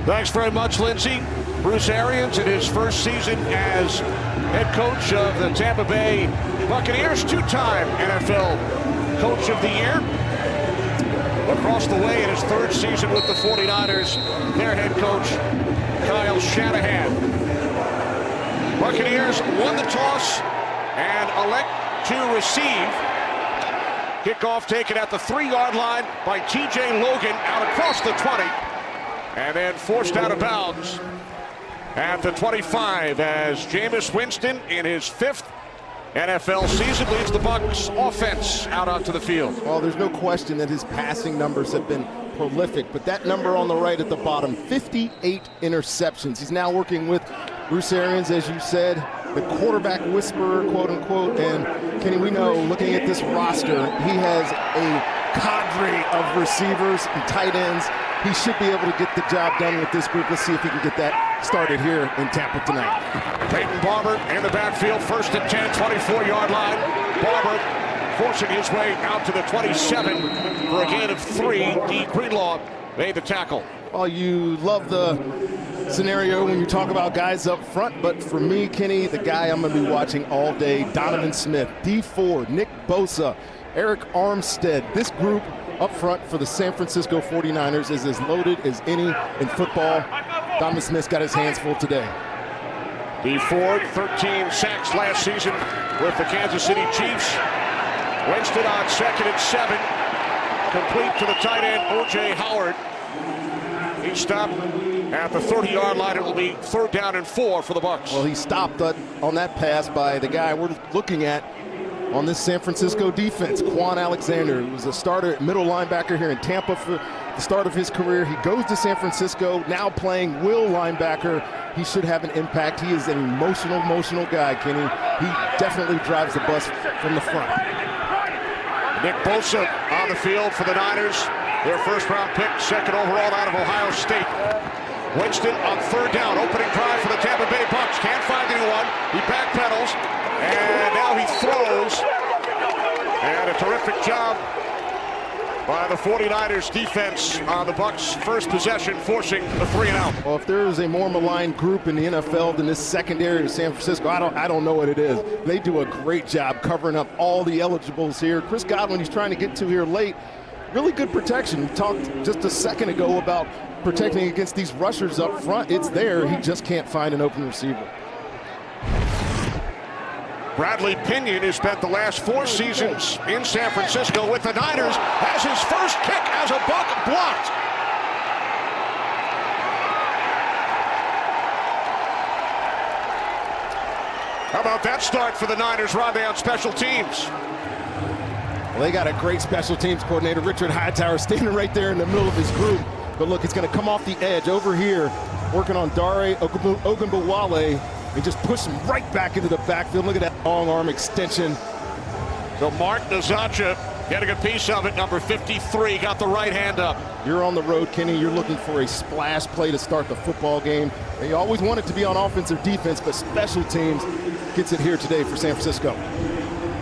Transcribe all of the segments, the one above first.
Thanks very much, Lindsay. Bruce Arians in his first season as head coach of the Tampa Bay Buccaneers, two-time NFL Coach of the Year. Across the way in his third season with the 49ers, their head coach, Kyle Shanahan. Buccaneers won the toss and elect to receive. Kickoff taken at the 3-yard line by TJ Logan out across the 20. And then forced out of bounds at the 25 as Jameis Winston in his 5th NFL season leads the Bucs offense out onto the field. Well, there's no question that his passing numbers have been prolific, but that number on the right at the bottom, 58 interceptions. He's now working with Bruce Arians, as you said, the quarterback whisperer, quote unquote. And Kenny, we know looking at this roster, he has a cadre of receivers and tight ends. He should be able to get the job done with this group. Let's see if he can get that started here in Tampa tonight. Peyton Barber in the backfield, 1st and 10, 24-yard line. Barber forcing his way out to the 27 for a gain of 3. D. Greenlaw made the tackle. Well, you love the scenario when you talk about guys up front, but for me, Kenny, the guy I'm going to be watching all day, Donovan Smith, D4, Nick Bosa, Eric Armstead. This group up front for the San Francisco 49ers is as loaded as any in football. Donovan Smith's got his hands full today. D. Ford, 13 sacks last season with the Kansas City Chiefs. Winston on 2nd and 7. Complete to the tight end, O.J. Howard. He stopped at the 30-yard line. It will be 3rd down and 4 for the Bucs. Well, he stopped on that pass by the guy we're looking at on this San Francisco defense, Quan Alexander, who was a starter at middle linebacker here in Tampa for the start of his career. He goes to San Francisco, now playing will linebacker. He should have an impact. He is an emotional guy, Kenny. He definitely drives the bus from the front. Nick Bosa on the field for the Niners. Their 1st-round pick, 2nd overall out of Ohio State. Winston on 3rd down, opening drive for the Tampa Bay Bucs. Can't find anyone. He backpedals, and now he throws. And a terrific job by the 49ers defense on the Bucs' first possession, forcing the 3-and-out. Well, if there is a more maligned group in the NFL than this secondary of San Francisco, I don't know what it is. They do a great job covering up all the eligibles here. Chris Godwin, he's trying to get to here late. Really good protection. We talked just a second ago about protecting against these rushers up front. It's there. He just can't find an open receiver. Bradley Pinion, who spent the last 4 seasons in San Francisco with the Niners, has his first kick as a Buck blocked. How about that start for the Niners, Rodney, on special teams? Well, they got a great special teams coordinator, Richard Hightower, standing right there in the middle of his group. But look, he's going to come off the edge over here, working on Dare Ogunbowale, and just push him right back into the backfield. Look at that long arm extension. So Mark Nazacha getting a piece of it. Number 53 got the right hand up. You're on the road, Kenny. You're looking for a splash play to start the football game. You always want it to be on offense or defense, but special teams gets it here today for San Francisco.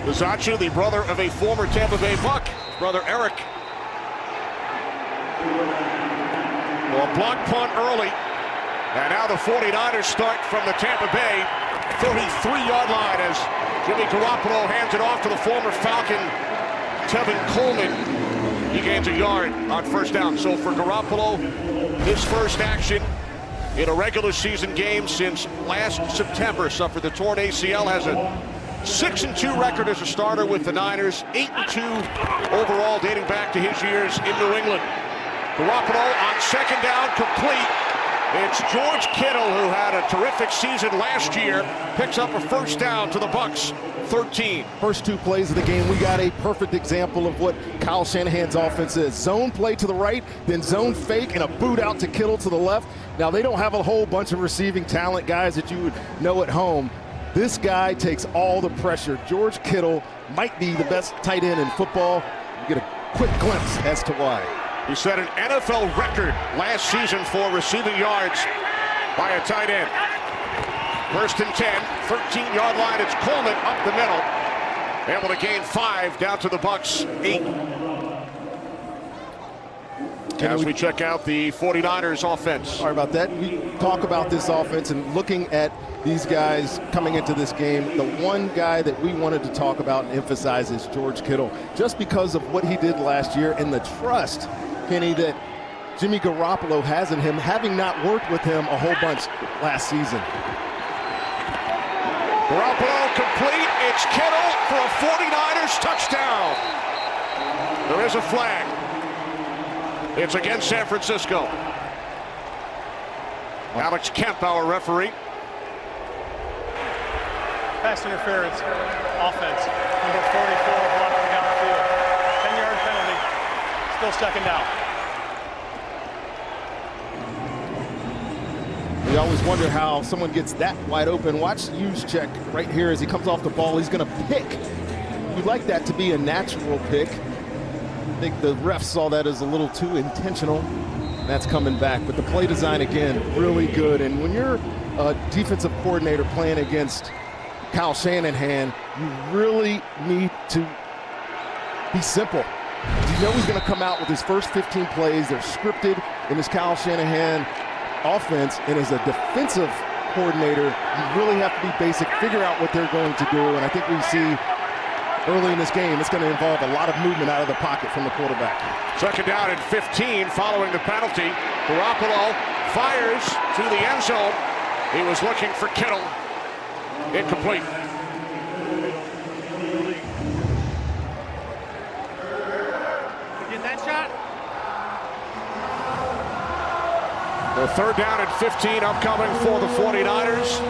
Nazacha, the brother of a former Tampa Bay Buck, brother Eric. Well, a block punt early. And now the 49ers start from the Tampa Bay 33-yard line as Jimmy Garoppolo hands it off to the former Falcon, Tevin Coleman. He gains a yard on 1st down. So for Garoppolo, his first action in a regular season game since last September. Suffered the torn ACL, has a 6-2 record as a starter with the Niners, 8-2 overall dating back to his years in New England. Garoppolo on 2nd down, complete. It's George Kittle, who had a terrific season last year, picks up a 1st down to the Bucs, 13. First 2 plays of the game, we got a perfect example of what Kyle Shanahan's offense is. Zone play to the right, then zone fake, and a boot out to Kittle to the left. Now, they don't have a whole bunch of receiving talent guys that you would know at home. This guy takes all the pressure. George Kittle might be the best tight end in football. You get a quick glimpse as to why. He set an NFL record last season for receiving yards by a tight end. 1st and 10, 13-yard line. It's Coleman up the middle. Able to gain 5 down to the Bucs, 8. As we check out the 49ers offense. Sorry about that. We talk about this offense and looking at these guys coming into this game. The one guy that we wanted to talk about and emphasize is George Kittle, just because of what he did last year and the trust, Kenny, that Jimmy Garoppolo has in him, having not worked with him a whole bunch last season. Garoppolo complete. It's Kittle for a 49ers touchdown. There is a flag. It's against San Francisco. Alex Kemp, our referee. Pass interference, offense. Number 44, blocking downfield. 10-yard penalty. Still second down. We always wonder how someone gets that wide open. Watch Juszczyk right here as he comes off the ball. He's going to pick. You'd like that to be a natural pick. I think the refs saw that as a little too intentional. That's coming back. But the play design, again, really good. And when you're a defensive coordinator playing against Kyle Shanahan, you really need to be simple. You know he's going to come out with his first 15 plays. They're scripted in his Kyle Shanahan offense, and as a defensive coordinator, you really have to be basic, figure out what they're going to do, and I think we see early in this game, it's going to involve a lot of movement out of the pocket from the quarterback. Second down and 15 following the penalty. Garoppolo fires to the end zone. He was looking for Kittle. Incomplete. Get that shot? The third down and 15 upcoming for the 49ers,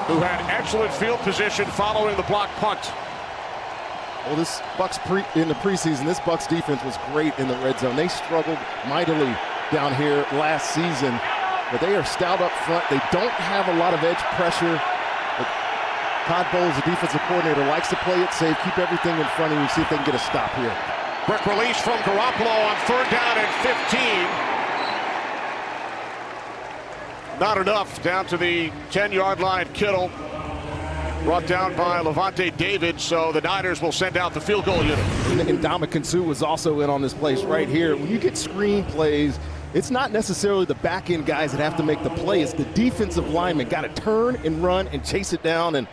who had excellent field position following the block punt. Well, this Bucs in the preseason, this Bucs defense was great in the red zone. They struggled mightily down here last season, but they are stout up front. They don't have a lot of edge pressure. But Todd Bowles, the defensive coordinator, likes to play it safe, keep everything in front of you, see if they can get a stop here. Quick release from Garoppolo on third down and 15. Not enough, down to the 10-yard line. Kittle brought down by Levante David, so the Niners will send out the field goal unit. And Ndamukong Suh was also in on this place right here. When you get screen plays, it's not necessarily the back-end guys that have to make the play. It's the defensive lineman. Got to turn and run and chase it down, and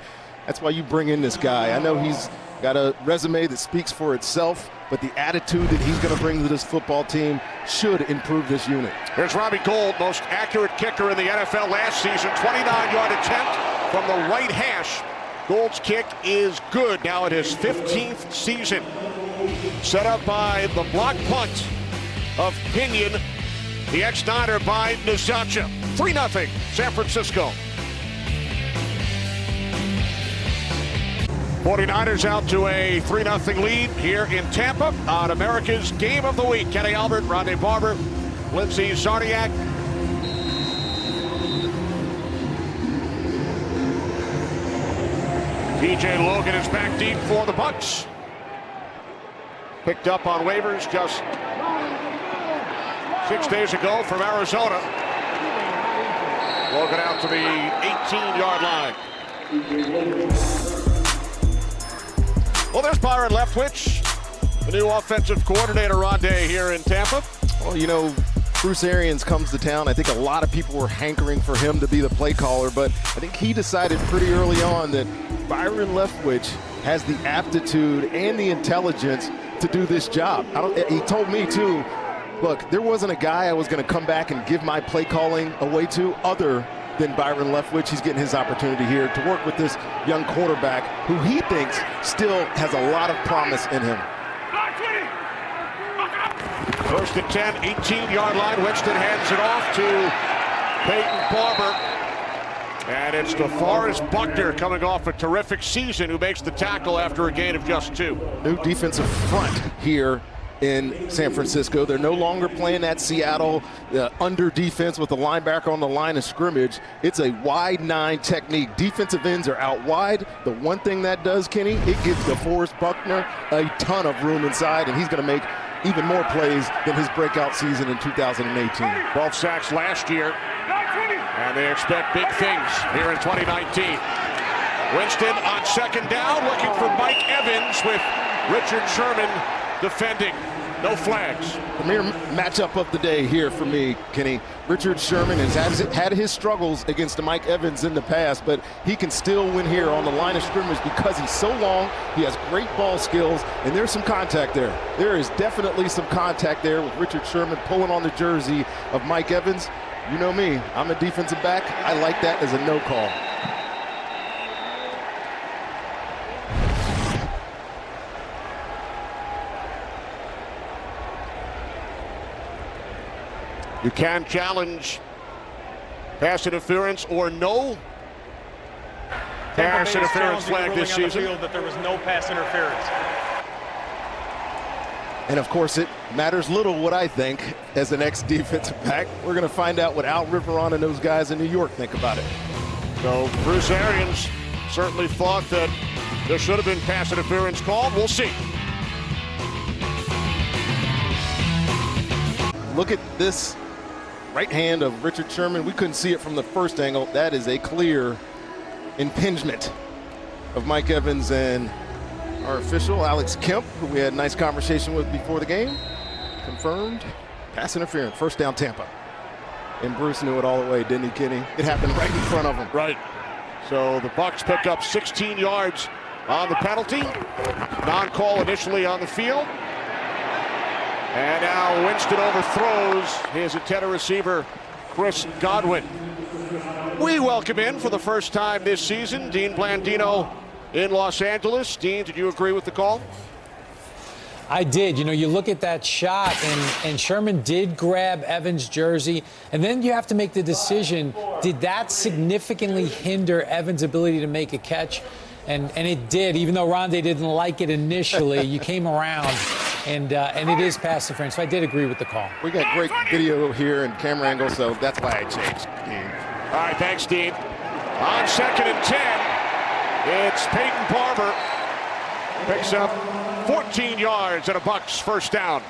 that's why you bring in this guy. I know he's got a resume that speaks for itself, but the attitude that he's going to bring to this football team should improve this unit. Here's Robbie Gould, most accurate kicker in the NFL last season. 29-yard attempt from the right hash. Gould's kick is good now at his 15th season. Set up by the block punt of Pinion. The ex-Niner by Nazacha. 3-0 San Francisco. 49ers out to a 3-0 lead here in Tampa on America's Game of the Week. Kenny Albert, Rodney Barber, Lindsey Czarniak. DJ Logan is back deep for the Bucs. Picked up on waivers just 6 days ago from Arizona. Logan out to the 18-yard line. Well, there's Byron Leftwich, the new offensive coordinator on day here in Tampa. Well, you know, Bruce Arians comes to town. I think a lot of people were hankering for him to be the play caller, but I think he decided pretty early on that Byron Leftwich has the aptitude and the intelligence to do this job. He told me, too, look, there wasn't a guy I was going to come back and give my play calling away to other than Byron Leftwich. He's getting his opportunity here to work with this young quarterback who he thinks still has a lot of promise in him. First and 10, 18-yard line. Winston hands it off to Peyton Barber. And it's DeForest Buckner coming off a terrific season who makes the tackle after a gain of just 2. New defensive front here in San Francisco. They're no longer playing that Seattle under defense with the linebacker on the line of scrimmage. It's a wide 9 technique. Defensive ends are out wide. The one thing that does, Kenny, it gives DeForest Buckner a ton of room inside, and he's going to make even more plays than his breakout season in 2018. 12 sacks last year, and they expect big things here in 2019. Winston on second down, looking for Mike Evans with Richard Sherman defending. No flags. Premier matchup of the day here for me, Kenny. Richard Sherman has had his struggles against Mike Evans in the past, but he can still win here on the line of scrimmage because he's so long, he has great ball skills, and there's some contact there. There is definitely some contact there with Richard Sherman pulling on the jersey of Mike Evans. You know me, I'm a defensive back. I like that as a no call. You can challenge pass interference or no pass interference flag this season. That there was no pass interference. And of course, it matters little what I think as an ex-defensive back. We're going to find out what Al Riveron and those guys in New York think about it. So Bruce Arians certainly thought that there should have been pass interference called. We'll see. Look at this right hand of Richard Sherman. We couldn't see it from the first angle. That is a clear impingement of Mike Evans and our official, Alex Kemp, who we had a nice conversation with before the game. Confirmed pass interference, first down Tampa. And Bruce knew it all the way, didn't he, Kenny? It happened right in front of him. Right. So the Bucs pick up 16 yards on the penalty. Non-call initially on the field. And now Winston overthrows his intended receiver, Chris Godwin. We welcome in for the first time this season, Dean Blandino in Los Angeles. Dean, did you agree with the call? I did. You know, you look at that shot, and Sherman did grab Evans' jersey, and then you have to make the decision, did that significantly hinder Evans' ability to make a catch? And it did, even though Rondé didn't like it initially. You came around, and it is pass interference. So I did agree with the call. We got great video here and camera angle, so that's why I changed, Dean. All right, thanks, Dean. On 2nd and 10, it's Peyton Barber. Picks up 14 yards and a Bucs first down.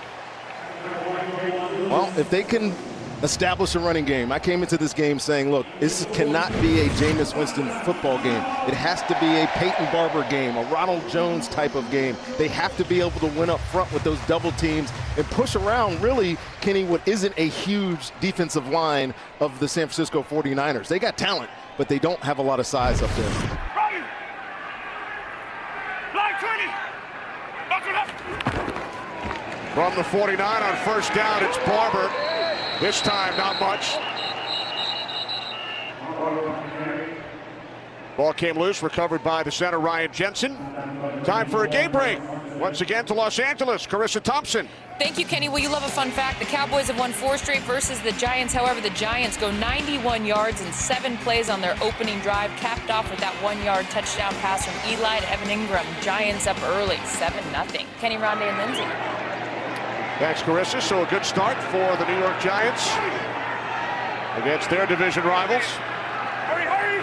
Well, if they can establish a running game. I came into this game saying, look, this cannot be a Jameis Winston football game. It has to be a Peyton Barber game, a Ronald Jones type of game. They have to be able to win up front with those double teams and push around, really, Kenny, what isn't a huge defensive line of the San Francisco 49ers. They got talent, but they don't have a lot of size up there. From the 49 on first down, it's Barber. This time, not much. Ball came loose, recovered by the center, Ryan Jensen. Time for a game break. Once again to Los Angeles, Carissa Thompson. Thank you, Kenny. Well, you love a fun fact. The Cowboys have won 4 straight versus the Giants. However, the Giants go 91 yards in 7 plays on their opening drive, capped off with that 1-yard touchdown pass from Eli to Evan Ingram. Giants up early, 7-0. Kenny, Rondé, and Lindsay. Thanks, Carissa. So a good start for the New York Giants against their division rivals. Hurry!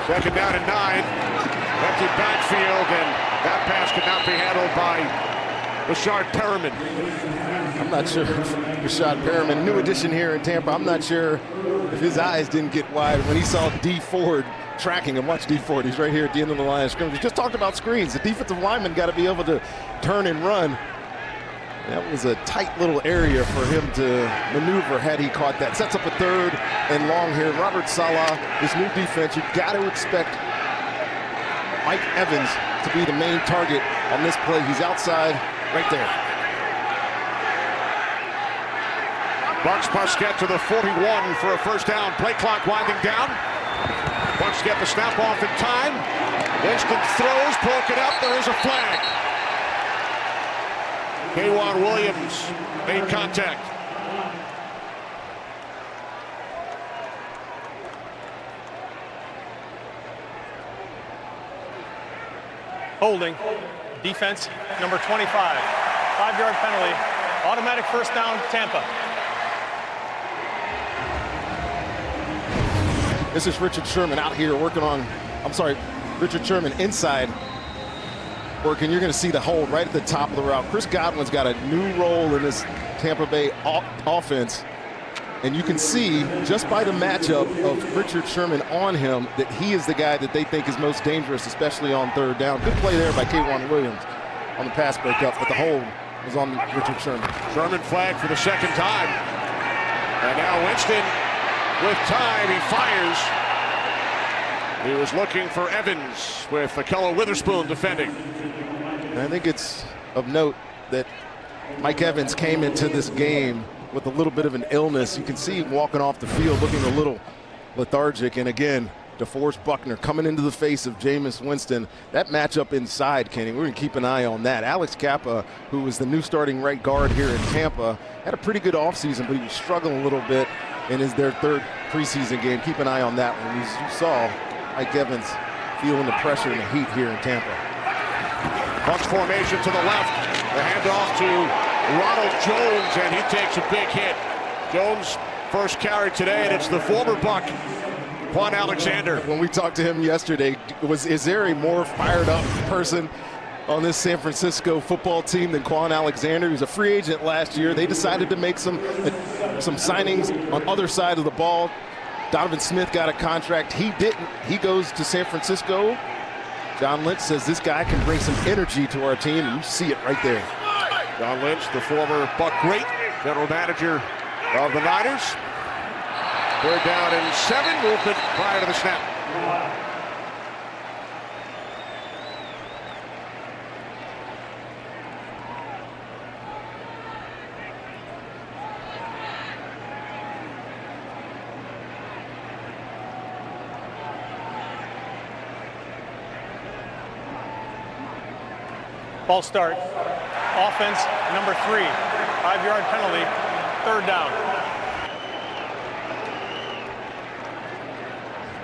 Second down and 9. Empty backfield, and that pass could not be handled by Rashard Perriman. I'm not sure if Rashard Perriman, new addition here in Tampa, I'm not sure if his eyes didn't get wide when he saw D Ford tracking him. Watch D Ford. He's right here at the end of the line of scrimmage. We just talked about screens. The defensive lineman got to be able to turn and run. That was a tight little area for him to maneuver had he caught that. Sets up a 3rd and long here. Robert Saleh, this new defense, you've got to expect Mike Evans to be the main target on this play. He's outside right there. Bucs must get to the 41 for a first down. Play clock winding down. Bucs get the snap off in time. Winston throws, broken up. There is a flag. K'Wan Williams made contact. Holding. Defense, number 25. 5-yard penalty. Automatic first down, Tampa. This is Richard Sherman out here working on, Richard Sherman inside working. You're going to see the hold right at the top of the route. Chris Godwin's got a new role in this Tampa Bay offense. And you can see just by the matchup of Richard Sherman on him that he is the guy that they think is most dangerous, especially on 3rd down. Good play there by K'Wan Williams on the pass breakup, but the hold was on Richard Sherman. Sherman flagged for the second time. And now Winston with time, he fires. He was looking for Evans with Akello Witherspoon defending. And I think it's of note that Mike Evans came into this game with a little bit of an illness. You can see him walking off the field looking a little lethargic. And again, DeForest Buckner coming into the face of Jameis Winston. That matchup inside, Kenny, we're going to keep an eye on that. Alex Kappa, who was the new starting right guard here in Tampa, had a pretty good offseason, but he was struggling a little bit in their third preseason game. Keep an eye on that one. As you saw, Mike Evans feeling the pressure and the heat here in Tampa. Bucs formation to the left. The handoff to Ronald Jones, and he takes a big hit. Jones first carry today, and it's the former Buck, Quan Alexander. When we talked to him yesterday, is there a more fired up person on this San Francisco football team than Quan Alexander? He was a free agent last year. They decided to make some signings on other side of the ball. Donovan Smith got a contract. He didn't. He goes to San Francisco. John Lynch says this guy can bring some energy to our team, and you see it right there. John Lynch, the former Buck great, general manager of the Niners. Third down and 7, movement prior to the snap. Ball start. Offense, number 3. 5-yard penalty. Third down.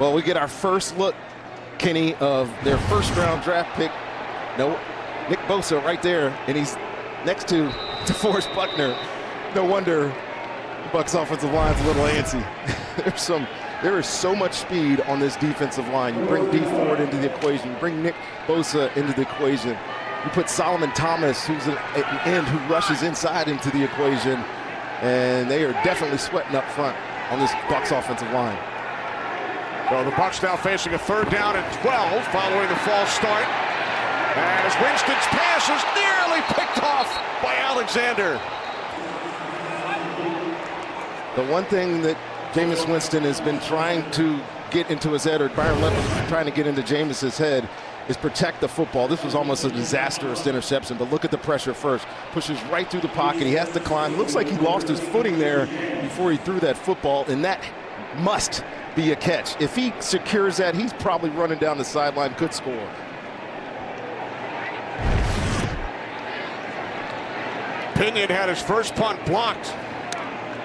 Well, we get our first look, Kenny, of their first-round draft pick. No, Nick Bosa right there, and he's next to DeForest Buckner. No wonder the Bucs offensive line's a little antsy. There is so much speed on this defensive line. You bring D Ford into the equation. You bring Nick Bosa into the equation. You put Solomon Thomas, who's an end who rushes inside into the equation, and they are definitely sweating up front on this Bucs offensive line. So the Bucs now facing a third down and 12 following the false start. As Winston's pass is nearly picked off by Alexander. The one thing that Jameis Winston has been trying to get into his head, or Byron Leftwich has been trying to get into Jameis's head, is protect the football. This was almost a disastrous interception, but look at the pressure first. Pushes right through the pocket. He has to climb. Looks like he lost his footing there before he threw that football, and that must be a catch. If he secures that, he's probably running down the sideline, could score. Pinion had his first punt blocked.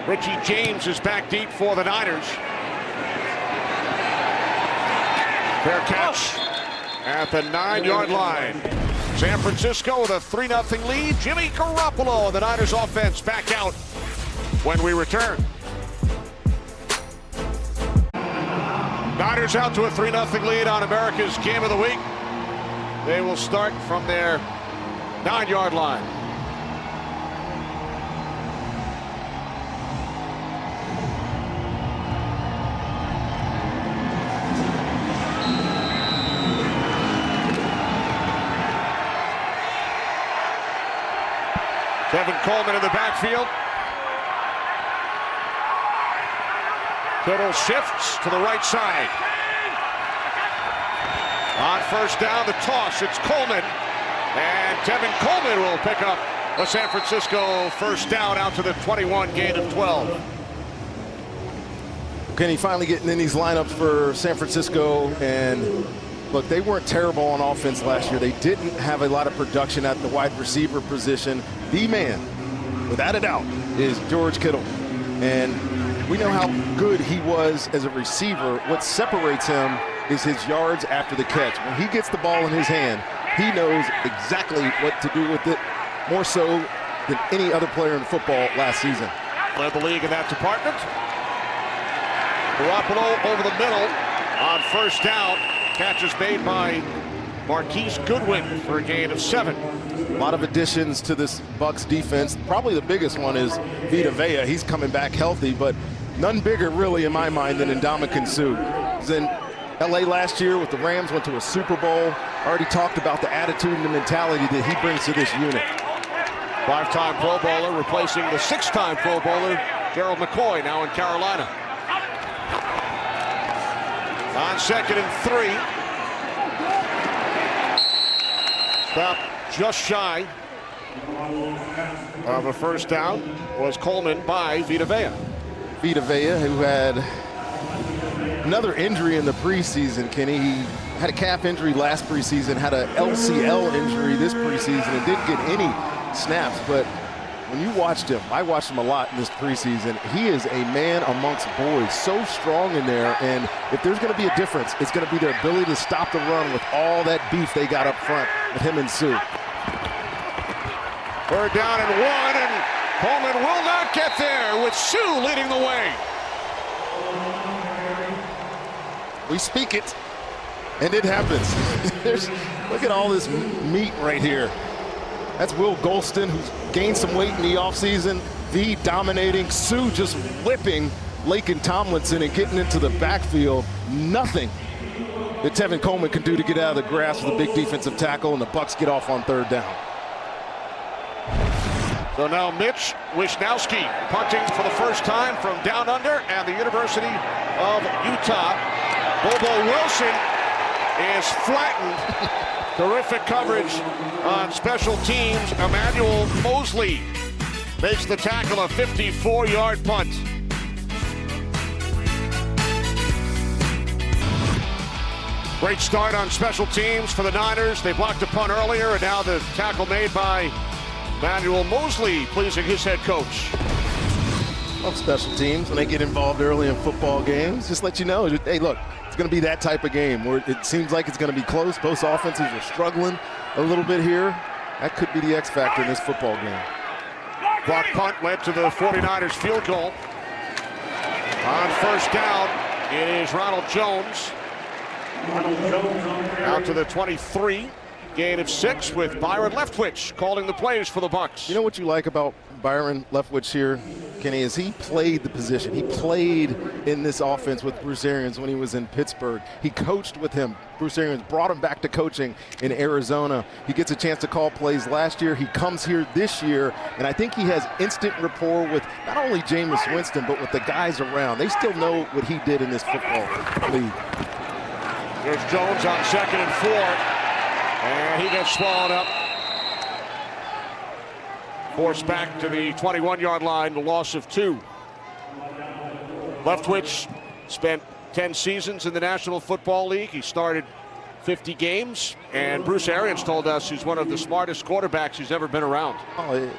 Richie James is back deep for the Niners. Fair catch at the 9-yard line. San Francisco with a 3-0 lead. Jimmy Garoppolo and the Niners offense back out when we return. Niners out to a 3-0 lead on America's Game of the Week. They will start from their 9-yard line. Kevin Coleman in the backfield. Kittle shifts to the right side. On first down, the toss. It's Coleman. And Kevin Coleman will pick up a San Francisco first down out to the 21, gain of 12. Kenny finally getting in these lineups for San Francisco, and look, they weren't terrible on offense last year. They didn't have a lot of production at the wide receiver position. The man, without a doubt, is George Kittle. And we know how good he was as a receiver. What separates him is his yards after the catch. When he gets the ball in his hand, he knows exactly what to do with it, more so than any other player in football last season. Led the league in that department. Garoppolo over the middle on first down. Catch is made by Marquise Goodwin for a gain of 7. A lot of additions to this Bucs defense. Probably the biggest one is Vita Vea. He's coming back healthy, but none bigger really in my mind than Ndamukong Suh. He was in LA last year with the Rams, went to a Super Bowl. Already talked about the attitude and the mentality that he brings to this unit. Five-time Pro Bowler, replacing the six-time Pro Bowler, Gerald McCoy, now in Carolina. On 2nd and 3. Stop just shy of a first down was Coleman by Vita Vea. Vita Vea, who had another injury in the preseason, Kenny. He had a calf injury last preseason, had a LCL injury this preseason, and didn't get any snaps. But when you watched him, I watched him a lot in this preseason, he is a man amongst boys, so strong in there. And if there's going to be a difference, it's going to be their ability to stop the run with all that beef they got up front with him and Sue. 3rd down and 1, and Coleman will not get there with Sue leading the way. We speak it, and it happens. Look at all this meat right here. That's Will Golston, who's gained some weight in the offseason. V dominating. Sue just whipping Laken Tomlinson and getting into the backfield. Nothing that Tevin Coleman can do to get out of the grasp of the big defensive tackle, and the Bucs get off on 3rd down. So now Mitch Wisnowski punting for the first time from down under, and the University of Utah. Bobo Wilson is flattened. Terrific coverage on special teams. Emmanuel Mosley makes the tackle, a 54-yard punt. Great start on special teams for the Niners. They blocked a punt earlier, and now the tackle made by Emmanuel Mosley, pleasing his head coach. Love special teams when they get involved early in football games. Just let you know, hey, look, it's going to be that type of game where it seems like it's going to be close. Both offenses are struggling a little bit here. That could be the X factor in this football game. Block punt led to the 49ers field goal. On 1st down, it is Ronald Jones. Out to the 23. Gain of 6 with Byron Leftwich calling the plays for the Bucs. You know what you like about Byron Leftwich here, Kenny, is he played the position. He played in this offense with Bruce Arians when he was in Pittsburgh. He coached with him. Bruce Arians brought him back to coaching in Arizona. He gets a chance to call plays last year. He comes here this year, and I think he has instant rapport with not only Jameis Winston, but with the guys around. They still know what he did in this football league. There's Jones on 2nd and 4. And he gets swallowed up. Forced back to the 21-yard line, the loss of 2. Leftwich spent 10 seasons in the National Football League. He started 50 games, and Bruce Arians told us he's one of the smartest quarterbacks he's ever been around. Oh,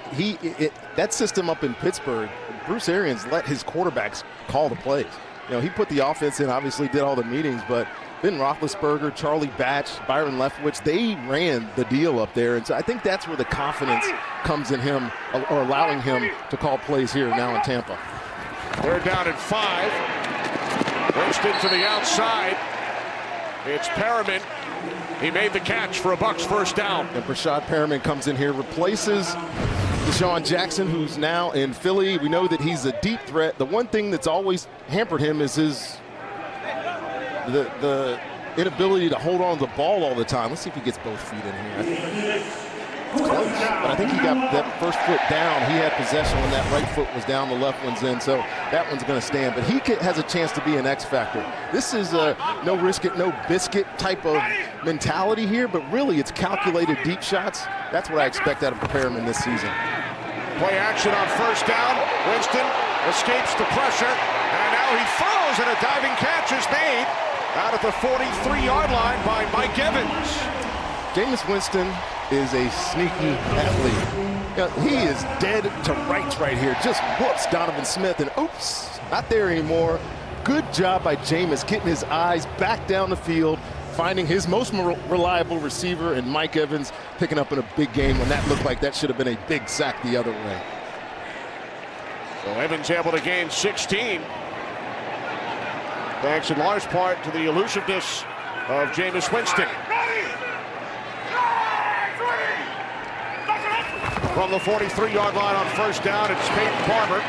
that system up in Pittsburgh, Bruce Arians let his quarterbacks call the plays. You know, he put the offense in, obviously did all the meetings, but Ben Roethlisberger, Charlie Batch, Byron Leftwich, they ran the deal up there. And so I think that's where the confidence comes in him, or allowing him to call plays here now in Tampa. 3rd down and 5. Winston to the outside. It's Perriman. He made the catch for a Bucs 1st down. And Brashad Perriman comes in here, replaces Deshaun Jackson, who's now in Philly. We know that he's a deep threat. The one thing that's always hampered him is the inability to hold on to the ball all the time. Let's see if he gets both feet in here. It's close, but I think he got that first foot down. He had possession when that right foot was down, the left one's in, so that one's going to stand. But he has a chance to be an X factor. This is a no risk it, no biscuit type of mentality here, but really it's calculated deep shots. That's what I expect out of Perriman this season. Play action on 1st down. Winston escapes the pressure, and now he throws, and a diving catch is made out at the 43-yard line by Mike Evans. Jameis Winston is a sneaky athlete. You know, he is dead to rights right here. Just whoops Donovan Smith, and oops, not there anymore. Good job by Jameis getting his eyes back down the field, finding his most reliable receiver in Mike Evans, picking up in a big game when that looked like that should have been a big sack the other way. So Evans able to gain 16. Thanks in large part to the elusiveness of Jameis Winston. From the 43-yard line on 1st down, it's Peyton Barber.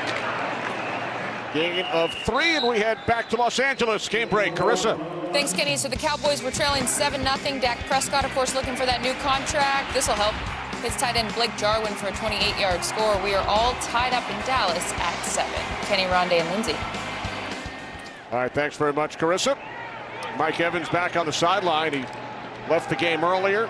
Gain of 3, and we head back to Los Angeles. Game break. Carissa. Thanks, Kenny. So the Cowboys were trailing 7-0. Dak Prescott, of course, looking for that new contract. This will help. His tight end Blake Jarwin for a 28-yard score. We are all tied up in Dallas at 7. Kenny, Rondé, and Lindsay. All right, thanks very much, Carissa. Mike Evans back on the sideline. He left the game earlier,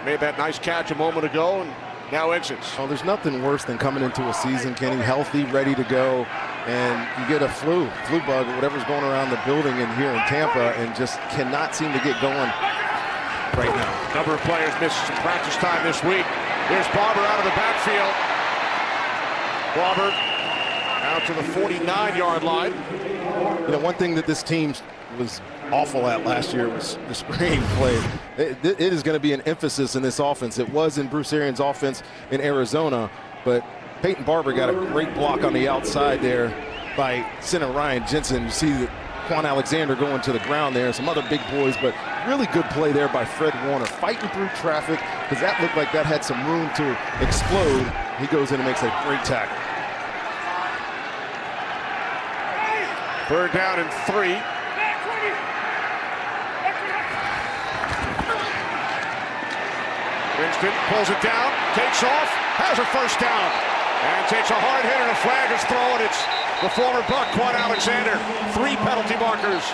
made that nice catch a moment ago, and now exits. Oh, there's nothing worse than coming into a season, Kenny, healthy, ready to go, and you get a flu bug, or whatever's going around the building in here in Tampa, and just cannot seem to get going right now. Number of players missed some practice time this week. Here's Barber out of the backfield. Barber out to the 49-yard line. You know, one thing that this team was awful at last year was the screen play. It is going to be an emphasis in this offense. It was in Bruce Arians' offense in Arizona, but Peyton Barber got a great block on the outside there by center Ryan Jensen. You see that Quan Alexander going to the ground there, some other big boys, but really good play there by Fred Warner, fighting through traffic, because that looked like that had some room to explode. He goes in and makes a great tackle. Third down and 3. Winston pulls it down, takes off, has a first down, and takes a hard hit, and a flag is thrown. It's the former Buck, Quan Alexander. 3 penalty markers.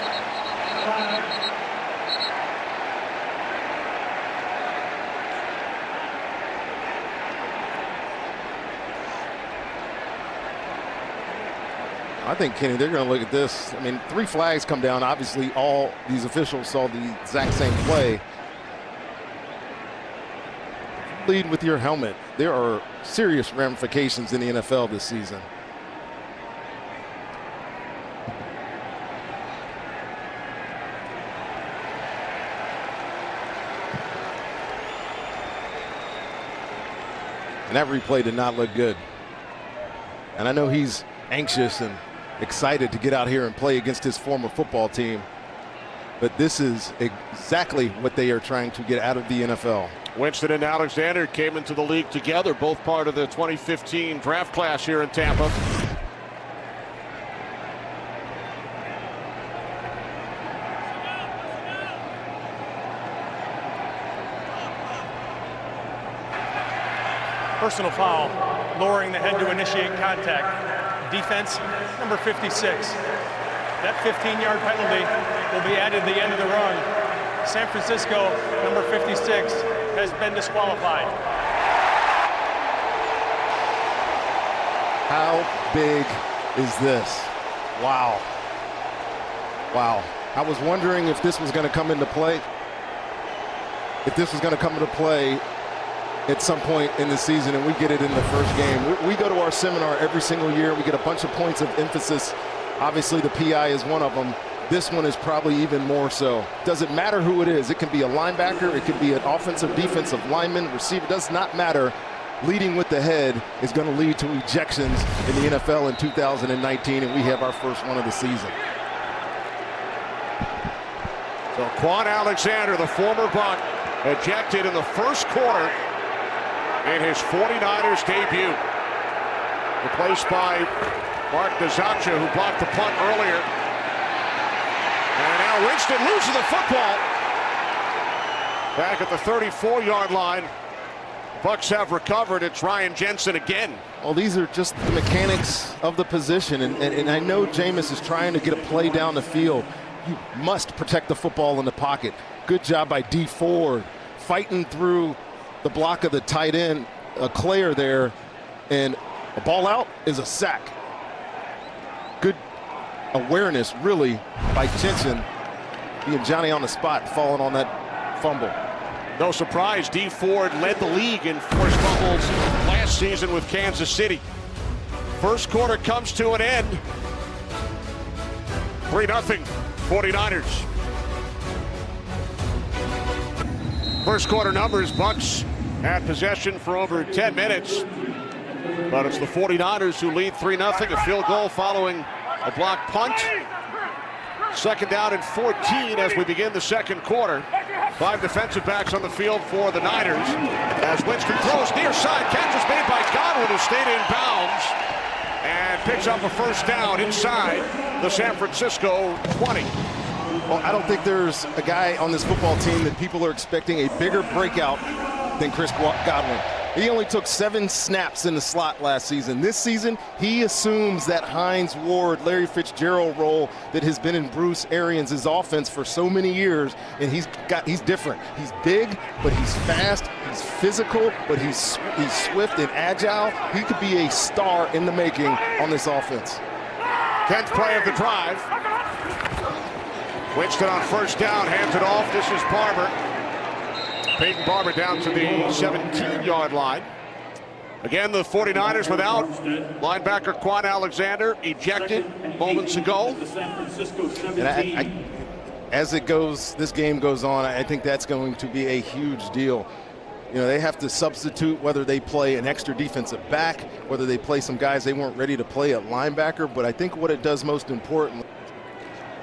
I think, Kenny, they're going to look at this. I mean, 3 flags come down. Obviously, all these officials saw the exact same play. Lead with your helmet. There are serious ramifications in the NFL this season. And that replay did not look good. And I know he's anxious and excited to get out here and play against his former football team. But this is exactly what they are trying to get out of the NFL. Winston and Alexander came into the league together, both part of the 2015 draft class here in Tampa. Personal foul, lowering the head to initiate contact. Defense, number 56. That 15-yard penalty will be added at the end of the run. San Francisco, number 56, has been disqualified. How big is this? Wow. Wow. I was wondering if this was going to come into play. If this was going to come into play at some point in the season, and we get it in the first game. We go to our seminar every single year. We get a bunch of points of emphasis. Obviously, the PI is one of them. This one is probably even more so. Doesn't matter who it is. It can be a linebacker. It could be an offensive, defensive lineman, receiver. Does not matter. Leading with the head is going to lead to ejections in the NFL in 2019, and we have our first one of the season. So Quan Alexander, the former Buck, ejected in the first quarter in his 49ers debut. Replaced by Mark Nazacha, who blocked the punt earlier. And now Winston loses the football. Back at the 34-yard line. Bucs have recovered. It's Ryan Jensen again. Well, these are just the mechanics of the position. And I know Jameis is trying to get a play down the field. You must protect the football in the pocket. Good job by D Ford, fighting through the block of the tight end, Claire there, and a ball out is a sack. Good awareness, really, by Jensen, being Johnny on the spot, falling on that fumble. No surprise, D Ford led the league in forced fumbles last season with Kansas City. First quarter comes to an end. 3-0, 49ers. First quarter numbers, Bucs had possession for over 10 minutes. But it's the 49ers who lead 3-0. A field goal following a blocked punt. Second down and 14 as we begin the second quarter. 5 defensive backs on the field for the Niners. As Winston throws near side, catch is made by Godwin, who stayed in bounds and picks up a first down inside the San Francisco 20. Well, I don't think there's a guy on this football team that people are expecting a bigger breakout than Chris Godwin. He only took 7 snaps in the slot last season. This season, he assumes that Hines Ward, Larry Fitzgerald role that has been in Bruce Arians' offense for so many years, and he's different. He's big, but he's fast. He's physical, but he's swift and agile. He could be a star in the making on this offense. 10th play of the drive. Winston on first down, hands it off. This is Barber. Peyton Barber down to the 17-yard line. Again, the 49ers without linebacker Quan Alexander, ejected moments ago. And as this game goes on, I think that's going to be a huge deal. You know, they have to substitute whether they play an extra defensive back, whether they play some guys they weren't ready to play at linebacker. But I think what it does most importantly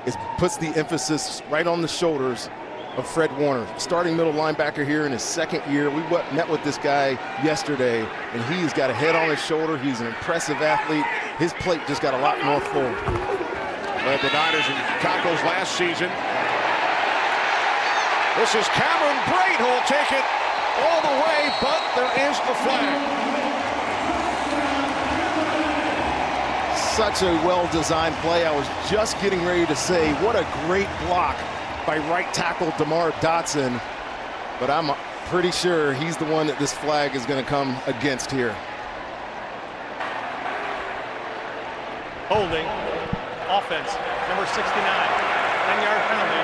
is puts the emphasis right on the shoulders of Fred Warner, starting middle linebacker here in his second year. We met with this guy yesterday, and he's got a head on his shoulder. He's an impressive athlete. His plate just got a lot more full. Led the Niners in tackles last season. This is Cameron Brate who will take it all the way, but there is a flag. Such a well-designed play. I was just getting ready to say, what a great block by right tackle DeMar Dotson, but I'm pretty sure he's the one that this flag is going to come against here. Holding, offense, number 69, 10-yard penalty,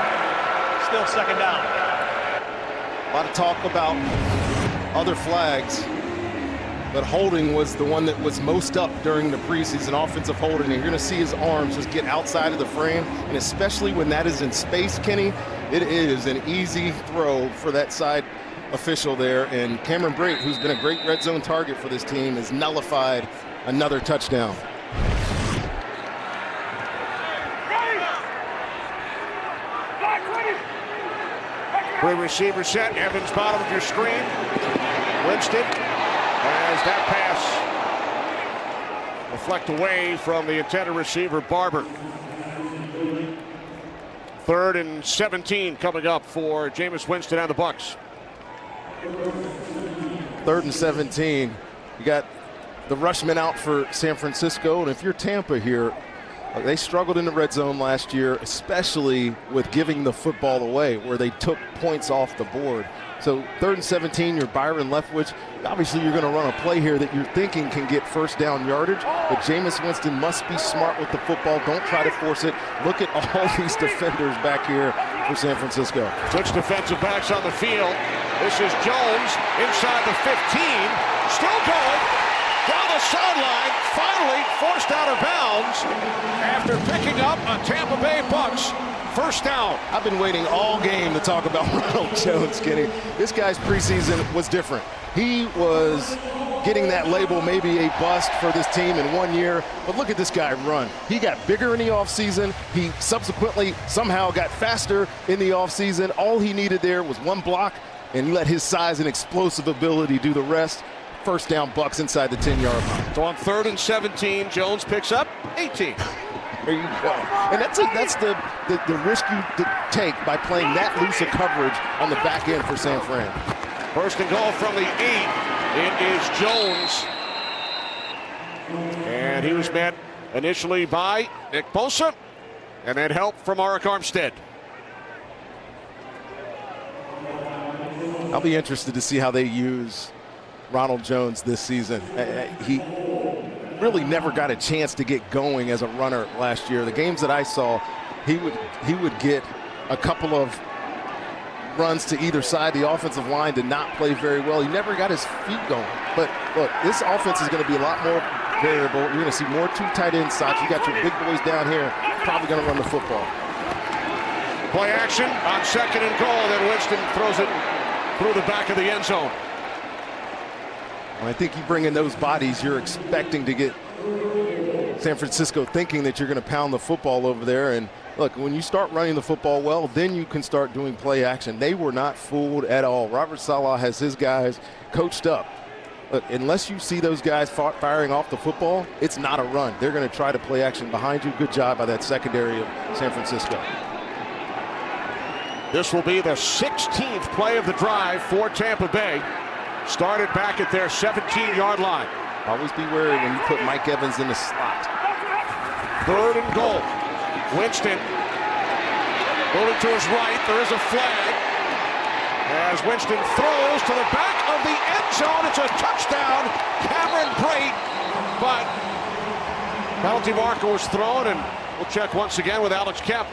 still second down. A lot of talk about other flags, but holding was the one that was most up during the preseason, offensive holding. And you're going to see his arms just get outside of the frame, and especially when that is in space, Kenny, it is an easy throw for that side official there. And Cameron Brate, who's been a great red zone target for this team, has nullified another touchdown. Three receiver set. Evans bottom of your screen. Winston as that pass deflect away from the intended receiver Barber. 3rd and 17 coming up for Jameis Winston and the Bucs. 3rd and 17. You got the rushman out for San Francisco, and if you're Tampa here, they struggled in the red zone last year, especially with giving the football away, where they took points off the board. So 3rd and 17, you're Byron Leftwich. Obviously, you're going to run a play here that you're thinking can get first down yardage, but Jameis Winston must be smart with the football. Don't try to force it. Look at all these defenders back here for San Francisco. 6 defensive backs on the field. This is Jones inside the 15, still going. Down the sideline, finally forced out of bounds after picking up a Tampa Bay Bucs first down. I've been waiting all game to talk about Ronald Jones, Kenny. This guy's preseason was different. He was getting that label, maybe a bust for this team in 1 year, but look at this guy run. He got bigger in the offseason. He subsequently somehow got faster in the offseason. All he needed there was one block, and let his size and explosive ability do the rest. First down, Bucs inside the 10-yard line. So on 3rd and 17, Jones picks up 18. There you go. And that's the risk you take by playing that loose of coverage on the back end for San Fran. First and goal from the 8. It is Jones. And he was met initially by Nick Bosa, and then help from Arik Armstead. I'll be interested to see how they use Ronald Jones this season. He really never got a chance to get going as a runner last year. The games that I saw, he would get a couple of runs to either side. The offensive line did not play very well. He never got his feet going. But look, this offense is going to be a lot more variable. You're going to see more 2 tight end sets. You got your big boys down here, probably going to run the football. Play action on 2nd and goal. Then Winston throws it through the back of the end zone. I think you bring in those bodies, you're expecting to get San Francisco thinking that you're going to pound the football over there. And look, when you start running the football well, then you can start doing play action. They were not fooled at all. Robert Saleh has his guys coached up. Look, unless you see those guys firing off the football, it's not a run. They're going to try to play action behind you. Good job by that secondary of San Francisco. This will be the 16th play of the drive for Tampa Bay. started back at their 17-yard line. Always be wary when you put Mike Evans in the slot. 3rd and goal. Winston moving to his right. There is a flag as Winston throws to the back of the end zone. It's a touchdown, Cameron Brate, but penalty marker was thrown, and we'll check once again with Alex Kemp.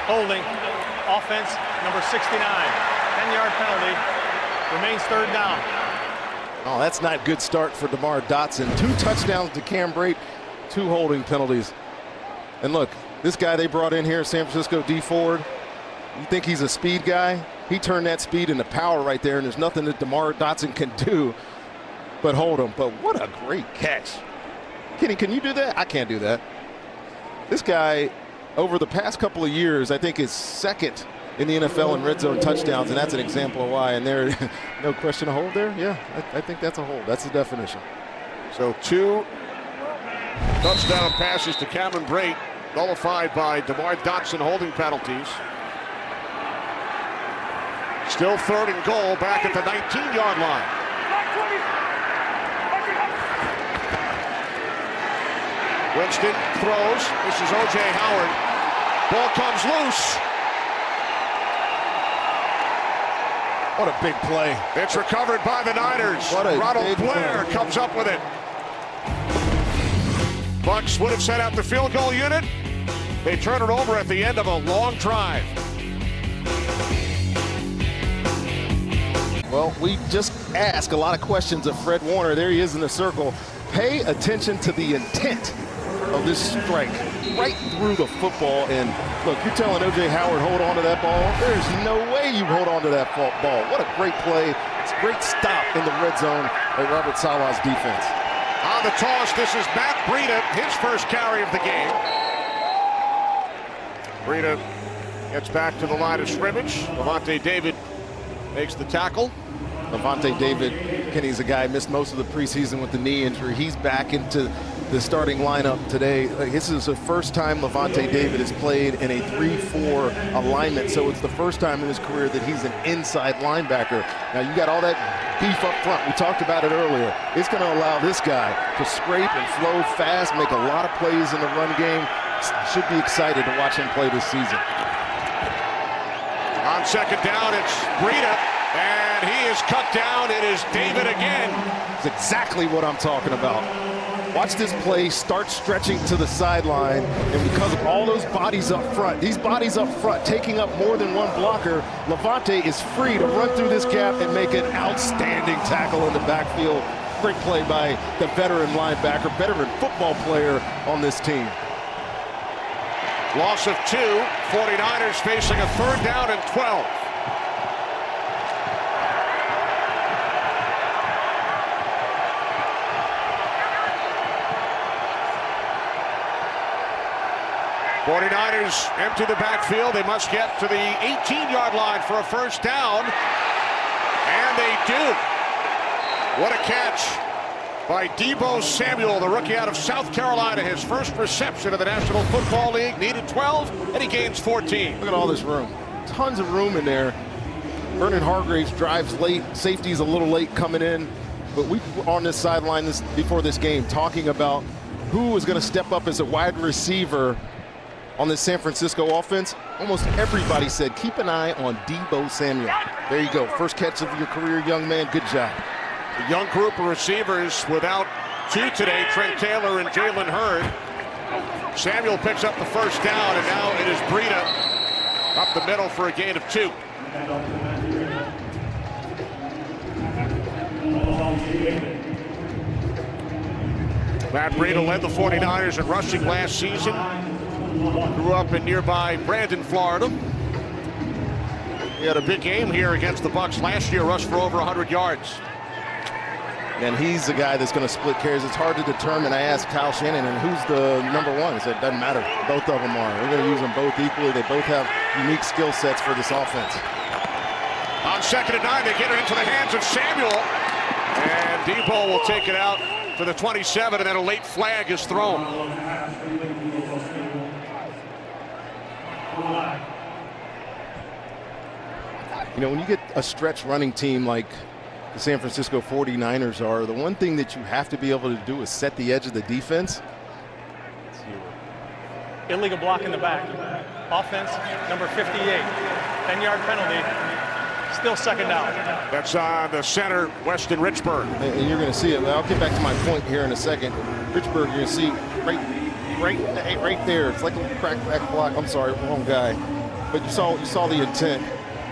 Holding. Offense, number 69. 10-yard penalty. Remains 3rd down. Oh, that's not a good start for DeMar Dotson. 2 touchdowns to Cam Brate, 2 holding penalties. And look, this guy they brought in here, San Francisco D Ford, you think he's a speed guy? He turned that speed into power right there, and there's nothing that DeMar Dotson can do but hold him. But what a great catch. Kenny, can you do that? I can't do that. This guy, over the past couple of years, I think is 2nd in the NFL in red zone touchdowns, and that's an example of why. And there, no question, a hold there? Yeah, I think that's a hold. That's the definition. So 2 touchdown passes to Cameron Brate, nullified by DeMar Dotson holding penalties. Still 3rd and goal back at the 19-yard line. Winston throws. This is O.J. Howard. Ball comes loose. What a big play. It's recovered by the Niners. What a Ronald big Blair play. comes up with it. Bucs would have set out the field goal unit. They turn it over at the end of a long drive. Well, we just asked a lot of questions of Fred Warner. There he is in the circle. Pay attention to the intent of this strike right through the football. And look, you're telling O.J. Howard, hold on to that ball. There's no way you hold on to that ball. What a great play. It's a great stop in the red zone by Robert Saleh's defense. On the toss, this is Matt Breida, his first carry of the game. Breida gets back to the line of scrimmage. Lavonte David makes the tackle. Lavonte David, Kenny's a guy missed most of the preseason with the knee injury. He's back into the starting lineup today. This is the first time Lavonte David has played in a 3-4 alignment, so it's the first time in his career that he's an inside linebacker. Now you got all that beef up front. We talked about it earlier. It's going to allow this guy to scrape and flow fast, make a lot of plays in the run game. Should be excited to watch him play this season. On 2nd down, it's Breida, and he is cut down. It is David again. It's exactly what I'm talking about. Watch this play start stretching to the sideline, and because of all those bodies up front, these bodies up front taking up more than one blocker, Lavonte is free to run through this gap and make an outstanding tackle in the backfield. Great play by the veteran linebacker, veteran football player on this team. Loss of 2. 49ers facing a 3rd down and 12. '49ers empty the backfield. They must get to the 18-yard line for a first down. And they do. What a catch by Deebo Samuel, the rookie out of South Carolina. His first reception of the National Football League. Needed 12, and he gains 14. Look at all this room. Tons of room in there. Vernon Hargreaves drives late. Safety's a little late coming in. But we were on this sideline before this game talking about who was going to step up as a wide receiver on this San Francisco offense. Almost everybody said, keep an eye on Deebo Samuel. There you go. First catch of your career, young man. Good job. A young group of receivers without 2 today, Trent Taylor and Jalen Hurd. Samuel picks up the first down, and now it is Breida up the middle for a gain of 2. Matt Breida led the 49ers in rushing last season. Grew up in nearby Brandon, Florida. He had a big game here against the Bucs last year, rushed for over 100 yards. And he's the guy that's going to split carries. It's hard to determine. I asked Kyle Shanahan, who's the number 1? He said, it doesn't matter. Both of them are. We're going to use them both equally. They both have unique skill sets for this offense. On 2nd and 9, they get it into the hands of Samuel. And Deebo will take it out to the 27, and then a late flag is thrown. You know, when you get a stretch running team like the San Francisco 49ers are. The one thing that you have to be able to do is set the edge of the defense. Illegal block in the back. Offense, number 58. 10-yard penalty. Still second down. That's on the center, Weston Richburg. And you're going to see it. I'll get back to my point here in a second. Richburg, you're going to see right there. It's like a little crackback block. I'm sorry, wrong guy. But you saw the intent.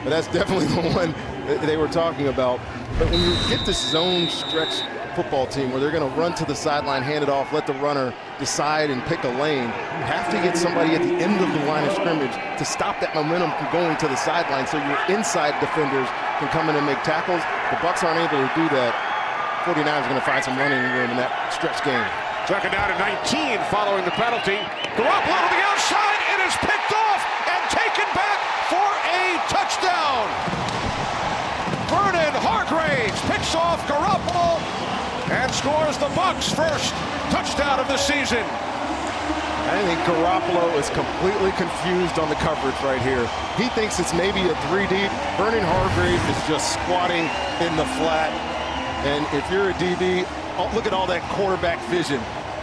But that's definitely the one that they were talking about. But when you get this zone stretch football team where they're going to run to the sideline, hand it off, let the runner decide and pick a lane, you have to get somebody at the end of the line of scrimmage to stop that momentum from going to the sideline so your inside defenders can come in and make tackles. The Bucs aren't able to do that. 49ers are going to find some running room in that stretch game. Second down and 19 following the penalty. Garoppolo to the outside. It is picked off and taken back for a touchdown. Vernon Hargreaves picks off Garoppolo and scores the Bucs' first touchdown of the season. I think Garoppolo is completely confused on the coverage right here. He thinks it's maybe a 3 deep. Vernon Hargreaves is just squatting in the flat. And if you're a DB, look at all that quarterback vision.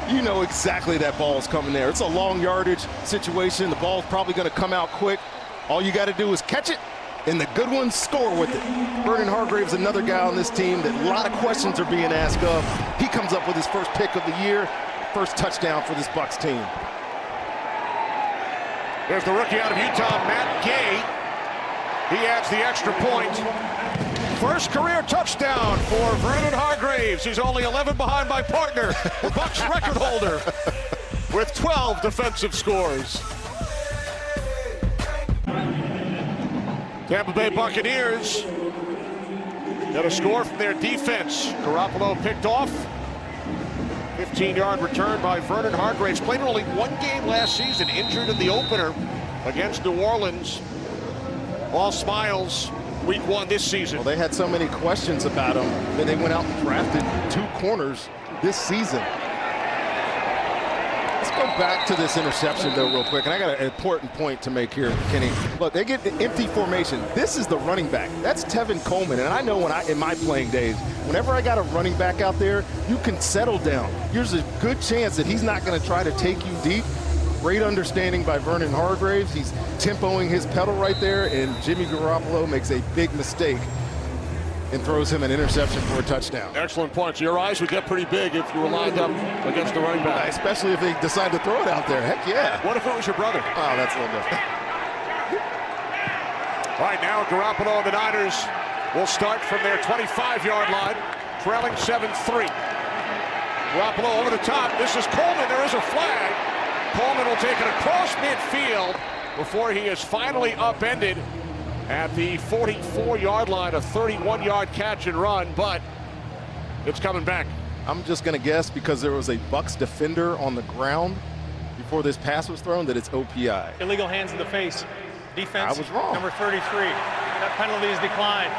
You know exactly that ball is coming there. It's a long yardage situation. The ball's probably going to come out quick. All you got to do is catch it, and the good ones score with it. Vernon Hargreaves, another guy on this team that a lot of questions are being asked of. He comes up with his first pick of the year, first touchdown for this Bucs team. There's the rookie out of Utah, Matt Gay. He adds the extra point. First career touchdown for Vernon Hargreaves. He's only 11 behind my partner, the Bucs record holder, with 12 defensive scores. Tampa Bay Buccaneers got a score from their defense. Garoppolo picked off. 15-yard return by Vernon Hargreaves. Played only one game last season, injured in the opener against New Orleans. All smiles week 1 this season. Well, they had so many questions about him that they went out and drafted 2 corners this season. Let's go back to this interception, though, real quick. And I got an important point to make here, Kenny. Look, they get the empty formation. This is the running back. That's Tevin Coleman. And I know in my playing days, whenever I got a running back out there, you can settle down. There's a good chance that he's not going to try to take you deep. Great understanding by Vernon Hargreaves. He's tempoing his pedal right there, and Jimmy Garoppolo makes a big mistake and throws him an interception for a touchdown. Excellent points. Your eyes would get pretty big if you were lined up against the running back. Especially if they decide to throw it out there. Heck yeah. What if it was your brother? Oh, that's a little different. Right now, Garoppolo and the Niners will start from their 25-yard line, trailing 7-3. Garoppolo over the top. This is Coleman. There is a flag. Coleman will take it across midfield before he is finally upended at the 44-yard line, a 31-yard catch and run, but it's coming back. I'm just going to guess, because there was a Bucs defender on the ground before this pass was thrown, that it's OPI. Illegal hands in the face. Defense, I was wrong. number 33. That penalty is declined.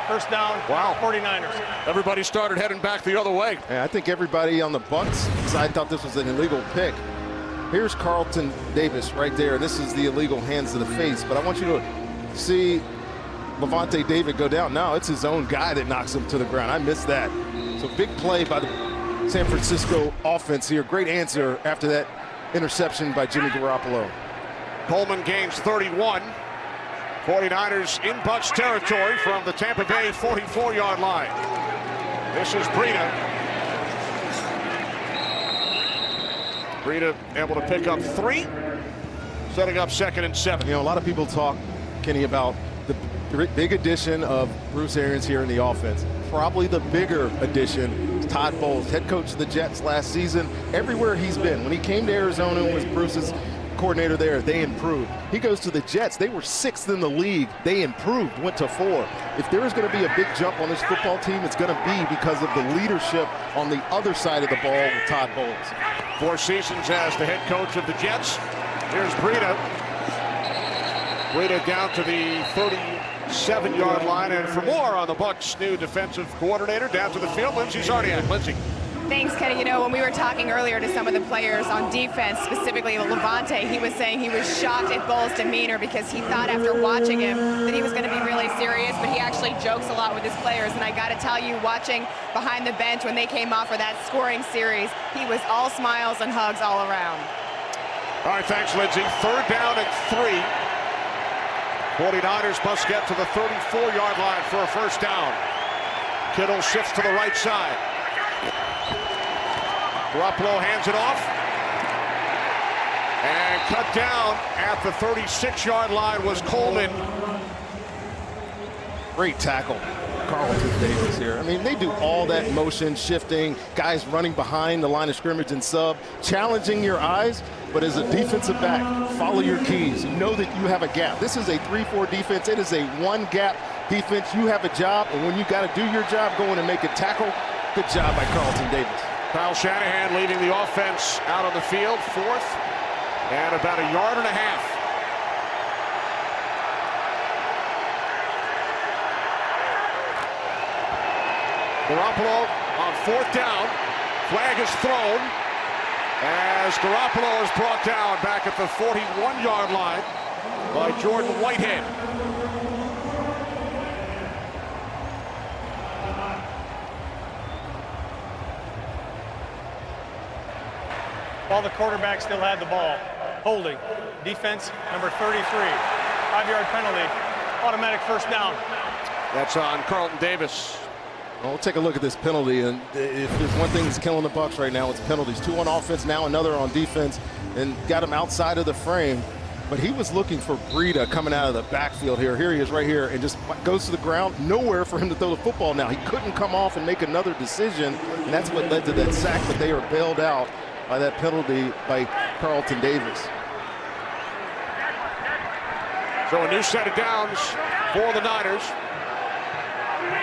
First down, wow. 49ers. Everybody started heading back the other way. Yeah, I think everybody on the Bucs side thought this was an illegal pick. Here's Carlton Davis right there. This is the illegal hands to the face, but I want you to see Levante David go down. Now it's his own guy that knocks him to the ground. I missed that. So big play by the San Francisco offense here. Great answer after that interception by Jimmy Garoppolo. Coleman gains 31. 49ers in Bucs territory from the Tampa Bay 44-yard line. This is Breida. Breida able to pick up 3, setting up 2nd and 7. You know, a lot of people talk, Kenny, about the big addition of Bruce Arians here in the offense. Probably the bigger addition is Todd Bowles, head coach of the Jets last season. Everywhere he's been, when he came to Arizona and was Bruce's coordinator there, they improved. He goes to the Jets. They were 6th in the league. They improved, went to 4. If there is going to be a big jump on this football team, it's going to be because of the leadership on the other side of the ball with Todd Bowles. 4 seasons as the head coach of the Jets. Here's Breida. Breida down to the 37-yard line. And for more on the Bucs' new defensive coordinator, down to the field, Lindsey Zarniak. Lindsey. Thanks, Kenny. You know, when we were talking earlier to some of the players on defense, specifically Levante, he was saying he was shocked at Bowles' demeanor because he thought after watching him that he was going to be really serious, but he actually jokes a lot with his players. And I got to tell you, watching behind the bench when they came off for that scoring series, he was all smiles and hugs all around. All right, thanks, Lindsay. 3rd down and 3. 49ers must get to the 34-yard line for a first down. Kittle shifts to the right side. Garoppolo hands it off. And cut down at the 36-yard line was Coleman. Great tackle, Carlton Davis here. I mean, they do all that motion shifting, guys running behind the line of scrimmage and sub, challenging your eyes. But as a defensive back, follow your keys. You know that you have a gap. This is a 3-4 defense. It is a one-gap defense. You have a job, and when you got to do your job, go in and make a tackle. Good job by Carlton Davis. Kyle Shanahan leading the offense out on the field. 4th and about 1.5 yards. Garoppolo on 4th down. Flag is thrown as Garoppolo is brought down back at the 41-yard line by Jordan Whitehead. While the quarterback still had the ball. Holding. Defense, number 33. 5-yard penalty. Automatic first down. That's on Carlton Davis. Well, we'll take a look at this penalty, and if there's one thing that's killing the Bucs right now, it's penalties. 2 on offense, now another on defense, and got him outside of the frame. But he was looking for Breida coming out of the backfield here. Here he is right here, and just goes to the ground. Nowhere for him to throw the football now. He couldn't come off and make another decision, and that's what led to that sack, but they are bailed out by that penalty by Carlton Davis. So a new set of downs for the Niners.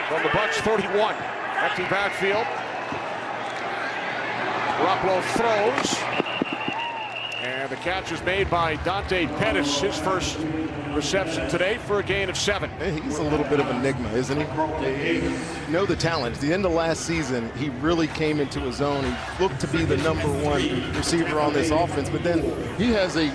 From the Bucs 31. Empty backfield. Garoppolo throws. And the catch is made by Dante Pettis, his first reception today for a gain of 7. He's a little bit of an enigma, isn't he? You know the talent. At the end of last season, he really came into his own. He looked to be the #1 receiver on this offense, but then he has I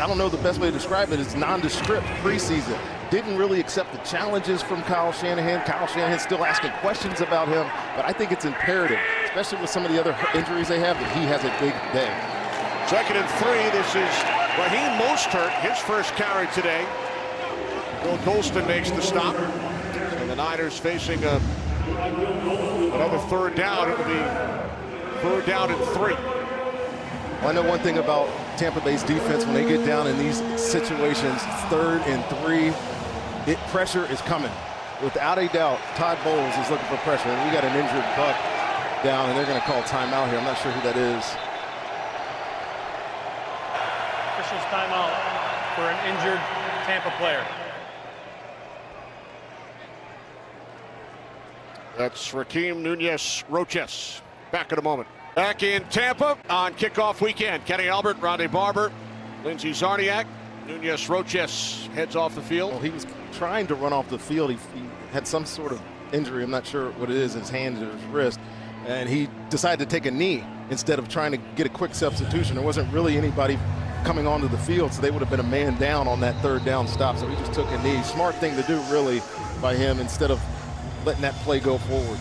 don't know the best way to describe it, is nondescript preseason. Didn't really accept the challenges from Kyle Shanahan. Kyle Shanahan's still asking questions about him, but I think it's imperative, especially with some of the other injuries they have, that he has a big day. 2nd and 3. This is Raheem Mostert, his first carry today. Will Golston makes the stop. And the Niners facing another 3rd down. It will be 3rd down and 3. Well, I know one thing about Tampa Bay's defense. When they get down in these situations, 3rd and 3, pressure is coming. Without a doubt, Todd Bowles is looking for pressure. And we got an injured Buck down, and they're going to call timeout here. I'm not sure who that is. Officials timeout for an injured Tampa player. That's Raheem Nunez-Roches. Back in a moment. Back in Tampa on kickoff weekend. Kenny Albert, Rondé Barber, Lindsey Czarniak. Nunez-Roches heads off the field. Well, he was trying to run off the field. He had some sort of injury. I'm not sure what it is, his hand or his wrist. And he decided to take a knee instead of trying to get a quick substitution. There wasn't really anybody coming onto the field, so they would have been a man down on that 3rd down stop. So he just took a knee. Smart thing to do, really, by him, instead of letting that play go forward.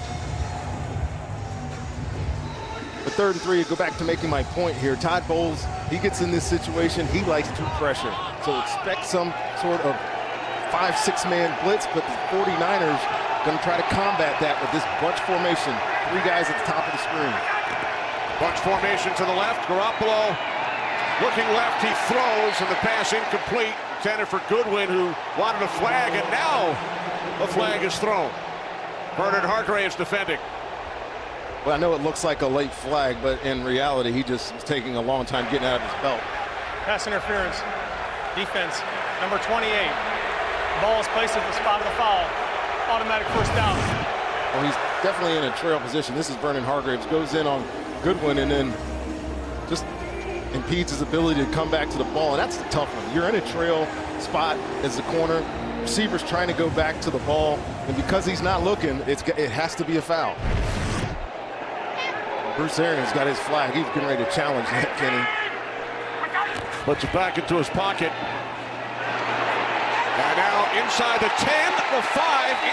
But 3rd and 3, go back to making my point here. Todd Bowles, he gets in this situation, he likes to pressure. So expect some sort of 5-6 man blitz, but the 49ers going to try to combat that with this bunch formation. 3 guys at the top of the screen. Bucs formation to the left. Garoppolo looking left, he throws, and the pass incomplete. Intended for Goodwin, who wanted a flag, and now the flag is thrown. Bernard Hargraves defending. Well, I know it looks like a late flag, but in reality, he just was taking a long time getting out of his belt. Pass interference. Defense, number 28. Ball is placed at the spot of the foul. Automatic first down. Well, he's definitely in a trail position. This is Vernon Hargraves. Goes in on Goodwin and then just impedes his ability to come back to the ball. And that's the tough one. You're in a trail spot as the corner. Receiver's trying to go back to the ball. And because he's not looking, it has to be a foul. Bruce Arians got his flag. He's getting ready to challenge that, Kenny. Puts it back into his pocket. And now inside the 10, the 5,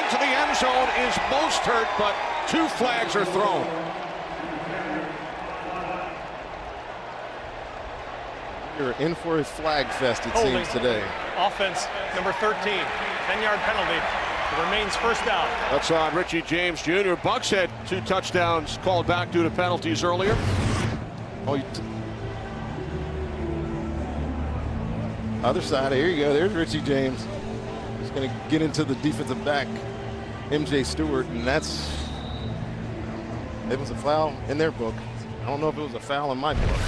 into the end zone is Mostert, but 2 flags are thrown. You're in for a flag fest, it Holding. seems, today. Offense, number 13, 10-yard penalty. It remains first down. That's on Richie James Jr. Bucs had 2 touchdowns called back due to penalties earlier. Oh, other side, here you go. There's Richie James. He's going to get into the defensive back, MJ Stewart, and it was a foul in their book. I don't know if it was a foul in my book.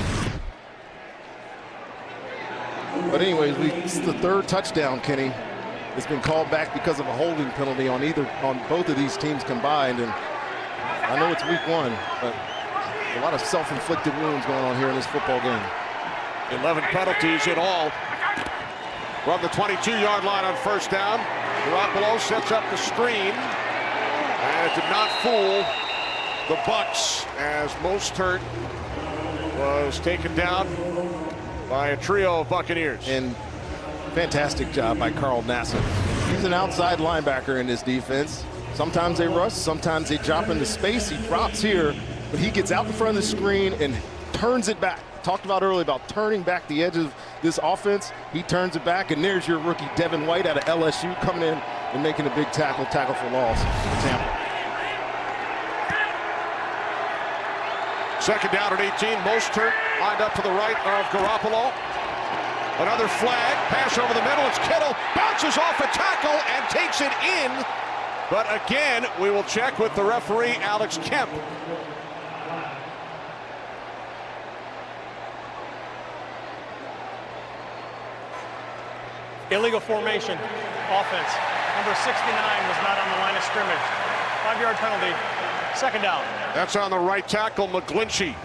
But anyways, it's the 3rd touchdown, Kenny. It's been called back because of a holding penalty on both of these teams combined. And I know it's week 1, but a lot of self-inflicted wounds going on here in this football game. 11 penalties in all. From the 22-yard line on first down, Garoppolo sets up the screen, and it did not fool the Bucs as Mostert was taken down by a trio of Buccaneers. And fantastic job by Carl Nassib. He's an outside linebacker in this defense. Sometimes they rush, sometimes they drop into space. He drops here, but he gets out in front of the screen and turns it back. Talked about earlier about turning back the edge of this offense. He turns it back, and there's your rookie Devin White out of LSU coming in and making a big tackle for loss for Tampa. Second down at 18. Mostert lined up to the right of Garoppolo. Another flag, pass over the middle. It's Kittle, bounces off a tackle and takes it in. But again, we will check with the referee, Alex Kemp. Illegal formation, offense. Number 69 was not on the line of scrimmage. 5-yard penalty, second down. That's on the right tackle, McGlinchey.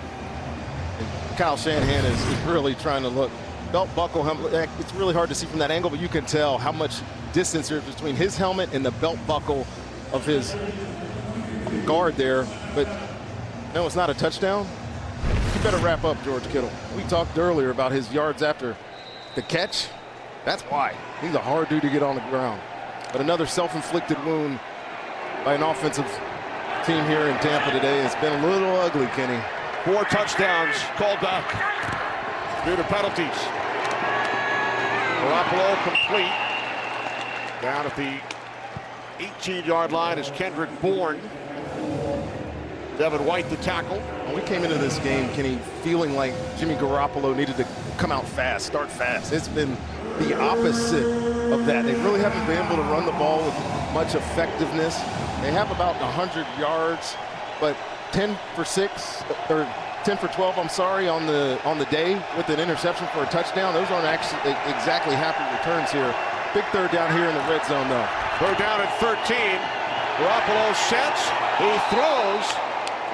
Kyle Shanahan is really trying to look. Belt buckle helmet, it's really hard to see from that angle, but you can tell how much distance there is between his helmet and the belt buckle of his guard there. But no, it's not a touchdown. You better wrap up, George Kittle. We talked earlier about his yards after the catch. That's why. He's a hard dude to get on the ground. But another self-inflicted wound by an offensive team here in Tampa today. It's been a little ugly, Kenny. 4 touchdowns called back due to penalties. Garoppolo complete. Down at the 18-yard line is Kendrick Bourne. Devin White the tackle. When we came into this game, Kenny, feeling like Jimmy Garoppolo needed to come out fast, start fast. It's been the opposite of that. They really haven't been able to run the ball with much effectiveness. They have about 100 yards, but 10 for 6 or 10 for 12, I'm sorry, on the day with an interception for a touchdown. Those aren't actually exactly happy returns here. Big third down here in the red zone, though. Third down at 13. Garoppolo sets, he throws,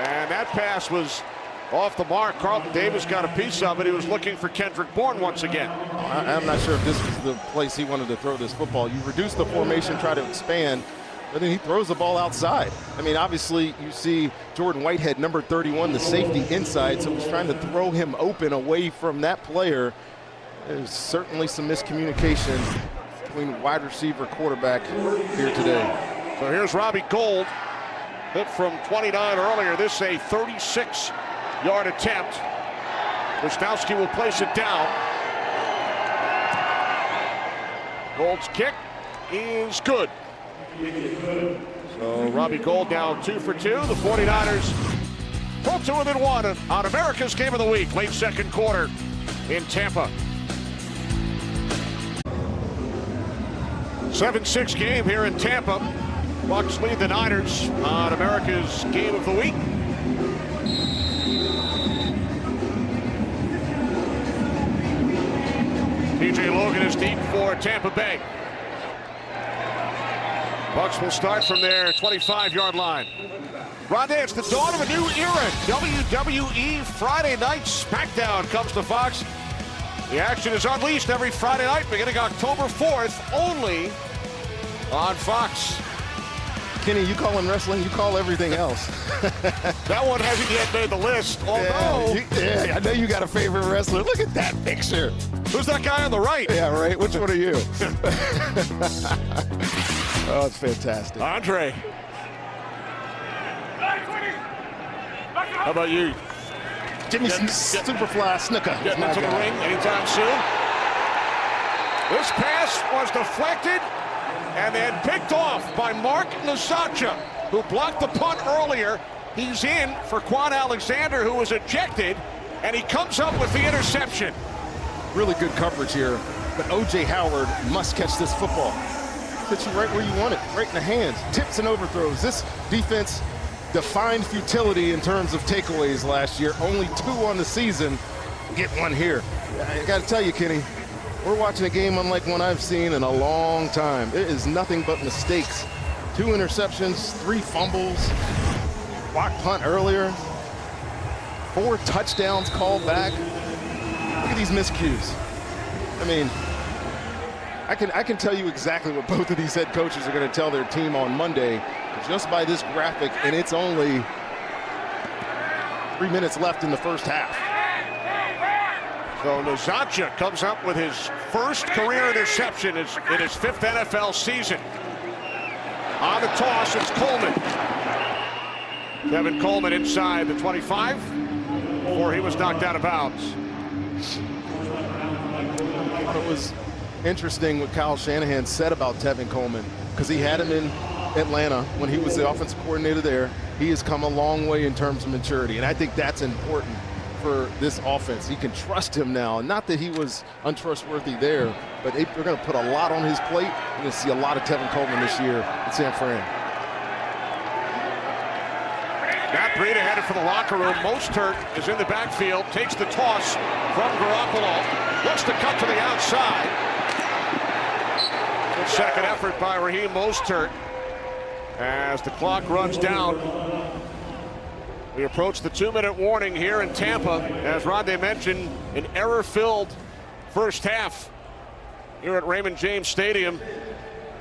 and that pass was off the mark. Carlton Davis got a piece of it. He was looking for Kendrick Bourne once again. I'm not sure if this was the place he wanted to throw this football. You reduce the formation, try to expand, but then he throws the ball outside. I mean, obviously, you see Jordan Whitehead, number 31, the safety inside, so he's trying to throw him open away from that player. There's certainly some miscommunication between wide receiver quarterback here today. So here's Robbie Gould, hit from 29 earlier. This is a 36-yard attempt. Wisnowski will place it down. Gould's kick is good. So Robbie Gould now 2 for 2. The 49ers pull to within 1 on America's Game of the Week, late second quarter in Tampa. 7-6 game here in Tampa. Bucs lead the Niners on America's Game of the Week. TJ Logan is deep for Tampa Bay. Bucs will start from their 25-yard line. Rondé, it's the dawn of a new era. WWE Friday Night SmackDown comes to Fox. The action is unleashed every Friday night beginning October 4th, only on Fox. Kenny, you call in wrestling, you call everything else. That one hasn't yet made the list, although... Yeah, I know you got a favorite wrestler. Look at that picture. Who's that guy on the right? Yeah, right. Which one are you? Oh, it's fantastic. Andre. How about you? Jimmy Superfly Snuka. Getting into the ring anytime soon. This pass was deflected and then picked off by Mark Nasacha, who blocked the punt earlier. He's in for Quan Alexander, who was ejected, and he comes up with the interception. Really good coverage here, but O.J. Howard must catch this football. Puts you right where you want it, right in the hands. Tips and overthrows. This defense defined futility in terms of takeaways last year. Only 2 on the season. Get one here. I got to tell you, Kenny, we're watching a game unlike one I've seen in a long time. It is nothing but mistakes. 2 interceptions, 3 fumbles, block punt earlier, 4 touchdowns called back. Look at these miscues. I mean, I can tell you exactly what both of these head coaches are going to tell their team on Monday just by this graphic, and it's only 3 minutes left in the first half. So Nasacha comes up with his first career interception in his 5th NFL season. On the toss, it's Coleman. Kevin Coleman inside the 25 before he was knocked out of bounds. It was interesting what Kyle Shanahan said about Tevin Coleman, because he had him in Atlanta when he was the offensive coordinator there. He has come a long way in terms of maturity, and I think that's important for this offense. He can trust him now. Not that he was untrustworthy there, but they're going to put a lot on his plate. You're going to see a lot of Tevin Coleman this year in San Fran. Matt Breida headed for the locker room. Mostert is in the backfield, takes the toss from Garoppolo, looks to cut to the outside. Good second effort by Raheem Mostert as the clock runs down. We approach the 2-minute warning here in Tampa. As Rondé mentioned, an error-filled first half here at Raymond James Stadium.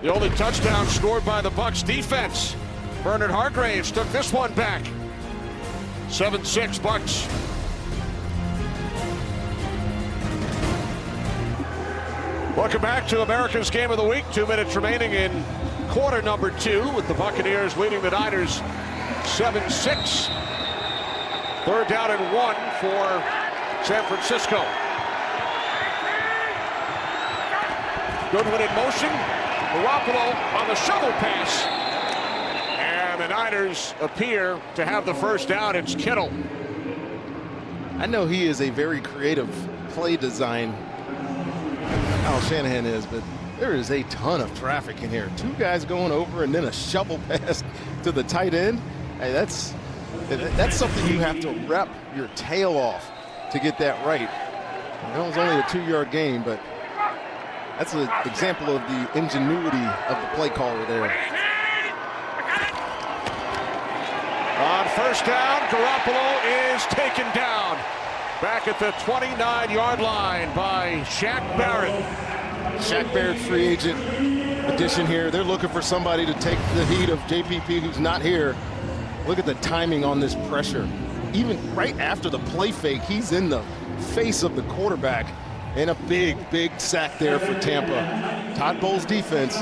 The only touchdown scored by the Bucs defense. Bernard Hargraves took this one back. 7-6 Bucs. Welcome back to America's Game of the Week. 2 minutes remaining in quarter number 2, with the Buccaneers leading the Niners 7-6. 3rd down and 1 for San Francisco. Goodwin in motion. Garoppolo on the shovel pass. And the Niners appear to have the first down. It's Kittle. I know he is a very creative play design, Kyle Shanahan is, but there is a ton of traffic in here. 2 guys going over and then a shovel pass to the tight end. Hey, that's something you have to rep your tail off to get that right. That was only a 2-yard gain, but that's an example of the ingenuity of the play caller there. On first down, Garoppolo is taken down. Back at the 29-yard line by Shaq Barrett. Shaq Barrett, free agent addition here. They're looking for somebody to take the heat of JPP, who's not here. Look at the timing on this pressure. Even right after the play fake, he's in the face of the quarterback. And a big, big sack there for Tampa. Todd Bowles' defense,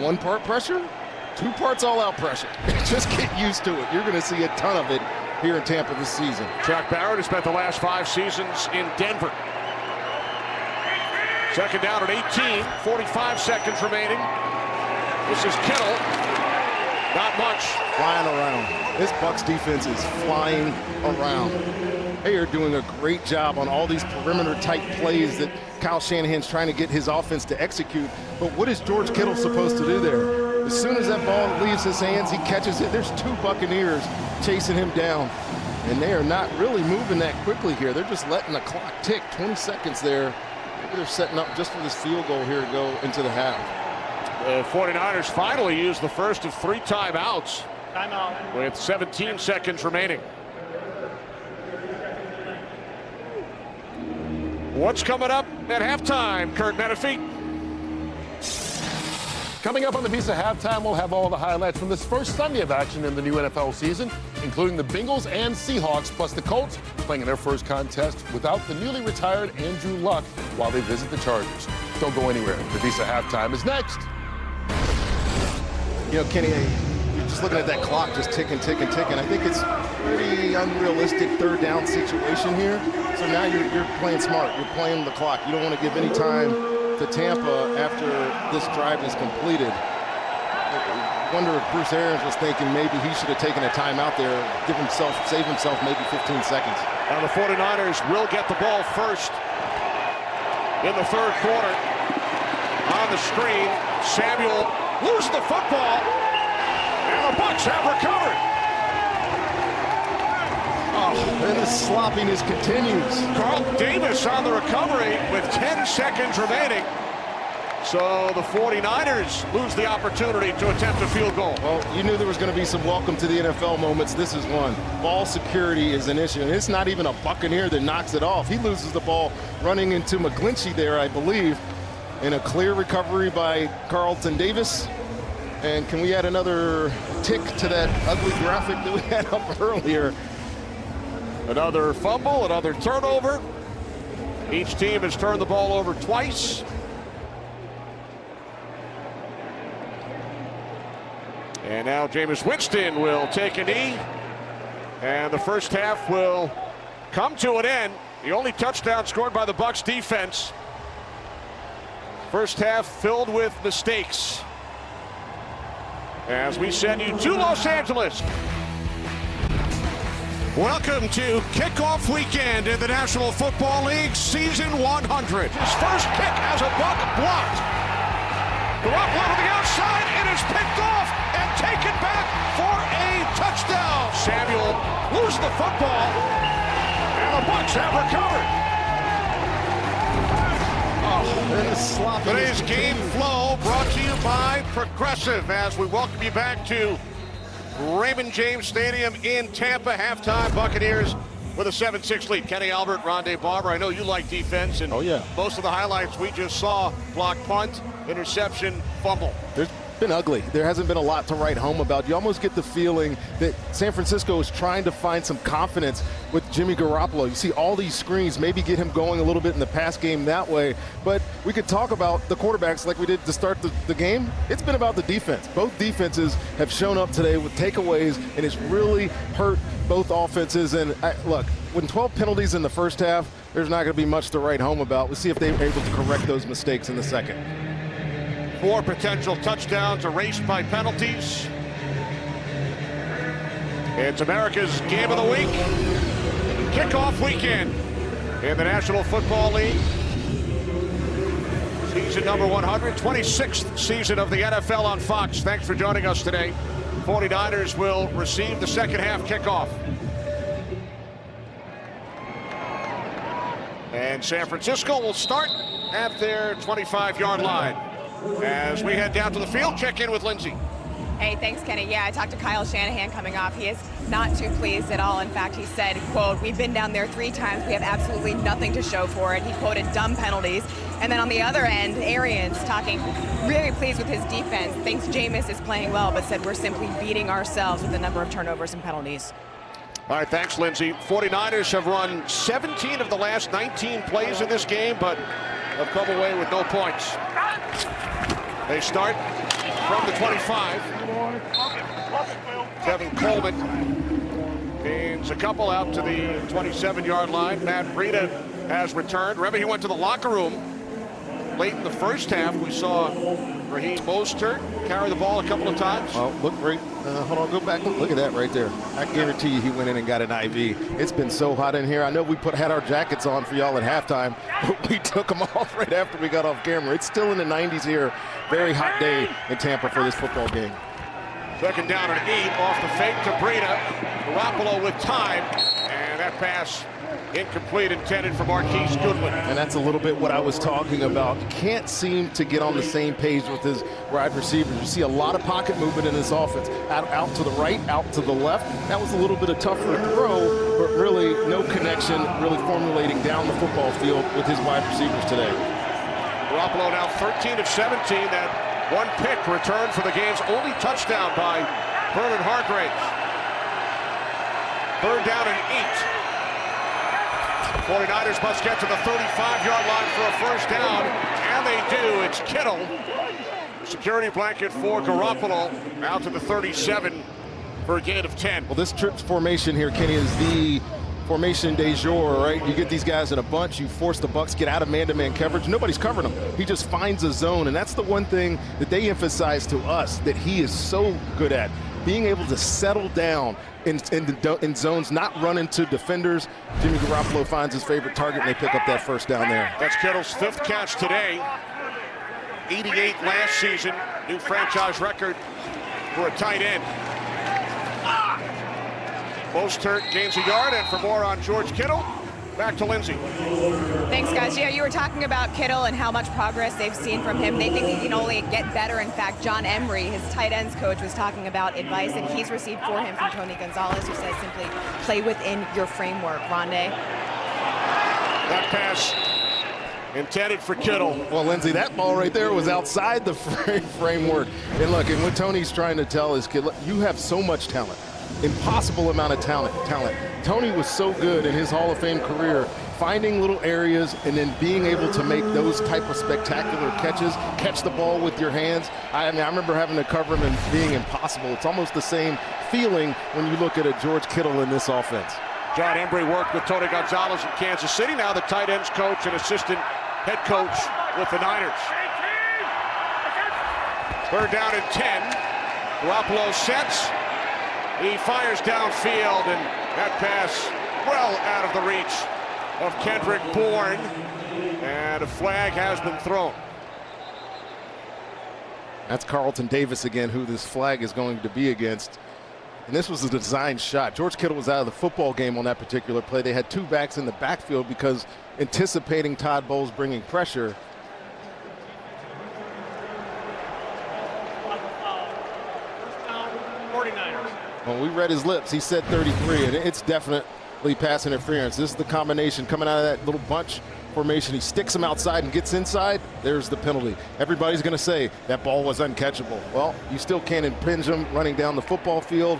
1 part pressure, 2 parts all-out pressure. Just get used to it. You're going to see a ton of it here in Tampa this season. Shaq Barrett has spent the last 5 seasons in Denver. 2nd down at 18, 45 seconds remaining. This is Kittle. Not much. Flying around. This Bucs defense is flying around. They are doing a great job on all these perimeter-type plays that Kyle Shanahan's trying to get his offense to execute. But what is George Kittle supposed to do there? As soon as that ball leaves his hands, he catches it. There's 2 Buccaneers chasing him down. And they are not really moving that quickly here. They're just letting the clock tick. 20 seconds there. Maybe they're setting up just for this field goal here to go into the half. The 49ers finally used the first of 3 timeouts. Timeout. With 17 seconds remaining. What's coming up at halftime, Kurt Menefee? Coming up on the Visa Halftime, we'll have all the highlights from this first Sunday of action in the new NFL season, including the Bengals and Seahawks, plus the Colts playing in their first contest without the newly retired Andrew Luck while they visit the Chargers. Don't go anywhere. The Visa Halftime is next. You know, Kenny, you're just looking at that clock just ticking. I think it's a pretty unrealistic third down situation here. So now you're playing smart. You're playing the clock. You don't want to give any time to Tampa after this drive is completed. I wonder if Bruce Arians was thinking maybe he should have taken a timeout there, save himself maybe 15 seconds. Now the 49ers will get the ball first in the third quarter. On the screen, Samuel loses the football, and the Bucs have recovered. Oh, and the sloppiness continues. Carl Davis on the recovery with 10 seconds remaining. So the 49ers lose the opportunity to attempt a field goal. Well, you knew there was going to be some welcome to the NFL moments. This is one. Ball security is an issue, and it's not even a Buccaneer that knocks it off. He loses the ball running into McGlinchey there, I believe, in a clear recovery by Carlton Davis. And can we add another tick to that ugly graphic that we had up earlier? Another fumble, another turnover. Each team has turned the ball over twice. And now Jameis Winston will take a knee. And the first half will come to an end. The only touchdown scored by the Bucs defense. First half filled with mistakes. As we send you to Los Angeles. Welcome to kickoff weekend in the National Football League, season 100. His first kick as a Buc blocked. Garoppolo to the outside, it is picked off and taken back for a touchdown. Samuel loses the football, and the Bucs have recovered. Today's game flow brought to you by Progressive as we welcome you back to Raymond James Stadium in Tampa. Halftime, Buccaneers with a 7-6 lead. Kenny Albert, Rondé Barber. I know you like defense, and most of the highlights we just saw: block punt, interception, fumble. There's been ugly. There hasn't been a lot to write home about. You almost get the feeling that San Francisco is trying to find some confidence with Jimmy Garoppolo. You see all these screens, maybe get him going a little bit in the pass game that way. But we could talk about the quarterbacks like we did to start the game. It's been about the defense. Both defenses have shown up today with takeaways, and it's really hurt both offenses. And look, when 12 penalties in the first half, there's not going to be much to write home about. We'll see if they're able to correct those mistakes in the second. 4 potential touchdowns erased by penalties. It's America's game of the week. Kickoff weekend in the National Football League. Season number 100, 26th season of the NFL on Fox. Thanks for joining us today. 49ers will receive the second half kickoff. And San Francisco will start at their 25-yard line. As we head down to the field, check in with Lindsay. Hey, thanks, Kenny. Yeah, I talked to Kyle Shanahan coming off. He is not too pleased at all. In fact, he said, quote, "We've been down there 3 times. We have absolutely nothing to show for it." He quoted dumb penalties. And then on the other end, Arians talking really pleased with his defense. Thinks Jameis is playing well, but said we're simply beating ourselves with the number of turnovers and penalties. All right, thanks, Lindsay. 49ers have run 17 of the last 19 plays in this game, but have come away with no points. They start from the 25. Kevin Coleman gains a couple out to the 27-yard line. Matt Breida has returned. Remember, he went to the locker room late in the first half. We saw Raheem Mostert carry the ball a couple of times. Oh, look great. Hold on, go back. Look at that right there. I guarantee you he went in and got an IV. It's been so hot in here. I know we had our jackets on for y'all at halftime, but we took them off right after we got off camera. It's still in the 90s here. Very hot day in Tampa for this football game. Second down and 8 off the fake to Breida. Garoppolo with time, and that pass incomplete, intended for Marquise Goodwin. And that's a little bit what I was talking about. Can't seem to get on the same page with his wide receivers. You see a lot of pocket movement in this offense. Out to the right, out to the left. That was a little bit of tougher throw, but really no connection, really formulating down the football field with his wide receivers today. Garoppolo now 13 of 17. That One pick returned for the game's only touchdown by Vernon Hargraves. 3rd down and 8. 49ers must get to the 35-yard line for a first down, and they do. It's Kittle. Security blanket for Garoppolo out to the 37 for a gain of 10. Well, this trips formation here, Kenny, is the formation de jour, right? You get these guys in a bunch, you force the Bucs get out of man-to-man coverage. Nobody's covering him. He just finds a zone, and that's the one thing that they emphasize to us that he is so good at, being able to settle down in zones, not run into defenders. Jimmy Garoppolo finds his favorite target, and they pick up that first down there. That's Kittle's 5th catch today. 88 last season, new franchise record for a tight end. Most hurt, gains a yard, and for more on George Kittle, back to Lindsay. Thanks, guys. Yeah, you were talking about Kittle and how much progress they've seen from him. They think he can only get better. In fact, John Emery, his tight ends coach, was talking about advice that he's received for him from Tony Gonzalez, who says simply play within your framework. Rondé. That pass intended for Kittle. Well, Lindsay, that ball right there was outside the framework. And look, and what Tony's trying to tell his kid, look, you have so much talent. Impossible amount of talent. Tony was so good in his Hall of Fame career, finding little areas and then being able to make those type of spectacular catches, catch the ball with your hands. I mean, I remember having to cover him and being impossible. It's almost the same feeling when you look at a George Kittle in this offense. John Emery worked with Tony Gonzalez in Kansas City, now the tight ends coach and assistant head coach with the Niners. 3rd down and 10. Garoppolo sets. He fires downfield, and that pass well out of the reach of Kendrick Bourne, and a flag has been thrown. That's Carlton Davis again, who this flag is going to be against. And this was a designed shot. George Kittle was out of the football game on that particular play. They had 2 backs in the backfield because anticipating Todd Bowles bringing pressure. When we read his lips, he said 33, and it's definitely pass interference. This is the combination coming out of that little bunch formation. He sticks him outside and gets inside. There's the penalty. Everybody's going to say that ball was uncatchable. Well, you still can't impinge him running down the football field.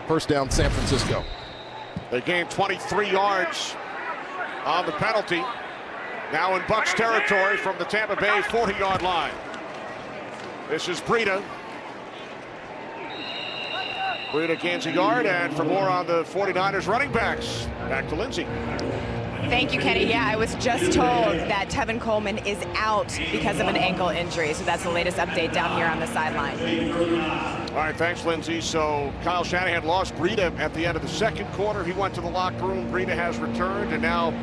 First down, San Francisco. They gained 23 yards on the penalty. Now in Bucs territory from the Tampa Bay 40-yard line. This is Breida. Breida gains a yard, and for more on the 49ers running backs, back to Lindsay. Thank you, Kenny. Yeah, I was just told that Tevin Coleman is out because of an ankle injury, so that's the latest update down here on the sideline. All right, thanks, Lindsay. So Kyle Shanahan lost Breida at the end of the 2nd quarter. He went to the locker room. Breida has returned, and now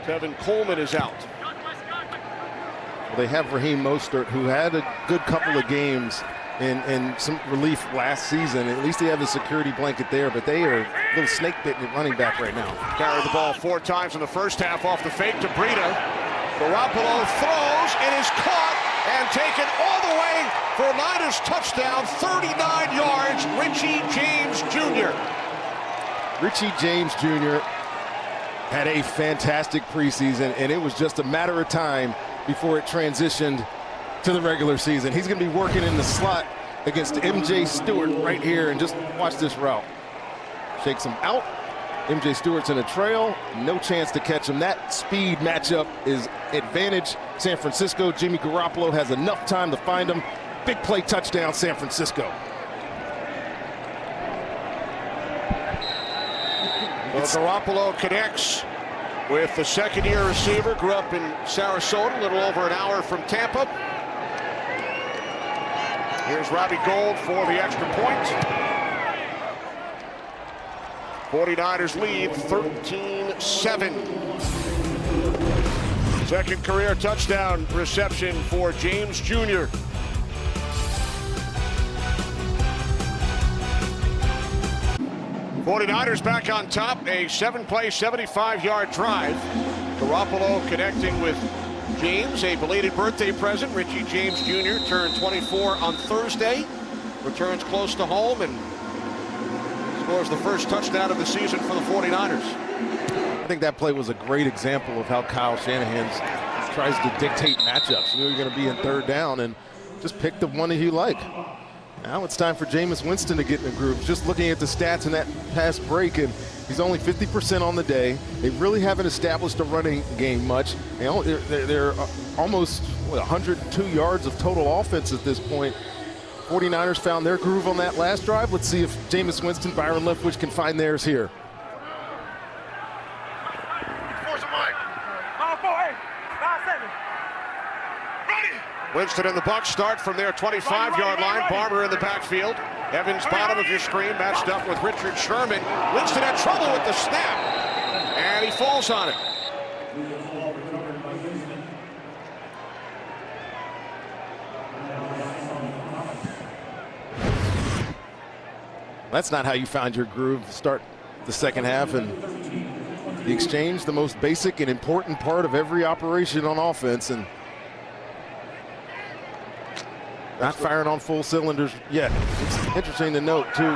Tevin Coleman is out. They have Raheem Mostert, who had a good couple of games and some relief last season. At least they have the security blanket there, but they are a little snake bitten at running back right now. Carried the ball 4 times in the first half off the fake to Breida. Garoppolo throws, it is caught and taken all the way for a Niners touchdown, 39 yards, Richie James Jr. Richie James Jr. had a fantastic preseason, and it was just a matter of time before it transitioned to the regular season. He's going to be working in the slot against MJ Stewart right here, and just watch this route. Shakes him out. MJ Stewart's in a trail. No chance to catch him. That speed matchup is advantage San Francisco. Jimmy Garoppolo has enough time to find him. Big play touchdown, San Francisco. Well, Garoppolo connects with the 2nd-year receiver. Grew up in Sarasota, a little over an hour from Tampa. Here's Robbie Gould for the extra point. 49ers lead 13-7. 2nd career touchdown reception for James Jr. '49ers back on top, a 7-play, 75-yard drive. Garoppolo connecting with James, a belated birthday present. Richie James Jr. turned 24 on Thursday, returns close to home, and scores the first touchdown of the season for the 49ers. I think that play was a great example of how Kyle Shanahan's tries to dictate matchups. You know you're going to be in third down, and just pick the one that you like. Now it's time for Jameis Winston to get in the groove. Just looking at the stats in that past break, and he's only 50% on the day. They really haven't established a running game much. They're almost 102 yards of total offense at this point. 49ers found their groove on that last drive. Let's see if Jameis Winston, Byron Leftwich can find theirs here. Winston and the Bucs start from their 25-yard line. Barber in the backfield. Evans bottom of your screen, matched up with Richard Sherman. Winston had trouble with the snap, and he falls on it. That's not how you found your groove. Start the second half, and the exchange, the most basic and important part of every operation on offense, and not firing on full cylinders yet. It's interesting to note, too, you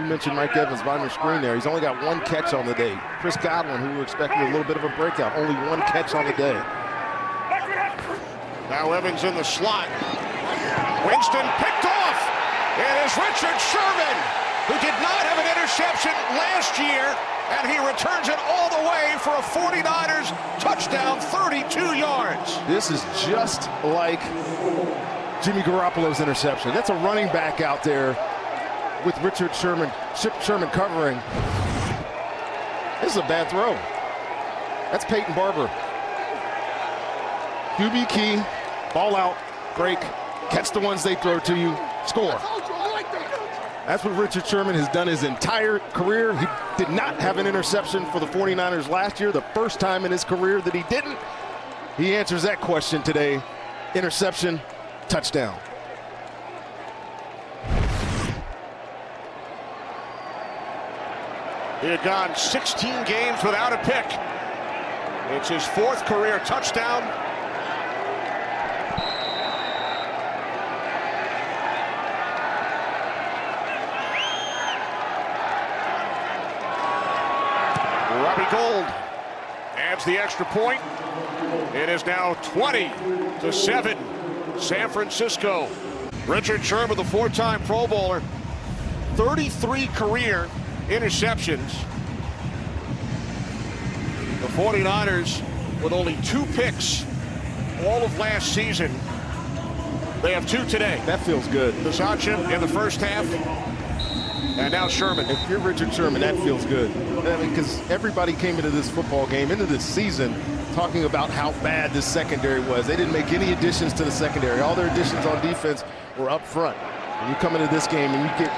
mentioned Mike Evans on your screen there. He's only got one catch on the day. Chris Godwin, who we're expecting a little bit of a breakout, only one catch on the day. Now Evans in the slot. Winston picked off. It is Richard Sherman, who did not have an interception last year, and he returns it all the way for a 49ers touchdown, 32 yards. This is just like Jimmy Garoppolo's interception. That's a running back out there with Richard Sherman covering. This is a bad throw. That's Peyton Barber. QB key, ball out, break, catch the ones they throw to you, score. That's what Richard Sherman has done his entire career. He did not have an interception for the 49ers last year, the first time in his career that he didn't. He answers that question today. Interception, touchdown. He had gone 16 games without a pick. It's his fourth career touchdown. Robbie Gould adds the extra point. It is now 20-7. San Francisco. Richard Sherman, the four-time Pro Bowler, 33 career interceptions. The 49ers with only 2 picks all of last season. They have 2 today. That feels good. Zasachin in the first half, and now Sherman. If you're Richard Sherman, that feels good. I mean, because everybody came into this football game, into this season, talking about how bad this secondary was. They didn't make any additions to the secondary. All their additions on defense were up front. And you come into this game and you get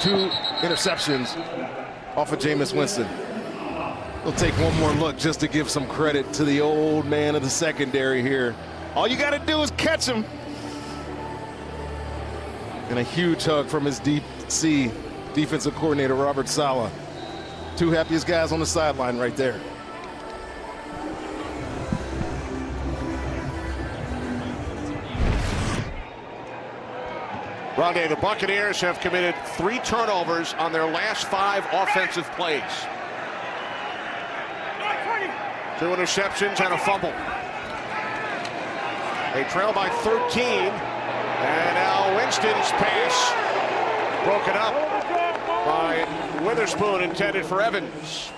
2 interceptions off of Jameis Winston. We'll take one more look just to give some credit to the old man of the secondary here. All you got to do is catch him. And a huge hug from his DC defensive coordinator, Robert Saleh. 2 happiest guys on the sideline right there. Rondé, the Buccaneers have committed 3 turnovers on their last 5 offensive plays. 2 interceptions and a fumble. They trail by 13, and now Winston's pass broken up by Witherspoon, intended for Evans.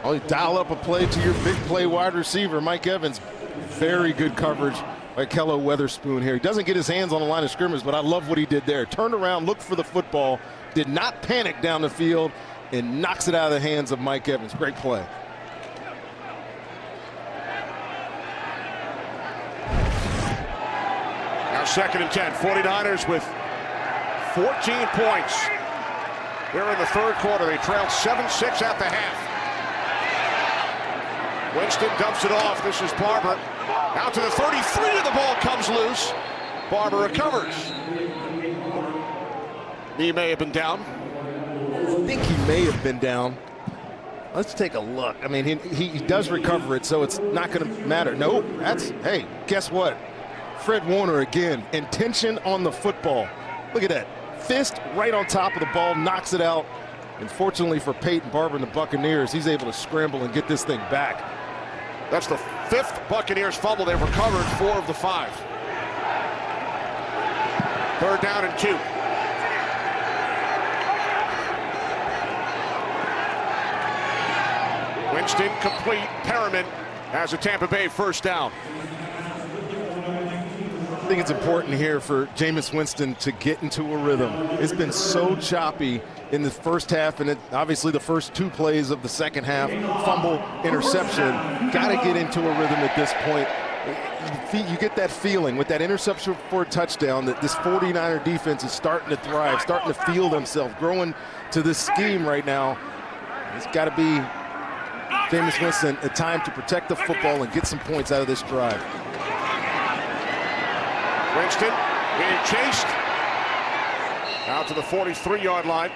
Oh, you dial up a play to your big play wide receiver, Mike Evans. Very good coverage by Kello Witherspoon here. He doesn't get his hands on the line of scrimmage, but I love what he did there. Turned around, looked for the football, did not panic down the field, and knocks it out of the hands of Mike Evans. Great play. Now 2nd and 10. 49ers with 14 points. They're in the 3rd quarter. They trailed 7-6 at the half. Winston dumps it off. This is Barber. Out to the 33, and the ball comes loose. Barber recovers. He may have been down. I think he may have been down. Let's take a look. I mean, he does recover it, so it's not going to matter. Nope. Hey, guess what? Fred Warner again. Intention on the football. Look at that. Fist right on top of the ball, knocks it out. And fortunately for Peyton Barber and the Buccaneers, he's able to scramble and get this thing back. That's the fifth Buccaneers fumble they've recovered, 4 of the 5. 3rd down and 2. Winston complete. Perriman has a Tampa Bay first down. I think it's important here for Jameis Winston to get into a rhythm. It's been so choppy in the first half, and obviously the first 2 plays of the second half, fumble, interception. Got to get into a rhythm at this point. You get that feeling with that interception for a touchdown that this 49er defense is starting to thrive, starting to feel themselves, growing to this scheme right now. It's got to be Jameis Winston a time to protect the football and get some points out of this drive. Winston being chased out to the 43-yard line.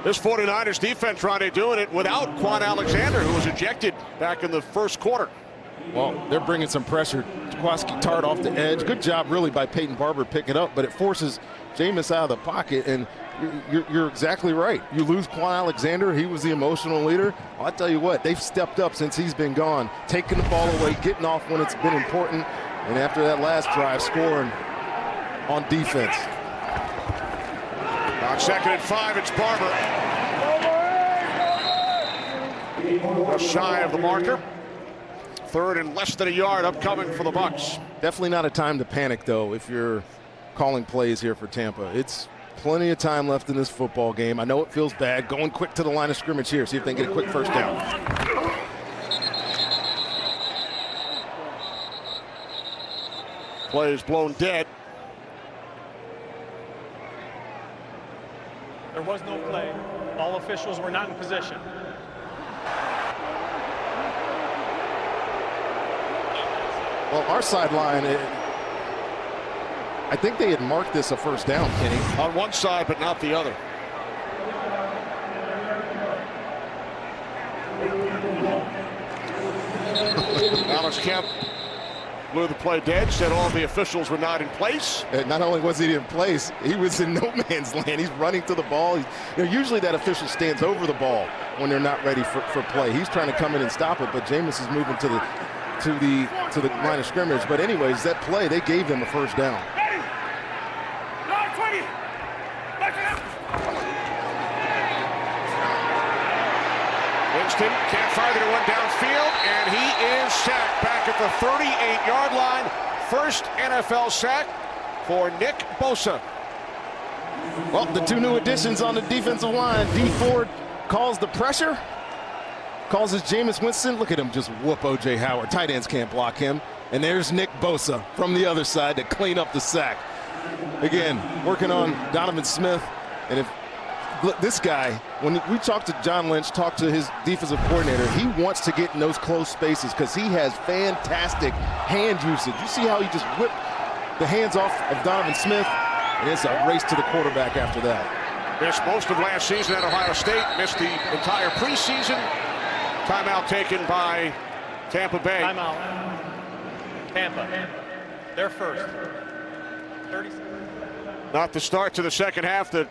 This 49ers defense, Ronnie, doing it without Quan Alexander, who was ejected back in the first quarter. Well, they're bringing some pressure. Jaquiski Tart off the edge. Good job, really, by Peyton Barber picking it up, but it forces Jameis out of the pocket, and you're exactly right. You lose Quan Alexander. He was the emotional leader. Well, I tell you what, they've stepped up since he's been gone, taking the ball away, getting off when it's been important, and after that last drive, scoring on defense. On 2nd and 5, it's Barber. Just shy of the marker. 3rd and less than a yard upcoming for the Bucs. Definitely not a time to panic, though, if you're calling plays here for Tampa. It's plenty of time left in this football game. I know it feels bad. Going quick to the line of scrimmage here. See if they can get a quick first down. Play is blown dead. There was no play. All officials were not in position. Well, our sideline, I think they had marked this a first down, Kenny. On one side, but not the other. Alex Kemp blew the play dead, said all the officials were not in place. And not only was he in place, he was in no man's land. He's running to the ball. Usually that official stands over the ball when they're not ready for play. He's trying to come in and stop it, but Jameis is moving to the line of scrimmage. But anyways, that play, they gave them a first down. Winston can't fire the one downfield, and he is sacked back at the 38-yard line. First NFL sack for Nick Bosa. Well, the 2 new additions on the defensive line. D Ford calls the pressure. Causes Jameis Winston. Look at him just whoop O.J. Howard. Tight ends can't block him. And there's Nick Bosa from the other side to clean up the sack. Again, working on Donovan Smith. And if look, this guy, when we talked to John Lynch, talked to his defensive coordinator, he wants to get in those close spaces because he has fantastic hand usage. You see how he just whipped the hands off of Donovan Smith, and it's a race to the quarterback after that. Missed most of last season at Ohio State. Missed the entire preseason. Timeout taken by Tampa Bay. Timeout. Tampa. They're first. 30 seconds. Not the start to the second half that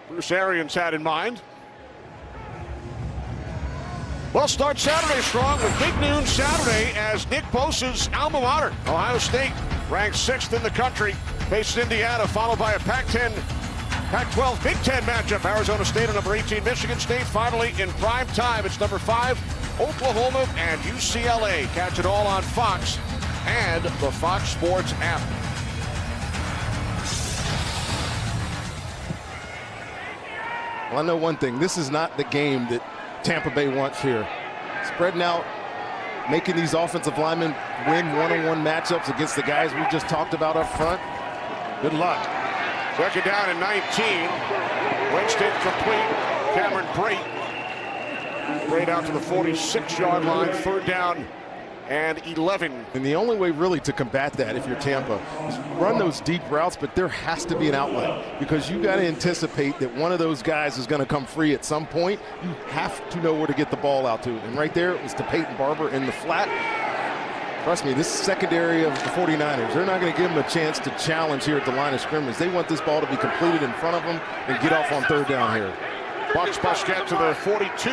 Bruce Arians had in mind. Well, start Saturday strong with big noon Saturday as Nick Bosa's alma mater, Ohio State, ranked 6th in the country, faces Indiana, followed by a Pac-12 Big Ten matchup. Arizona State and number 18 Michigan State. Finally in prime time, it's number 5 Oklahoma and UCLA. Catch it all on Fox and the Fox Sports app. Well, I know one thing. This is not the game that Tampa Bay wants here. Spreading out, making these offensive linemen win one-on-one matchups against the guys we just talked about up front. Good luck. 2nd down and 19. Winston complete. Cameron Brate. Brate out to the 46-yard line. 3rd down and 11. And the only way really to combat that if you're Tampa is run those deep routes, but there has to be an outlet because you got to anticipate that one of those guys is going to come free at some point. You have to know where to get the ball out to. And right there it was to Peyton Barber in the flat. Trust me, this secondary of the 49ers, they're not going to give them a chance to challenge here at the line of scrimmage. They want this ball to be completed in front of them and get off on 3rd down here. Bucs must get to the 42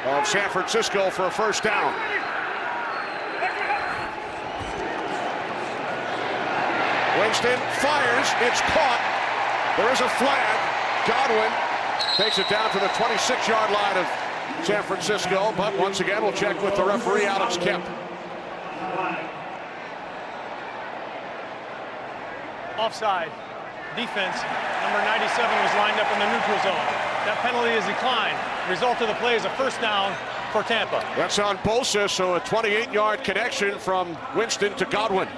of San Francisco for a first down. Winston fires. It's caught. There is a flag. Godwin takes it down to the 26-yard line of San Francisco. But once again, we'll check with the referee, Alex Kemp. Offside. Defense, number 97 was lined up in the neutral zone. That penalty is declined. Result of the play is a first down for Tampa. That's on Bosa, so a 28-yard connection from Winston to Godwin.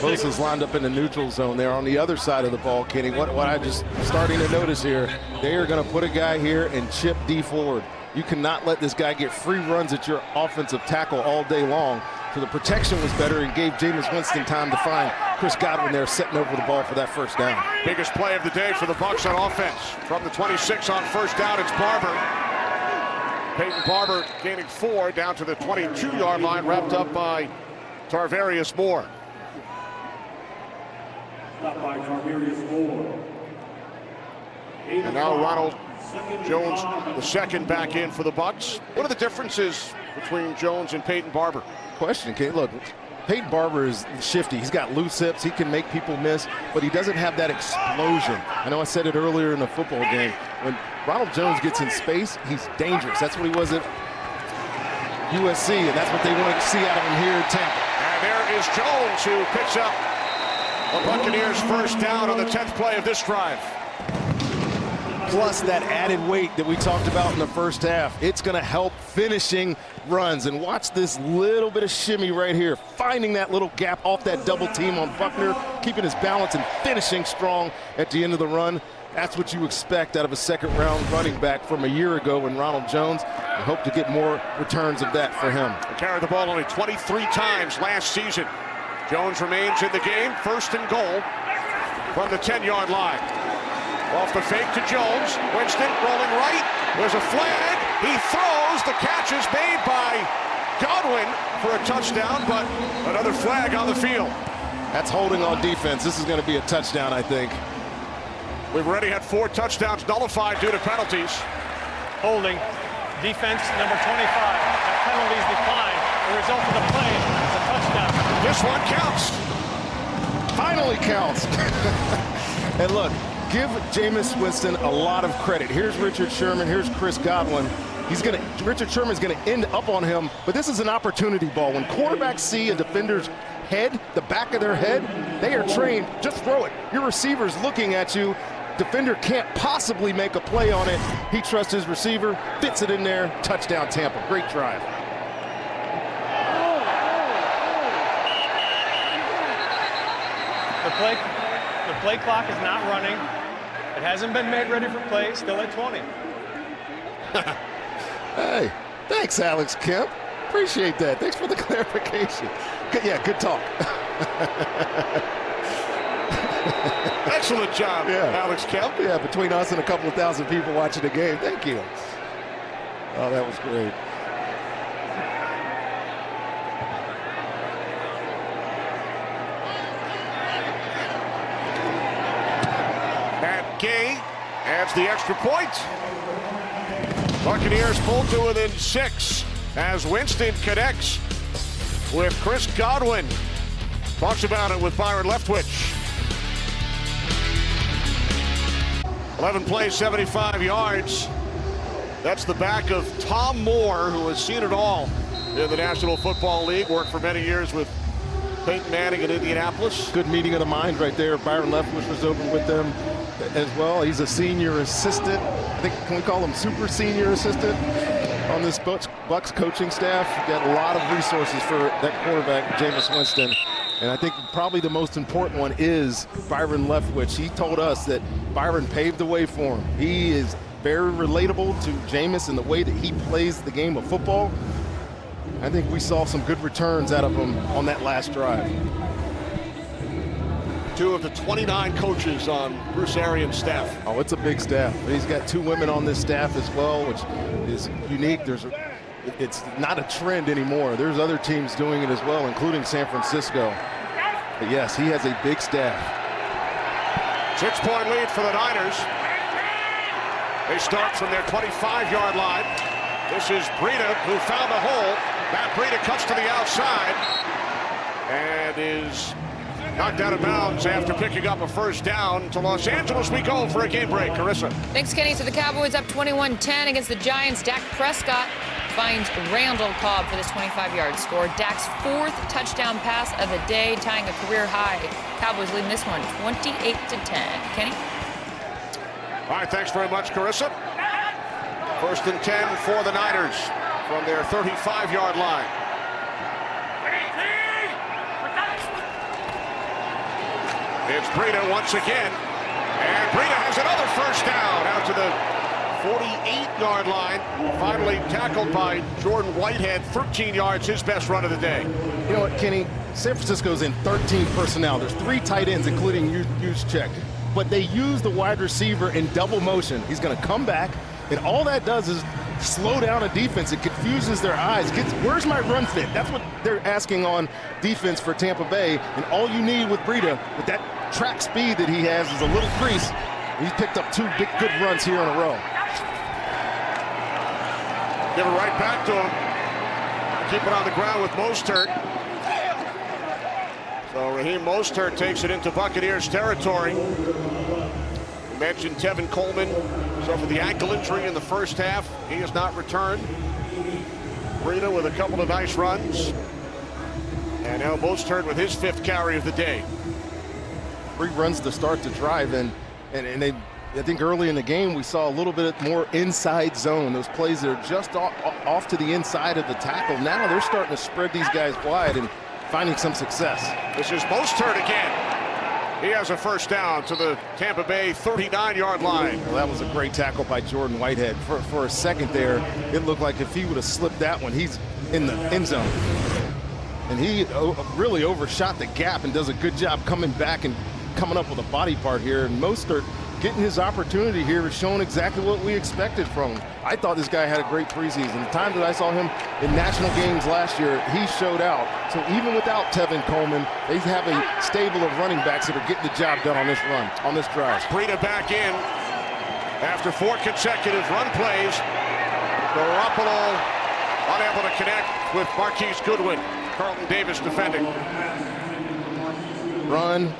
Bosa's lined up in the neutral zone there on the other side of the ball, Kenny. What I just starting to notice here, they are going to put a guy here and chip D forward. You cannot let this guy get free runs at your offensive tackle all day long. So the protection was better and gave Jameis Winston time to find Chris Godwin there setting over the ball for that first down. Biggest play of the day for the Bucs on offense. From the 26 on first down, it's Barber. Peyton Barber gaining 4 down to the 22-yard line, wrapped up by Tarvarius Moore. And now Ronald Jones, the second, back in for the Bucs. What are the differences between Jones and Peyton Barber? Question, Kate. Look, Peyton Barber is shifty. He's got loose hips. He can make people miss, but he doesn't have that explosion. I know I said it earlier in the football game. When Ronald Jones gets in space, he's dangerous. That's what he was at USC, and that's what they want to see out of him here in Tampa. And there is Jones, who picks up the Buccaneers' first down on the 10th play of this drive. Plus that added weight that we talked about in the first half. It's going to help finishing runs. And watch this little bit of shimmy right here, finding that little gap off that double team on Buckner, keeping his balance and finishing strong at the end of the run. That's what you expect out of a second-round running back from a year ago in Ronald Jones. I hope to get more returns of that for him. He carried the ball only 23 times last season. Jones remains in the game, first and goal from the 10-yard line. Off the fake to Jones. Winston rolling right. There's a flag. He throws. The catch is made by Godwin for a touchdown, but another flag on the field. That's holding on defense. This is going to be a touchdown, I think. We've already had 4 touchdowns nullified due to penalties. Holding. Defense, number 25. That penalty is declined. The result of the play is a touchdown. This one counts. Finally counts. And look, give Jameis Winston a lot of credit. Here's Richard Sherman. Here's Chris Godwin. Richard Sherman's going to end up on him, but this is an opportunity ball. When quarterbacks see a defender's head, the back of their head, they are trained, just throw it. Your receiver's looking at you. Defender can't possibly make a play on it. He trusts his receiver, fits it in there, touchdown Tampa. Great drive. The play clock is not running. It hasn't been made ready for play. Still at 20. Hey, thanks, Alex Kemp. Appreciate that. Thanks for the clarification. Good talk. Excellent job, Alex Kemp. Yeah, between us and a couple of thousand people watching the game. Thank you. Oh, that was great. Gay adds the extra point. Buccaneers pull to within 6 as Winston connects with Chris Godwin. Talks about it with Byron Leftwich. 11 plays, 75 yards. That's the back of Tom Moore, who has seen it all in the National Football League. Worked for many years with Peyton Manning in Indianapolis. Good meeting of the mind right there. Byron Leftwich was over with them as well. He's a senior assistant. I think, can we call him super senior assistant on this Bucs coaching staff? Got a lot of resources for that quarterback, Jameis Winston. And I think probably the most important one is Byron Leftwich. He told us that Byron paved the way for him. He is very relatable to Jameis in the way that he plays the game of football. I think we saw some good returns out of him on that last drive. 2 of the 29 coaches on Bruce Arians' staff. Oh, it's a big staff. He's got 2 women on this staff as well, which is unique. It's not a trend anymore. There's other teams doing it as well, including San Francisco. But yes, he has a big staff. 6-point lead for the Niners. They start from their 25-yard line. This is Breida who found the hole. Matt Breida cuts to the outside and is knocked out of bounds after picking up a first down. To Los Angeles we go for a game break. Carissa. Thanks, Kenny. So the Cowboys up 21-10 against the Giants. Dak Prescott finds Randall Cobb for this 25-yard score. Dak's 4th touchdown pass of the day, tying a career high. Cowboys leading this one 28-10. Kenny? All right, thanks very much, Carissa. 1st and 10 for the Niners from their 35-yard line. It's Breida once again, and Breida has another first down out to the 48-yard line. Finally tackled by Jordan Whitehead, 13 yards, his best run of the day. You know what, Kenny? San Francisco's in 13 personnel. There's 3 tight ends, including Juszczyk. But they use the wide receiver in double motion. He's going to come back, and all that does is slow down a defense. It confuses their eyes. Where's my run fit? That's what they're asking on defense for Tampa Bay. And all you need with Breida, with that track speed that he has, is a little crease. He's picked up 2 big good runs here in a row. Give it right back to him. Keep it on the ground with Mostert. So Raheem Mostert takes it into Buccaneers territory. We mentioned Tevin Coleman suffered the ankle injury in the first half. He has not returned. Breida with a couple of nice runs. And now Mostert with his 5th carry of the day. 3 runs to start the drive, and they, I think early in the game we saw a little bit more inside zone. Those plays that are just off to the inside of the tackle. Now they're starting to spread these guys wide and finding some success. This is Mostert again. He has a first down to the Tampa Bay 39-yard line. Well, that was a great tackle by Jordan Whitehead. For a second there, it looked like if he would have slipped that one, he's in the end zone. And he really overshot the gap and does a good job coming back and coming up with a body part here. And Mostert getting his opportunity here is showing exactly what we expected from him. I thought this guy had a great preseason. The time that I saw him in national games last year, he showed out. So even without Tevin Coleman, they have a stable of running backs that are getting the job done on this run, on this drive. Breida back in after 4 consecutive run plays. Garoppolo unable to connect with Marquise Goodwin. Carlton Davis defending. Run.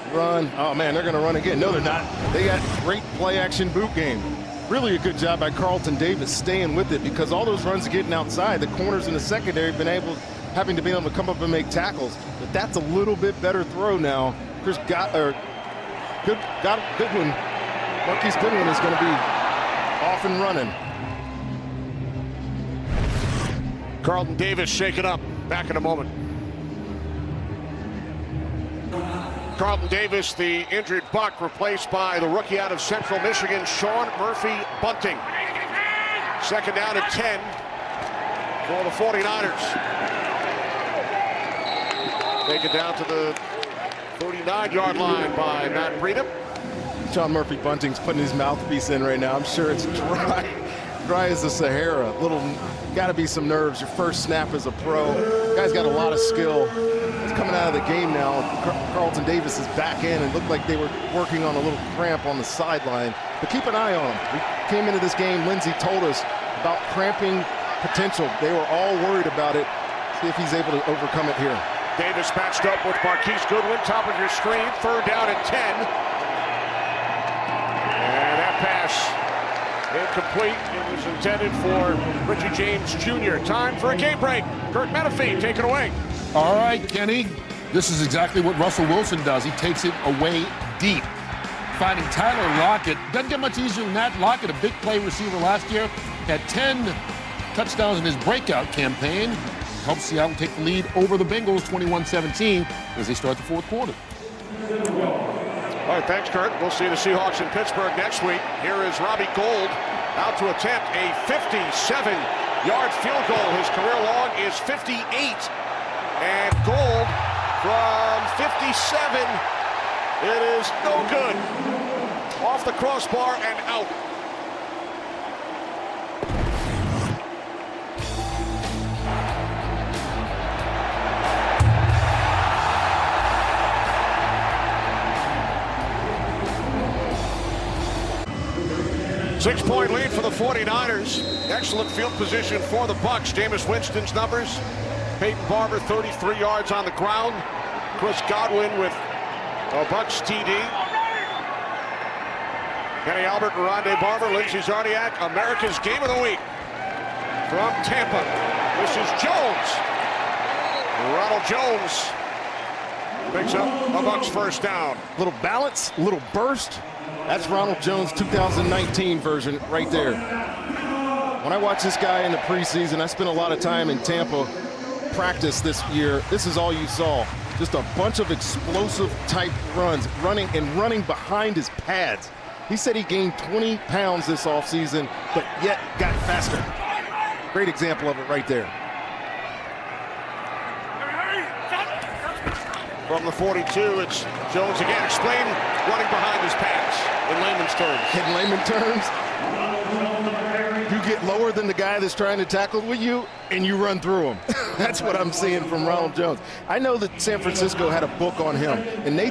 Oh, man, they're going to run again. No, they're not. They got great play-action boot game. Really a good job by Carlton Davis staying with it, because all those runs are getting outside. The corners in the secondary have been having to be able to come up and make tackles. But that's a little bit better throw now. Goodwin, Marquise Goodwin is going to be off and running. Carlton Davis shaken up. Back in a moment. Carlton Davis, the injured Buck, replaced by the rookie out of Central Michigan, Sean Murphy-Bunting. 2nd down and 10 for the 49ers. Taken down to the 39-yard line by Matt Breida. Sean Murphy-Bunting's putting his mouthpiece in right now. I'm sure it's dry as the Sahara. Got to be some nerves. Your first snap as a pro. Guy's got a lot of skill. He's coming out of the game now. Carlton Davis is back in, and looked like they were working on a little cramp on the sideline. But keep an eye on him. We came into this game, Lindsey told us about cramping potential. They were all worried about it. See if he's able to overcome it here. Davis matched up with Marquise Goodwin, top of your screen, 3rd down and 10. And that pass incomplete. It was intended for Richie James Jr. Time for a game break. Kurt Menefee, take it away. All right, Kenny. This is exactly what Russell Wilson does. He takes it away deep. Finding Tyler Lockett. Doesn't get much easier than that. Lockett, a big play receiver last year, had 10 touchdowns in his breakout campaign. Helps Seattle take the lead over the Bengals 21-17 as they start the 4th quarter. All right, thanks, Kurt. We'll see the Seahawks in Pittsburgh next week. Here is Robbie Gould out to attempt a 57-yard field goal. His career long is 58. And Gould from 57. It is no good. Off the crossbar and out. 6-point lead for the 49ers. Excellent field position for the Bucs. Jameis Winston's numbers. Peyton Barber 33 yards on the ground. Chris Godwin with a Bucs TD. Kenny Albert, Rondé Barber, Lindsey Zarniak. America's Game of the Week from Tampa. This is Jones. Ronald Jones picks up a Bucs first down. Little balance, little burst. That's Ronald Jones' 2019 version right there. When I watch this guy in the preseason, I spent a lot of time in Tampa practice this year. This is all you saw. Just a bunch of explosive type runs, running behind his pads. He said he gained 20 pounds this offseason, but yet got faster. Great example of it right there. From the 42, it's Jones again. Explain running behind his pads in layman's terms. In layman's terms, you get lower than the guy that's trying to tackle with you, and you run through him. That's what I'm seeing from Ronald Jones. I know that San Francisco had a book on him, and they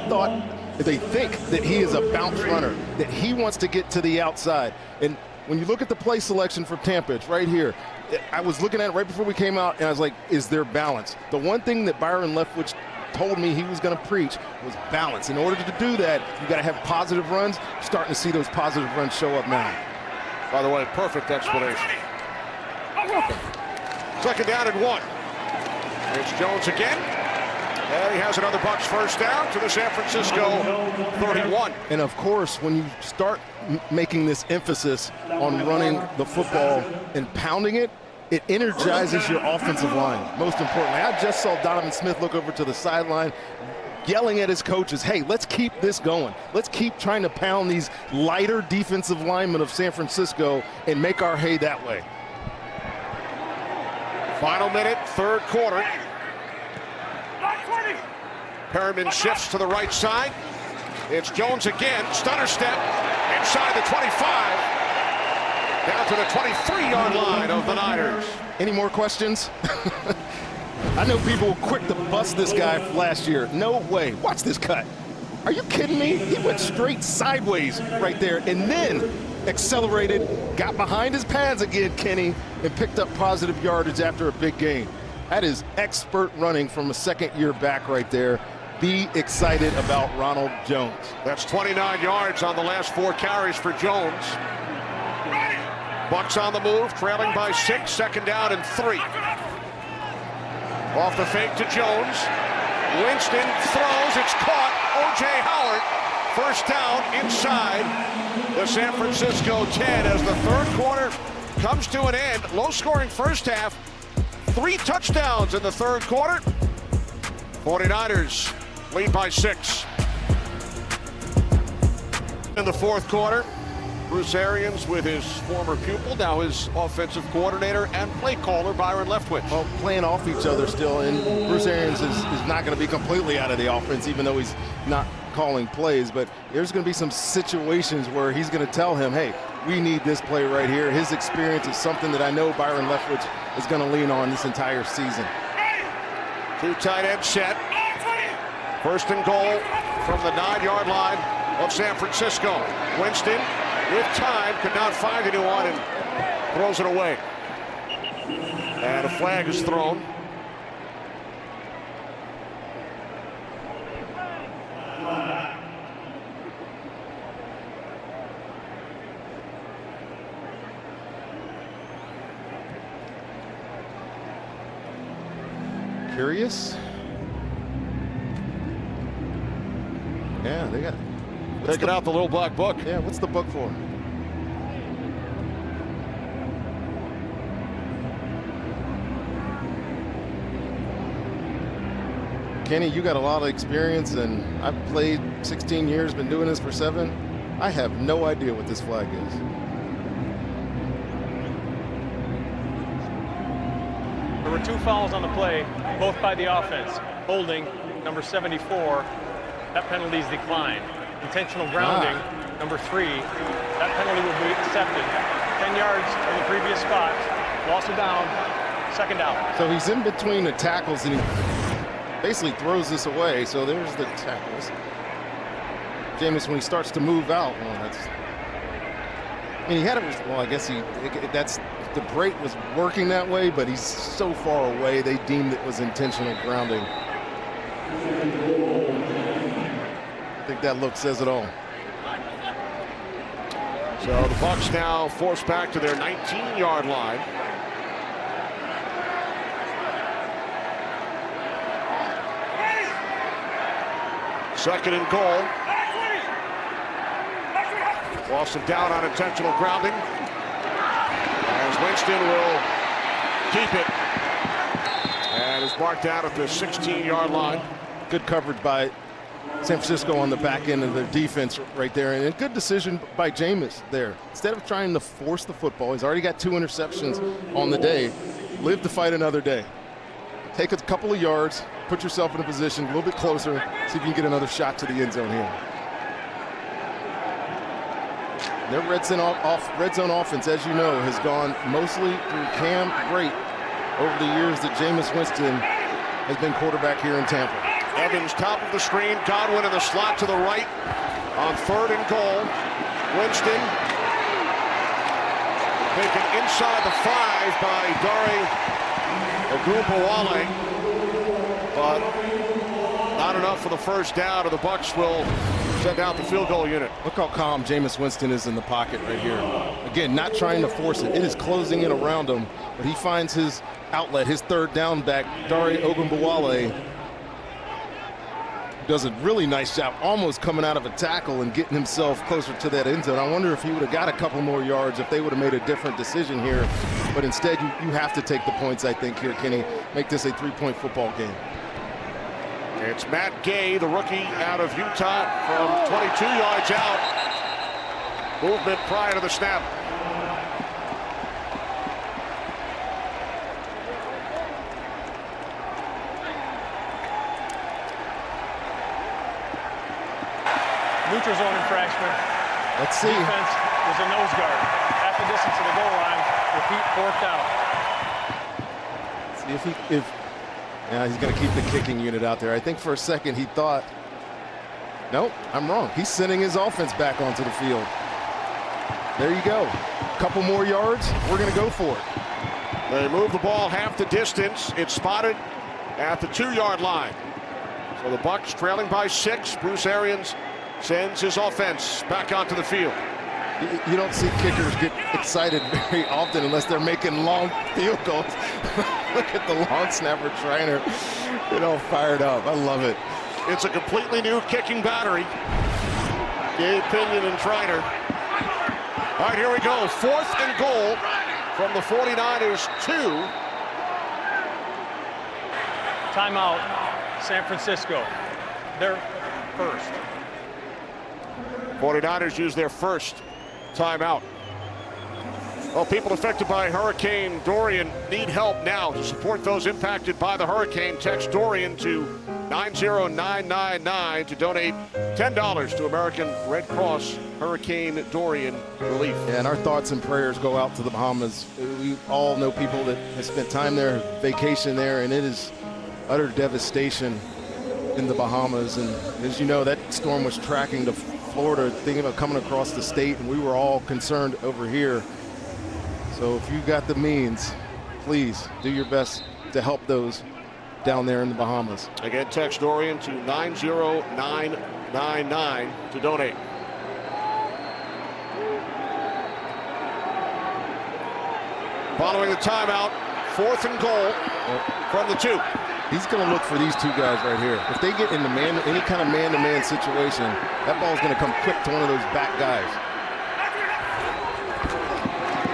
think that he is a bounce runner, that he wants to get to the outside. And when you look at the play selection for Tampa, it's right here. I was looking at it right before we came out, and I was like, is there balance? The one thing that Byron Leftwich told me he was going to preach was balance. In order to do that, you got to have positive runs. Starting to see those positive runs show up now. By the way, perfect explanation. Second down and 1. It's Jones again. And he has another Bucs first down to the San Francisco 31. And of course, when you start making this emphasis on running the football and pounding it, it energizes your offensive line, most importantly. I just saw Donovan Smith look over to the sideline, yelling at his coaches, hey, let's keep this going. Let's keep trying to pound these lighter defensive linemen of San Francisco and make our hay that way. Final minute, third quarter. Perriman shifts to the right side. It's Jones again, stunner step, inside the 25. Down to the 23-yard line of the Niners. Any more questions? I know people were quick to bust this guy last year. No way. Watch this cut. Are you kidding me? He went straight sideways right there and then accelerated, got behind his pads again, Kenny, and picked up positive yardage after a big gain. That is expert running from a second-year back right there. Be excited about Ronald Jones. That's 29 yards on the last 4 carries for Jones. Bucs on the move, trailing by 6, second down and 3. Off the fake to Jones. Winston throws, it's caught. O.J. Howard, first down inside the San Francisco 10 as the third quarter comes to an end. Low-scoring first half, 3 touchdowns in the third quarter. 49ers lead by 6. In the fourth quarter, Bruce Arians with his former pupil, now his offensive coordinator and play caller, Byron Leftwich. Well, playing off each other still, and Bruce Arians is not going to be completely out of the offense, even though he's not calling plays, but there's going to be some situations where he's going to tell him, hey, we need this play right here. His experience is something that I know Byron Leftwich is going to lean on this entire season. 2 tight end set. First and goal from the 9-yard line of San Francisco. Winston, with time, could not find anyone and throws it away. And a flag is thrown. Curious? Yeah, they got Taking out the little black book. Yeah, what's the book for? Kenny, you got a lot of experience, and I've played 16 years, been doing this for 7. I have no idea what this flag is. There were 2 fouls on the play, both by the offense. Holding, number 74, that penalty is declined. Intentional grounding, number 3, that penalty will be accepted. 10 yards from the previous spot, loss of down, second down. So he's in between the tackles, and he basically throws this away. So there's the tackles. Jameis, when he starts to move out, well, I mean, he had it. Well, I guess that's the break was working that way, but he's so far away. They deemed it was intentional grounding. I think that look says it all. So the Bucs now forced back to their 19-yard line. Second and goal. Lost him down on intentional grounding. As Winston will keep it. And is marked out at the 16-yard line. Good coverage by San Francisco on the back end of their defense right there. And a good decision by Jameis there. Instead of trying to force the football, he's already got 2 interceptions on the day. Live to fight another day. Take a couple of yards, put yourself in a position a little bit closer, see if you can get another shot to the end zone here. Their red zone offense, as you know, has gone mostly through Cam Great over the years that Jameis Winston has been quarterback here in Tampa. Evans top of the screen, Godwin in the slot to the right on 3rd and goal. Winston taken inside the 5 by Dare Ogunbowale, but not enough for the first down, and the Bucs will send out the field goal unit. Look how calm Jameis Winston is in the pocket right here. Again, not trying to force it. It is closing in around him, but he finds his outlet, his 3rd down back, Dare Ogunbowale. Does a really nice job almost coming out of a tackle and getting himself closer to that end zone. I wonder if he would have got a couple more yards if they would have made a different decision here. But instead, you have to take the points, I think, here, Kenny. Make this a 3-point football game. It's Matt Gay, the rookie out of Utah, from 22 yards out. Movement prior to the snap. Neutral zone infraction. Let's see. Defense was a nose guard. At the distance of the goal line. Repeat, 4th down. See if yeah, he's going to keep the kicking unit out there. I think for a second he thought, nope, I'm wrong. He's sending his offense back onto the field. There you go. Couple more yards. We're going to go for it. They move the ball half the distance. It's spotted at the 2-yard line. So the Bucs trailing by 6. Bruce Arians sends his offense back onto the field. You don't see kickers get excited very often unless they're making long field goals. Look at the long snapper trying to get all fired up. I love it. It's a completely new kicking battery. Gabe Pinion and Triner. All right, here we go. 4th and goal from the 49ers 2. Timeout, San Francisco. Their first. 49ers use their first timeout. Well, people affected by Hurricane Dorian need help now. To support those impacted by the hurricane, text Dorian to 90999 to donate $10 to American Red Cross Hurricane Dorian relief. Yeah, and our thoughts and prayers go out to the Bahamas. We all know people that have spent time there, vacation there, and it is utter devastation in the Bahamas. And as you know, that storm was tracking to Florida, thinking about coming across the state, and we were all concerned over here. So if you got the means, please do your best to help those down there in the Bahamas. Again, text Dorian to 90999 to donate. Following the timeout, 4th and goal from the 2. He's going to look for these 2 guys right here. If they get in the any kind of man-to-man situation, that ball's going to come quick to one of those back guys.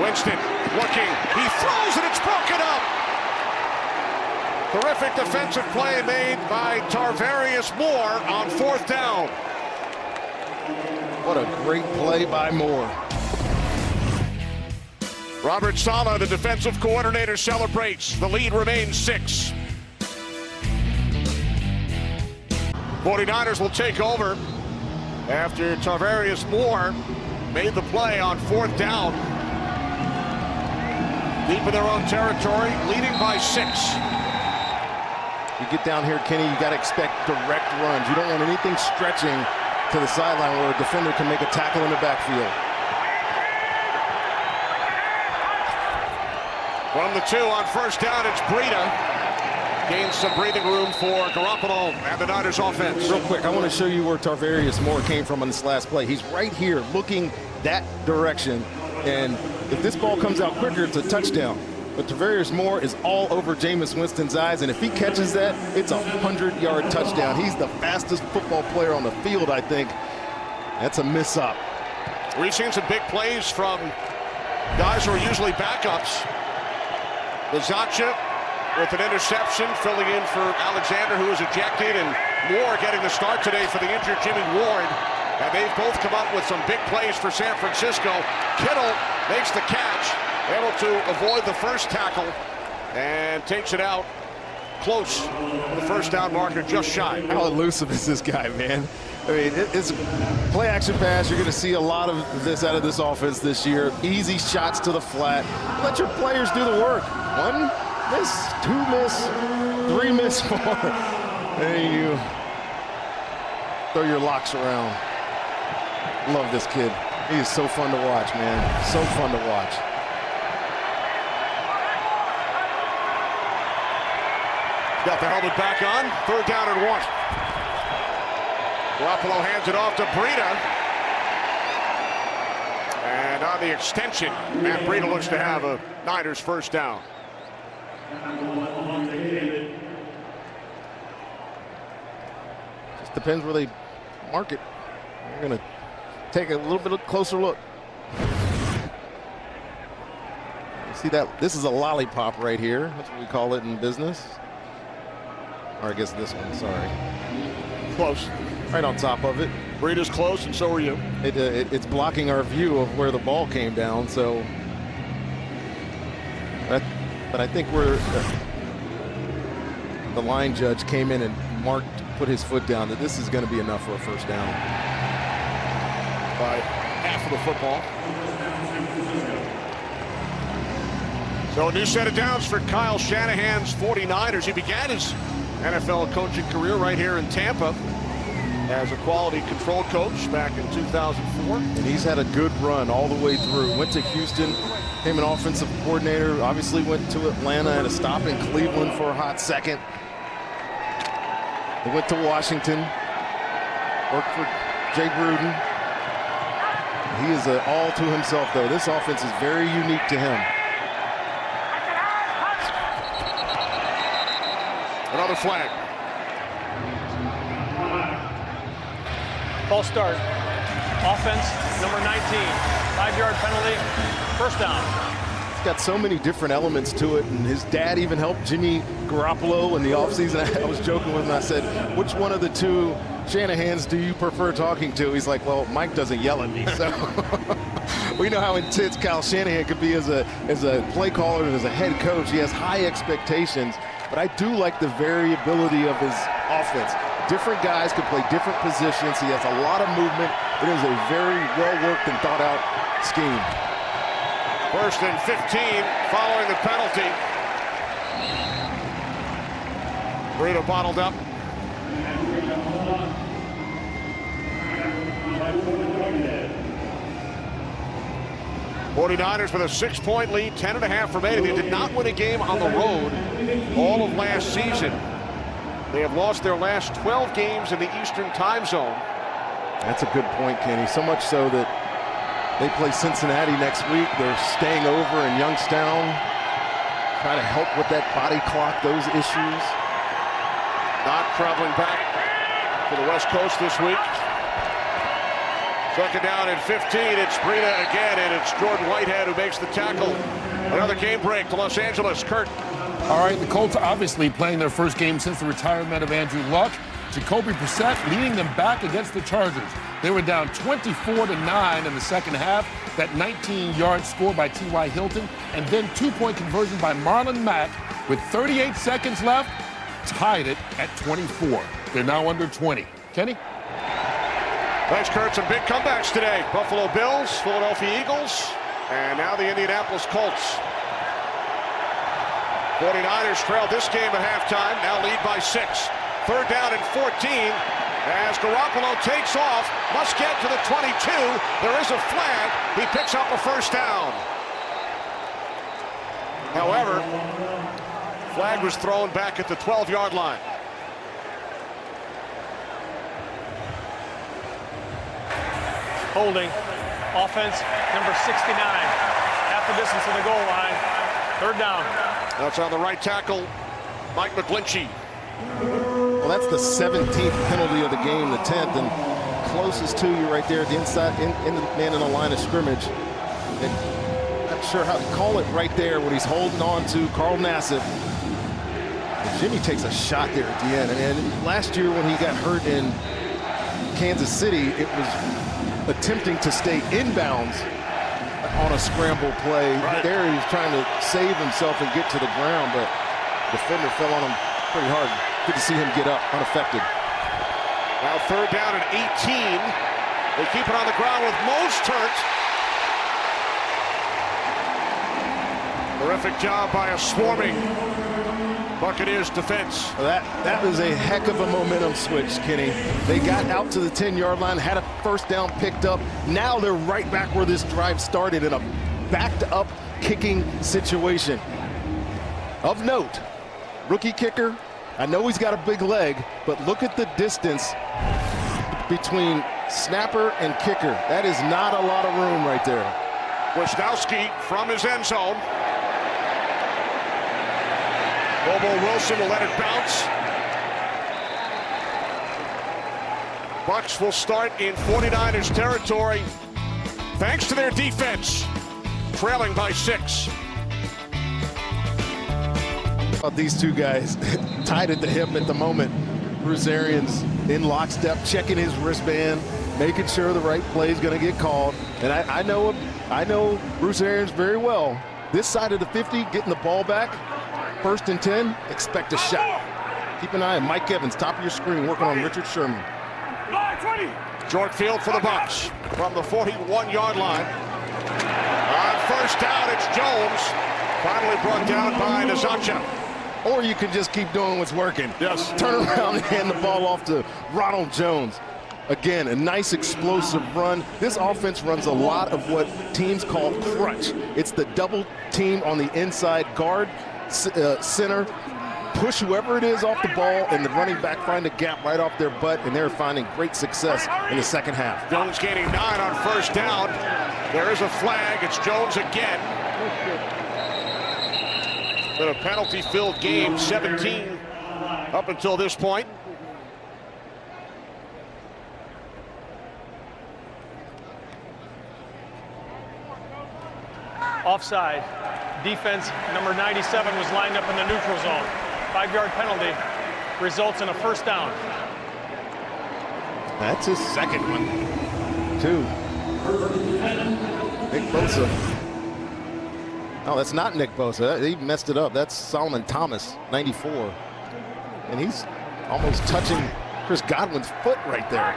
Winston looking, he throws and it's broken up. Terrific defensive play made by Tarvarius Moore on 4th down. What a great play by Moore. Robert Saleh, the defensive coordinator, celebrates. The lead remains 6. 49ers will take over after Tarvarius Moore made the play on 4th down. Deep in their own territory, leading by 6. You get down here, Kenny, you got to expect direct runs. You don't want anything stretching to the sideline where a defender can make a tackle in the backfield. From the 2 on first down, it's Breida. Gains some breathing room for Garoppolo and the Niners offense. Real quick, I want to show you where Tarvarius Moore came from on this last play. He's right here looking that direction. And if this ball comes out quicker, it's a touchdown. But Tarvarius Moore is all over Jameis Winston's eyes. And if he catches that, it's a 100-yard touchdown. He's the fastest football player on the field, I think. That's a miss-up. We've seen some big plays from guys who are usually backups. Lazacha with an interception, filling in for Alexander, who was ejected, and Moore getting the start today for the injured Jimmy Ward. And they've both come up with some big plays for San Francisco. Kittle makes the catch, able to avoid the first tackle, and takes it out close to the first down marker, just shy. How elusive is this guy, man? I mean, it's play action pass. You're going to see a lot of this out of this offense this year. Easy shots to the flat. Let your players do the work. 1 miss, 2 miss, 3 miss, 4. And you throw your locks around. Love this kid. He is so fun to watch, man. So fun to watch. Got the helmet back on. 3rd down and 1. Garoppolo hands it off to Breida. And on the extension, Matt Breida looks to have a Niners first down. Just depends where they mark it. We're going to take a little bit closer look. See that? This is a lollipop right here. That's what we call it in business. Or I guess this one, sorry. Close. Right on top of it. Breida's close, and so are you. It's blocking our view of where the ball came down, so. But I think the line judge came in and put his foot down, that this is going to be enough for a first down. By half of the football. So a new set of downs for Kyle Shanahan's 49ers. He began his NFL coaching career right here in Tampa as a quality control coach back in 2004. And he's had a good run all the way through. Went to Houston, became an offensive coordinator, obviously went to Atlanta, had a stop in Cleveland for a hot second. He went to Washington, worked for Jay Gruden. He is all to himself, though. This offense is very unique to him. Another flag. False start. Offense, number 19. 5-yard penalty. First down. It's got so many different elements to it, and his dad even helped Jimmy Garoppolo in the offseason. I was joking with him. I said, which one of the two Shanahans do you prefer talking to? He's like, well, Mike doesn't yell at me. So we know how intense Kyle Shanahan could be as a play caller and as a head coach. He has high expectations, but I do like the variability of his offense. Different guys can play different positions. He has a lot of movement. It is a very well-worked and thought-out scheme. 1st and 15 following the penalty. Breida bottled up. '49ers with a 6-point lead, 10.5 remaining. They did not win a game on the road all of last season. They have lost their last 12 games in the Eastern time zone. That's a good point, Kenny. So much so that they play Cincinnati next week. They're staying over in Youngstown, trying to help with that body clock, those issues. Not traveling back to the West Coast this week. 2nd down and 15. It's Breida again, and it's Jordan Whitehead who makes the tackle. Another game break to Los Angeles. Kurt. All right, the Colts obviously playing their first game since the retirement of Andrew Luck. Jacoby Brissett leading them back against the Chargers. They were down 24-9 in the second half. That 19-yard score by T.Y. Hilton, and then 2-point conversion by Marlon Mack with 38 seconds left, tied it at 24. They're now under 20. Kenny? Thanks, Kurt. Some big comebacks today. Buffalo Bills, Philadelphia Eagles, and now the Indianapolis Colts. 49ers trailed this game at halftime, now lead by 6. 3rd down and 14 as Garoppolo takes off, must get to the 22. There is a flag. He picks up a first down. However, flag was thrown back at the 12-yard line. Holding. Offense, number 69. Half the distance to the goal line. Third down. That's on the right tackle, Mike McGlinchey. Well, that's the 17th penalty of the game, the 10th, and closest to you right there at the inside, in the man in the line of scrimmage. And not sure how to call it right there when he's holding on to Carl Nassib. And Jimmy takes a shot there at the end. And last year when he got hurt in Kansas City, it was attempting to stay inbounds on a scramble play. Right there, he was trying to save himself and get to the ground, but the defender fell on him pretty hard. Good to see him get up unaffected. Now third down and 18. They keep it on the ground with Mostert. Terrific job by a swarming Buccaneers defense. That was a heck of a momentum switch, Kenny. They got out to the 10-yard line, had a first down picked up. Now they're right back where this drive started in a backed-up kicking situation. Of note, rookie kicker, I know he's got a big leg, but look at the distance between snapper and kicker. That is not a lot of room right there. Wisnowski from his end zone. Bobo Wilson will let it bounce. Bucs will start in 49ers territory thanks to their defense, trailing by 6. These two guys tied at the hip at the moment. Bruce Arians in lockstep, checking his wristband, making sure the right play is going to get called. And I know Bruce Arians very well. This side of the 50, getting the ball back, 1st and 10, expect a shot. Keep an eye on Mike Evans, top of your screen, working on Richard Sherman. Short field for the Bucs from the 41-yard line. On first down, it's Jones. Finally brought down by Nazacha. Or you can just keep doing what's working. Yes. Turn around and hand the ball off to Ronald Jones. Again, a nice explosive run. This offense runs a lot of what teams call crutch. It's the double team on the inside, guard, center, push whoever it is off the ball, and the running back find a gap right off their butt, and they're finding great success in the second half. Jones gaining 9 on first down. There is a flag. It's Jones again. Been a penalty-filled game, 17 up until this point. Offside. Defense, number 97, was lined up in the neutral zone. 5-yard penalty results in a first down. That's his second one. 2. Nick Bosa. No, that's not Nick Bosa. He messed it up. That's Solomon Thomas, 94. And he's almost touching Chris Godwin's foot right there.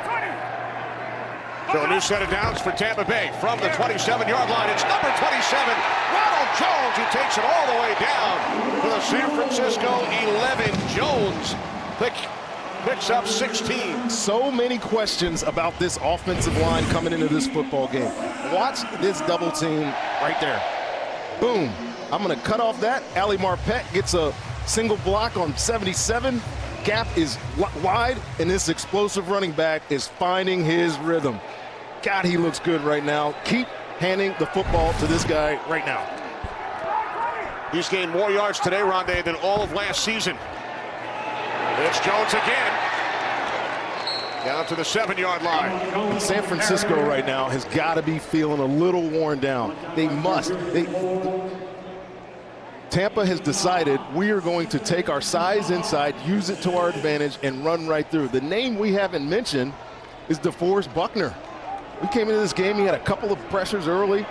So a new set of downs for Tampa Bay from the 27-yard line. It's number 27, Ronald Jones, who takes it all the way down to the San Francisco 11. Jones picks up 16. So many questions about this offensive line coming into this football game. Watch this double team right there. Boom. I'm going to cut off that. Ali Marpet gets a single block on 77. Gap is wide, and this explosive running back is finding his rhythm. God, he looks good right now. Keep handing the football to this guy right now. He's gained more yards today, Rondé, than all of last season. It's Jones again. Down to the 7-yard line. San Francisco right now has got to be feeling a little worn down. They must. Tampa has decided we are going to take our size inside, use it to our advantage, and run right through. The name we haven't mentioned is DeForest Buckner. We came into this game, he had a couple of pressures early,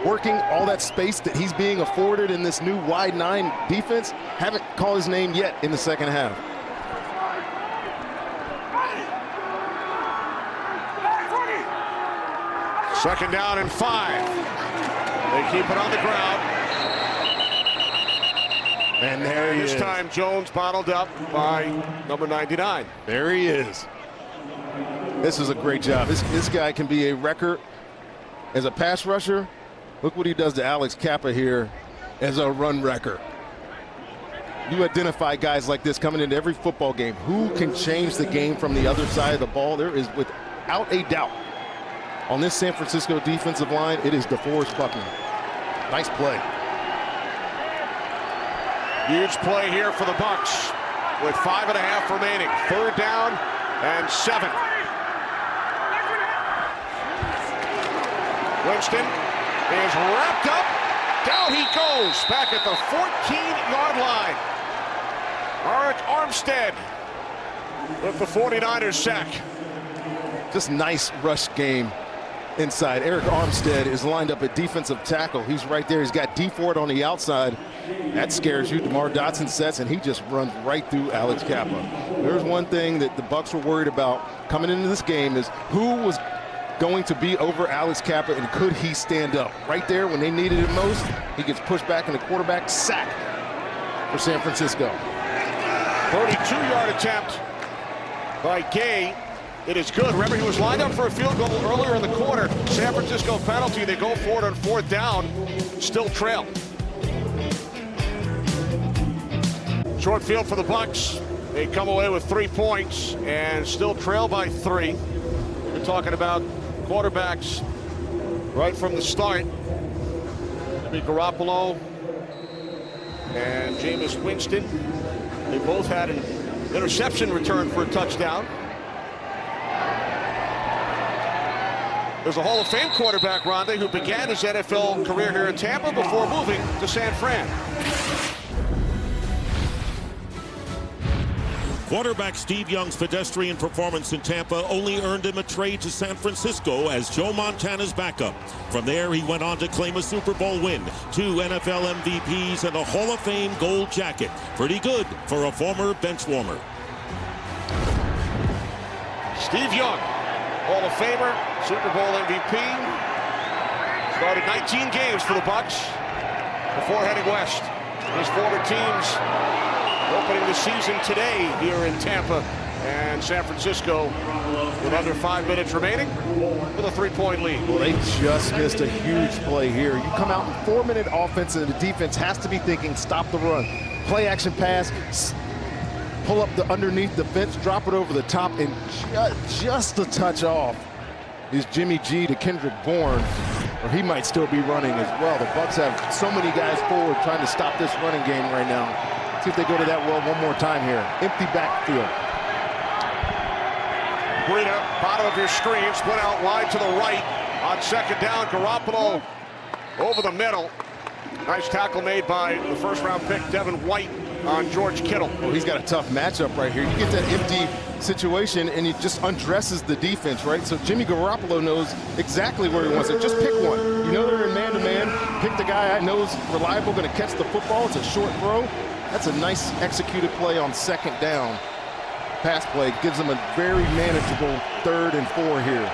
working all that space that he's being afforded in this new wide 9 defense. Haven't called his name yet in the second half. Second down and 5. They keep it on the ground. And there he is. This time Jones bottled up by number 99. There he is. This is a great job. This guy can be a wrecker as a pass rusher. Look what he does to Alex Kappa here as a run wrecker. You identify guys like this coming into every football game. Who can change the game from the other side of the ball? There is, without a doubt, on this San Francisco defensive line, it is DeForest Buckner. Nice play. Huge play here for the Bucs with 5.5 remaining. 3rd down and 7. Winston is wrapped up. Down he goes, back at the 14-yard line. Arik Armstead with the 49ers sack. Just nice rush game inside. Arik Armstead is lined up at defensive tackle. He's right there. He's got D Ford on the outside. That scares you. DeMar Dotson sets, and he just runs right through Alex Kappa. There's one thing that the Bucs were worried about coming into this game is who was going to be over Alex Kappa, and could he stand up? Right there when they needed it most, he gets pushed back in the quarterback sack for San Francisco. 32-yard attempt by Gay. It is good. Remember, he was lined up for a field goal earlier in the quarter. San Francisco penalty. They go for it on 4th down. Still trail. Short field for the Bucs. They come away with 3 points and still trail by 3. We're talking about quarterbacks right from the start. Jimmy Garoppolo and Jameis Winston. They both had an interception return for a touchdown. There's a Hall of Fame quarterback, Rondé, who began his NFL career here in Tampa before moving to San Fran. Quarterback Steve Young's pedestrian performance in Tampa only earned him a trade to San Francisco as Joe Montana's backup. From there, he went on to claim a Super Bowl win, 2 NFL MVPs, and a Hall of Fame gold jacket. Pretty good for a former bench warmer. Steve Young, Hall of Famer, Super Bowl MVP. Started 19 games for the Bucs before heading west. His former teams opening the season today here in Tampa and San Francisco with under 5 minutes remaining with a 3-point lead. Well, they just missed a huge play here. You come out in 4-minute offense, and the defense has to be thinking, stop the run. Play action pass, pull up the underneath the fence, drop it over the top, and just a touch off is Jimmy G to Kendrick Bourne, or he might still be running as well. The Bucs have so many guys forward trying to stop this running game right now. See if they go to that well one more time here. Empty backfield. Breida, bottom of your screen, split out wide to the right on 2nd down. Garoppolo over the middle. Nice tackle made by the 1st-round pick Devin White on George Kittle. Well, he's got a tough matchup right here. You get that empty situation, and he just undresses the defense, right? So Jimmy Garoppolo knows exactly where he wants it. Just pick one. You know they're in man-to-man. Pick the guy I know is reliable, going to catch the football. It's a short throw. That's a nice executed play on 2nd down. Pass play gives them a very manageable 3rd and 4 here.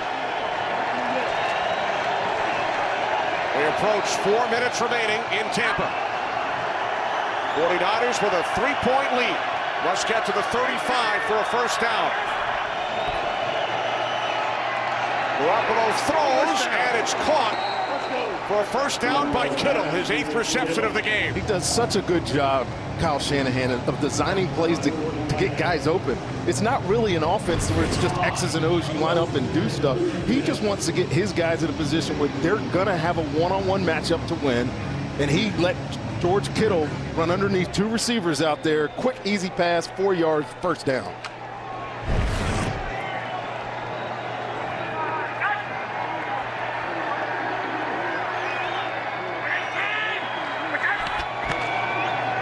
They approach 4 minutes remaining in Tampa. 49ers with a 3-point lead. Must get to the 35 for a 1st down. Garoppolo throws, and it's caught for a 1st down by Kittle, his 8th reception of the game. He does such a good job, Kyle Shanahan, of designing plays to get guys open. It's not really an offense where it's just X's and O's, you line up and do stuff. He just wants to get his guys in a position where they're going to have a one-on-one matchup to win, and he let George Kittle run underneath 2 receivers out there. Quick, easy pass, 4 yards, 1st down.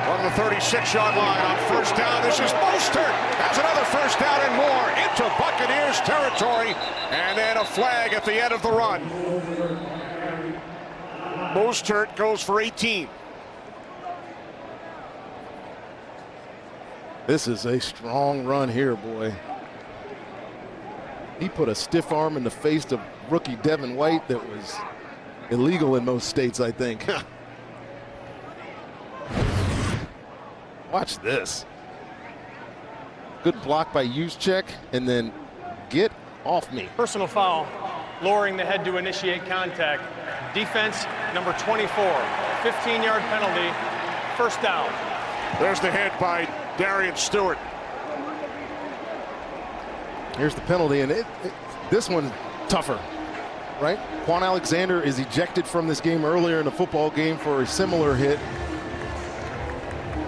On the 36-yard line on 1st down, this is Mostert. Has another 1st down and more into Buccaneers territory. And then a flag at the end of the run. Mostert goes for 18. This is a strong run here, boy. He put a stiff arm in the face of rookie Devin White that was illegal in most states, I think. Watch this. Good block by Juszczyk, and then get off me. Personal foul, lowering the head to initiate contact. Defense, number 24. 15-yard penalty, first down. There's the hit by Darian Stewart. Here's the penalty, and this one tougher, right? Quan Alexander is ejected from this game earlier in the football game for a similar hit.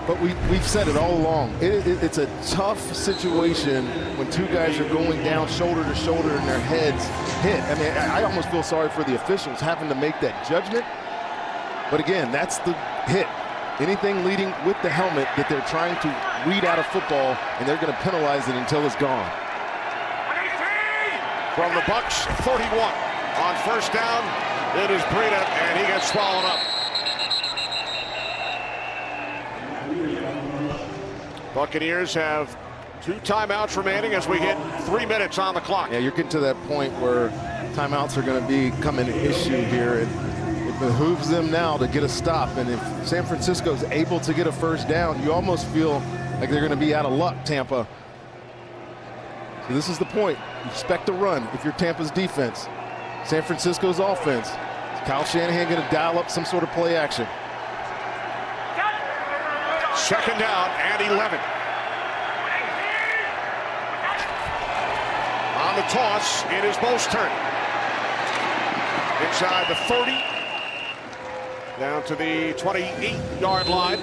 But we've said it all along. It's a tough situation when two guys are going down shoulder to shoulder and their heads hit. I mean, I almost feel sorry for the officials having to make that judgment. But again, that's the hit. Anything leading with the helmet that they're trying to weed out of football, and they're going to penalize it until it's gone. From the Bucs 41 on first down, it is Breida, and he gets swallowed up. Buccaneers have 2 timeouts remaining as we hit 3 minutes on the clock. Yeah, you're getting to that point where timeouts are going to become an issue here. And it behooves them now to get a stop. And if San Francisco is able to get a first down, you almost feel like they're going to be out of luck, Tampa. So this is the point. You expect a run if you're Tampa's defense. San Francisco's offense. Is Kyle Shanahan going to dial up some sort of play action? Second down and 11. On the toss, it is Bo's turn. Inside the 30, down to the 28-yard line.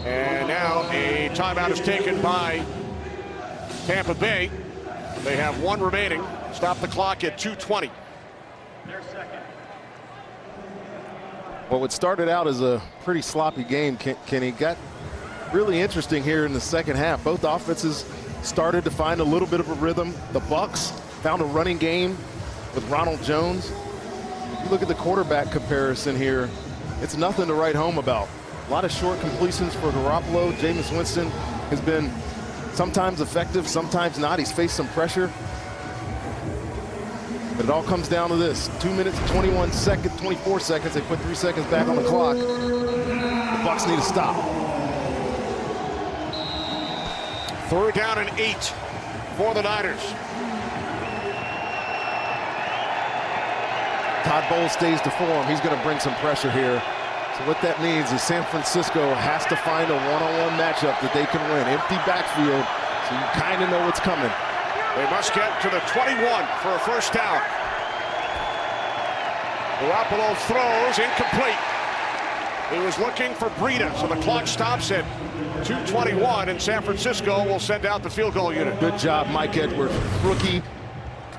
And now a timeout is taken by Tampa Bay. They have 1 remaining. Stop the clock at 2:20. Well, what started out as a pretty sloppy game, Kenny, got really interesting here in the second half. Both offenses started to find a little bit of a rhythm. The Bucs found a running game with Ronald Jones. If you look at the quarterback comparison here, it's nothing to write home about. A lot of short completions for Garoppolo. Jameis Winston has been sometimes effective, sometimes not. He's faced some pressure. But it all comes down to this. 2 minutes, 21 seconds, 24 seconds. They put 3 seconds back on the clock. The Bucs need to stop. 3rd down and 8 for the Niners. Todd Bowles stays to form. He's going to bring some pressure here. So what that means is San Francisco has to find a one-on-one matchup that they can win. Empty backfield, so you kind of know what's coming. They must get to the 21 for a first down. Garoppolo throws incomplete. He was looking for Breida, so the clock stops at 2:21, and San Francisco will send out the field goal unit. Good job, Mike Edwards. Rookie,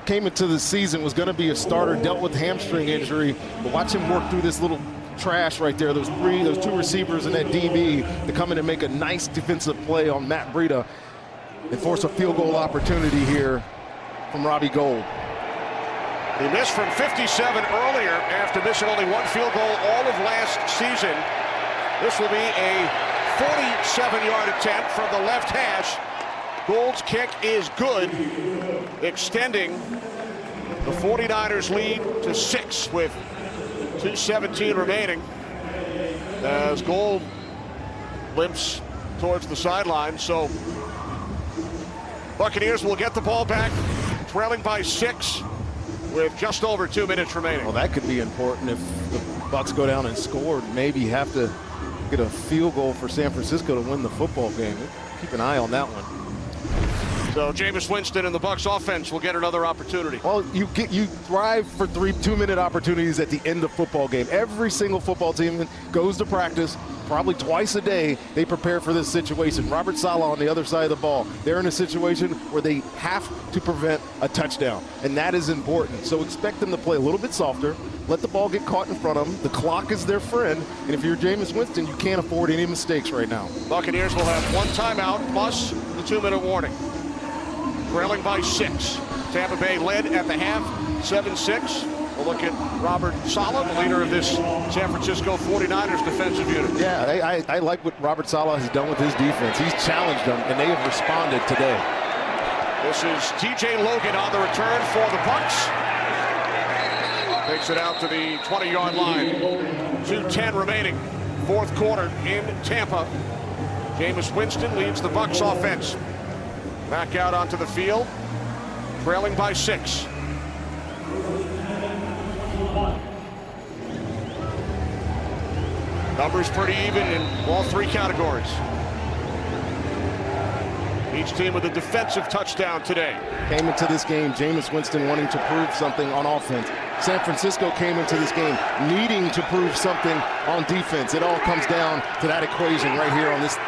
came into the season, was going to be a starter, dealt with hamstring injury, but watch him work through this little trash right there. Those 2 receivers in that DB to come in and make a nice defensive play on Matt Breida and force a field goal opportunity here from Robbie Gould. He missed from 57 earlier after missing only 1 field goal all of last season. This will be a 47-yard attempt from the left hash. Gould's kick is good, extending the 49ers lead to 6 with 2:17 remaining as Gould limps towards the sideline. So Buccaneers will get the ball back, trailing by 6 with just over 2 minutes remaining. Well, that could be important if the Bucs go down and score. Maybe have to get a field goal for San Francisco to win the football game. Keep an eye on that one. So Jameis Winston and the Bucs offense will get another opportunity. Well, you thrive for 3 2-minute opportunities at the end of football game. Every single football team goes to practice probably twice a day. They prepare for this situation. Robert Saleh on the other side of the ball. They're in a situation where they have to prevent a touchdown, and that is important. So expect them to play a little bit softer. Let the ball get caught in front of them. The clock is their friend, and if you're Jameis Winston, you can't afford any mistakes right now. Buccaneers will have 1 timeout plus the 2-minute warning. Trailing by 6. Tampa Bay led at the half, 7-6. We'll look at Robert Saleh, the leader of this San Francisco 49ers defensive unit. Yeah, I like what Robert Saleh has done with his defense. He's challenged them, and they have responded today. This is TJ Logan on the return for the Bucs. Takes it out to the 20-yard line. 2:10 remaining. 4th quarter in Tampa. Jameis Winston leads the Bucs offense. Back out onto the field, trailing by 6. Numbers pretty even in all three categories. Each team with a defensive touchdown today. Came into this game, Jameis Winston wanting to prove something on offense. San Francisco came into this game needing to prove something on defense. It all comes down to that equation right here on this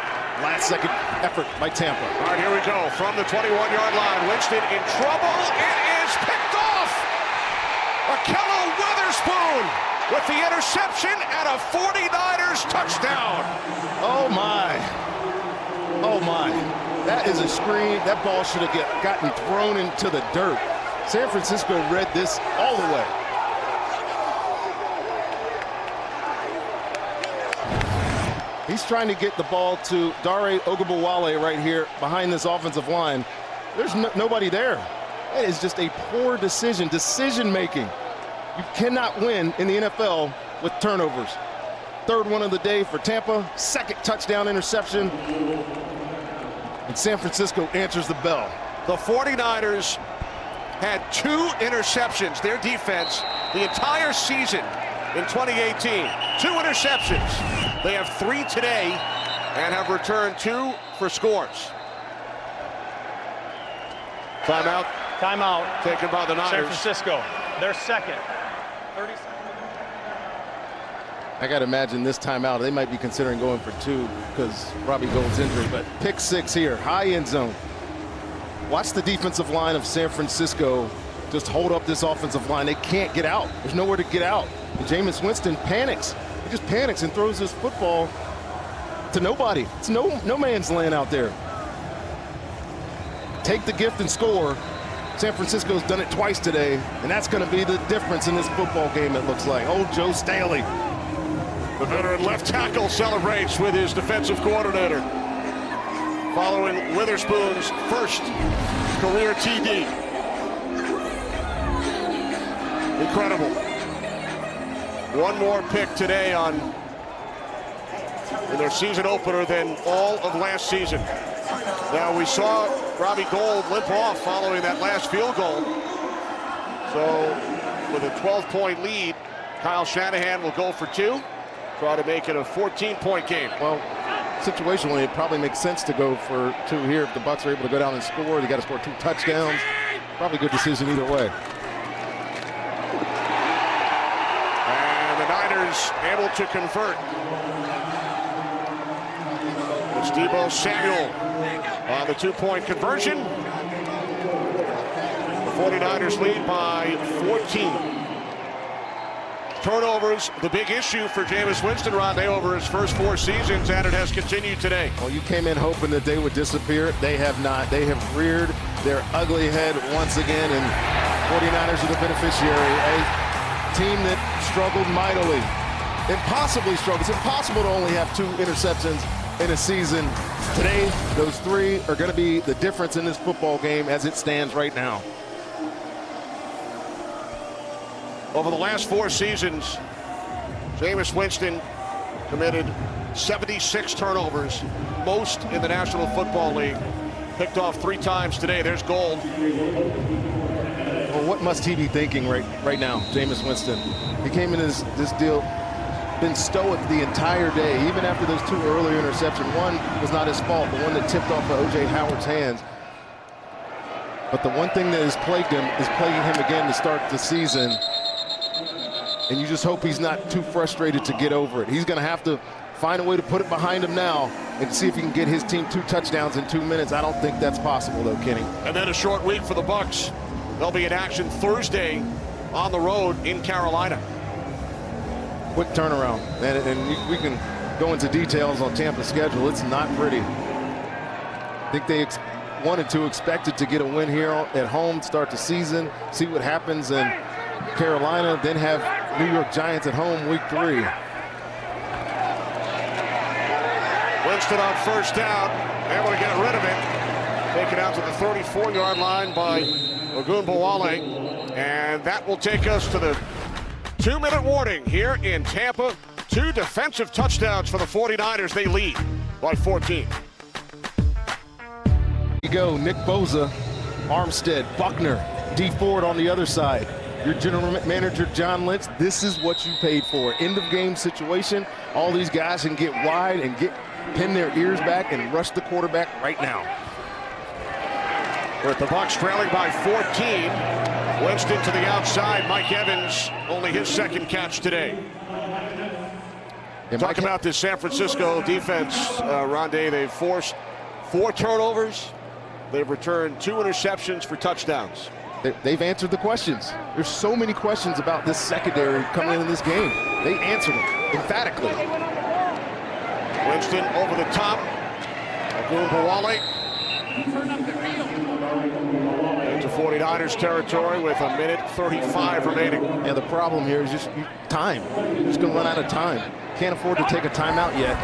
last-second effort by Tampa. All right, here we go. From the 21-yard line, Winston in trouble. It is picked off. Akello Witherspoon with the interception and a 49ers touchdown. Oh, my. Oh, my. That is a screen. That ball should have gotten thrown into the dirt. San Francisco read this all the way. He's trying to get the ball to Dare Ogunbowale right here behind this offensive line. There's nobody there. That is just a poor decision-making. You cannot win in the NFL with turnovers. Third one of the day for Tampa. Second touchdown interception. And San Francisco answers the bell. The 49ers had 2 interceptions, their defense, the entire season in 2018. 2 interceptions. They have 3 today and have returned 2 for scores. Timeout. Timeout. Taken by the Niners. San Francisco, their second. 30 seconds. I got to imagine this timeout, they might be considering going for 2 because Robbie Gould's injury, but pick 6 here, high end zone. Watch the defensive line of San Francisco just hold up this offensive line. They can't get out. There's nowhere to get out. And Jameis Winston panics. He just panics and throws this football to nobody. It's no man's land out there. Take the gift and score. San Francisco's done it twice today, and that's going to be the difference in this football game, it looks like. Old Joe Staley. The veteran left tackle celebrates with his defensive coordinator following Witherspoon's first career TD. Incredible. One more pick today in their season opener than all of last season. Now, we saw Robbie Gould limp off following that last field goal. So with a 12-point lead, Kyle Shanahan will go for 2. Try to make it a 14-point game. Well, situationally, it probably makes sense to go for 2 here. If the Bucs are able to go down and score, they got to score 2 touchdowns. Probably a good decision either way. And the Niners able to convert. It's Deebo Samuel on the 2-point conversion. The 49ers lead by 14. Turnovers, the big issue for Jameis Winston, Rodney, over his first 4 seasons, and it has continued today. Well, you came in hoping that they would disappear. They have not. They have reared their ugly head once again, and 49ers are the beneficiary. A team that struggled mightily, impossibly struggled. It's impossible to only have 2 interceptions in a season. Today, those 3 are going to be the difference in this football game as it stands right now. Over the last 4 seasons, Jameis Winston committed 76 turnovers, most in the National Football League. Picked off 3 times today. There's Gould. Well, what must he be thinking right now, Jameis Winston? He came in this deal, been stoic the entire day, even after those 2 earlier interceptions. One was not his fault, the one that tipped off of O.J. Howard's hands. But the one thing that has plagued him is plaguing him again to start the season. And you just hope he's not too frustrated to get over it. He's going to have to find a way to put it behind him now and see if he can get his team 2 touchdowns in 2 minutes. I don't think that's possible, though, Kenny. And then a short week for the Bucs. They'll be in action Thursday on the road in Carolina. Quick turnaround. And we can go into details on Tampa's schedule. It's not pretty. I think they expected to get a win here at home, start the season, see what happens in Carolina, then have New York Giants at home week 3. Winston on first down, able to get rid of it. Taken out to the 34-yard line by Ogunbowale. And that will take us to the 2-minute warning here in Tampa. 2 defensive touchdowns for the 49ers. They lead by 14. Here you go, Nick Bosa, Armstead, Buckner, D Ford on the other side. your general manager, John Lynch, this is what you paid for. End of game situation. All these guys can get wide and pin their ears back and rush the quarterback right now. With the Bucs trailing by 14. Winston to the outside. Mike Evans, only his second catch today. Talk about this San Francisco defense, Rondé. They've forced 4 turnovers. They've returned 2 interceptions for touchdowns. They've answered the questions. There's so many questions about this secondary coming in this game. They answered them emphatically. Winston over the top. Agumbawale into 49ers territory with 1:35 remaining. Yeah, the problem here is just time. You're just going to run out of time. Can't afford to take a timeout yet.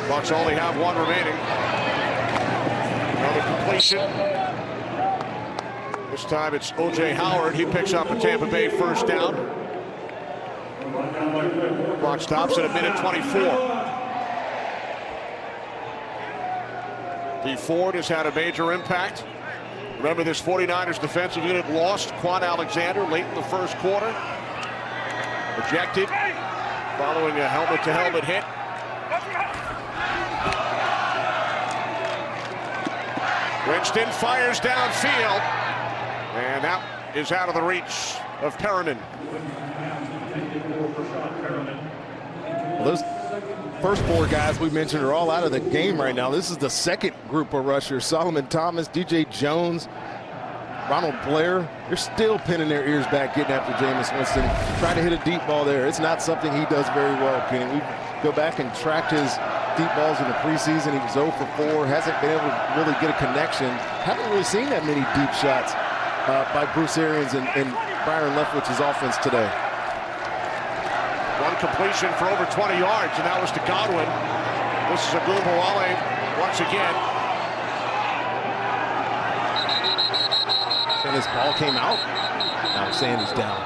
Bucs only have 1 remaining. Another completion. This time it's O.J. Howard. He picks up a Tampa Bay first down. Clock stops at 1:24. D. Ford has had a major impact. Remember, this 49ers defensive unit lost Quan Alexander late in the first quarter. Ejected following a helmet-to-helmet hit. Winston fires downfield, and that is out of the reach of Perriman. Well, those first 4 guys we mentioned are all out of the game right now. This is the second group of rushers. Solomon Thomas, DJ Jones, Ronald Blair. They're still pinning their ears back, getting after Jameis Winston. Trying to hit a deep ball there. It's not something he does very well, Kenny. We go back and tracked his deep balls in the preseason. He was 0 for 4. Hasn't been able to really get a connection. Haven't really seen that many deep shots by Bruce Arians and Byron Leftwich's offense today. 1 completion for over 20 yards, and that was to Godwin. This is Agumbawale once again. And this ball came out. Now Sanders down.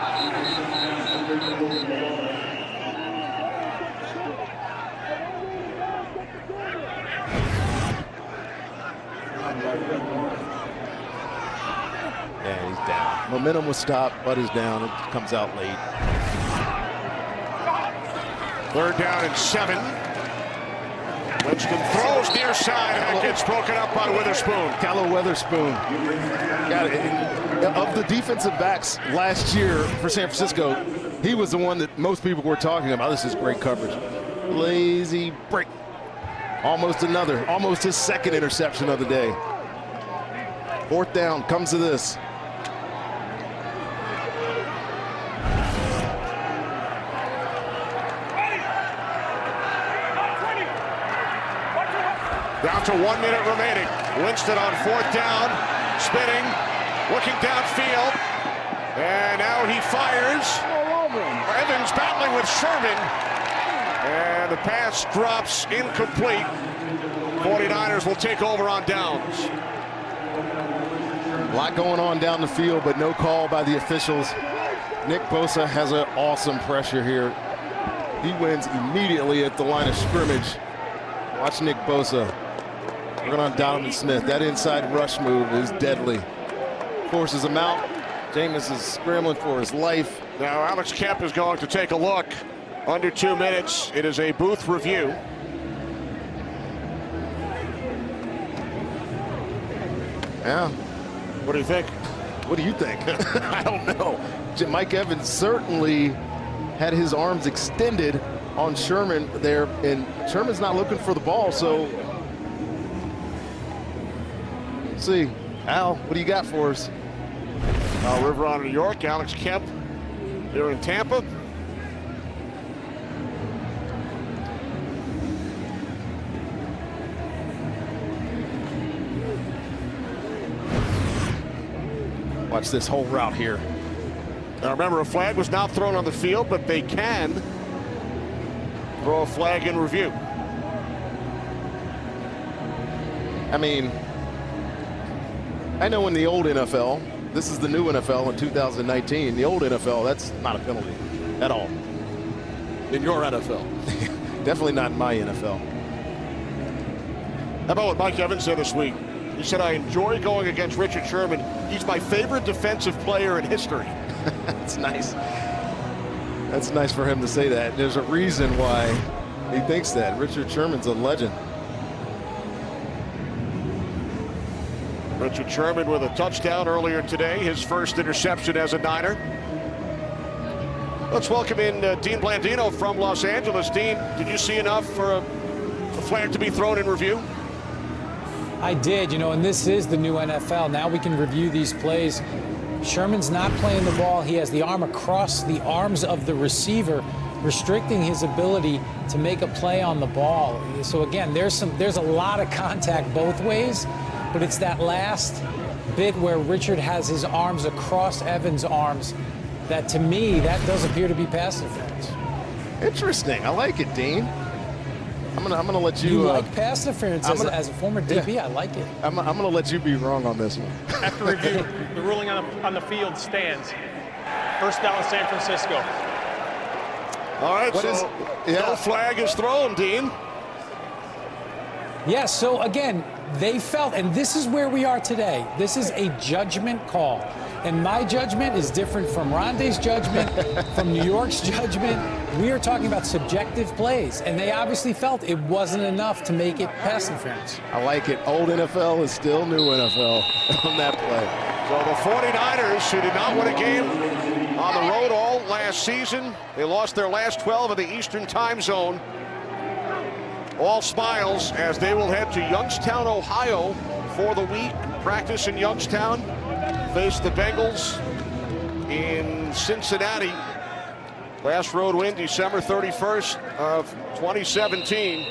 Yeah, he's down. Momentum was stopped. Bud is down. It comes out late. 3rd down and 7. Winston throws near side, and it gets broken up by Witherspoon. Callow Witherspoon. Of the defensive backs last year for San Francisco, he was the one that most people were talking about. This is great coverage. Lazy break. Almost his second interception of the day. 4th down, comes to this. Down to 1 minute remaining. Winston on 4th down, spinning, looking downfield, and now he fires. Evans battling with Sherman, and the pass drops incomplete. 49ers will take over on downs. A lot going on down the field, but no call by the officials. Nick Bosa has an awesome pressure here. He wins immediately at the line of scrimmage. Watch Nick Bosa. Working on Donovan Smith. That inside rush move is deadly. Forces him out. Jameis is scrambling for his life. Now Alex Kemp is going to take a look. Under 2 minutes. It is a booth review. Yeah. What do you think? What do you think? I don't know. Mike Evans certainly had his arms extended on Sherman there, and Sherman's not looking for the ball, so let's see. Al, what do you got for us? River on New York, Alex Kemp here in Tampa. Watch this whole route here. Now remember, a flag was not thrown on the field, but they can throw a flag in review. I mean, I know in the old NFL, this is the new NFL in 2019. The old NFL, that's not a penalty at all. In your NFL. Definitely not in my NFL. How about what Mike Evans said this week? He said, I enjoy going against Richard Sherman. He's my favorite defensive player in history. That's nice. That's nice for him to say that. There's a reason why he thinks that. Richard Sherman's a legend. Richard Sherman with a touchdown earlier today, his first interception as a Niner. Let's welcome in Dean Blandino from Los Angeles. Dean, did you see enough for a flag to be thrown in review? I did, and this is the new NFL. Now we can review these plays. Sherman's not playing the ball. He has the arm across the arms of the receiver, restricting his ability to make a play on the ball. So again, there's a lot of contact both ways, but it's that last bit where Richard has his arms across Evans' arms that, to me, that does appear to be pass interference. Interesting. I like it, Dean. I'm gonna let you. You like pass interference as a former DB? Yeah. I like it. I'm gonna let you be wrong on this one. After review, the ruling on the field stands. First down, San Francisco. All right, no flag is thrown, Dean. Yes, so again, they felt, and this is where we are today. This is a judgment call. And my judgment is different from Rondé's judgment, from New York's judgment. We are talking about subjective plays, and they obviously felt it wasn't enough to make it pass interference. I like it. Old NFL is still new NFL on that play. So the 49ers, who did not win a game on the road all last season, they lost their last 12 in the Eastern time zone. All smiles as they will head to Youngstown, Ohio for the week. Practice in Youngstown. Face the Bengals in Cincinnati. Last road win December 31st of 2017.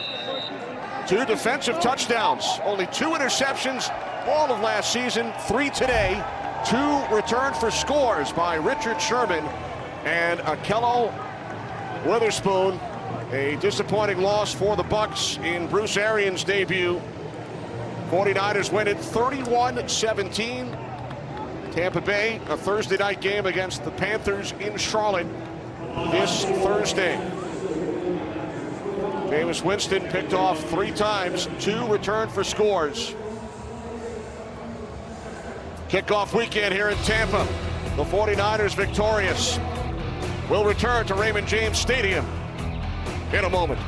2 defensive touchdowns, only 2 interceptions all of last season, 3 today. 2 returned for scores by Richard Sherman and Akello Witherspoon. A disappointing loss for the Bucs in Bruce Arians' debut. 49ers win it 31-17. Tampa Bay, a Thursday night game against the Panthers in Charlotte this Thursday. Jameis Winston picked off 3 times, 2 returned for scores. Kickoff weekend here in Tampa. The 49ers victorious. Will return to Raymond James Stadium in a moment.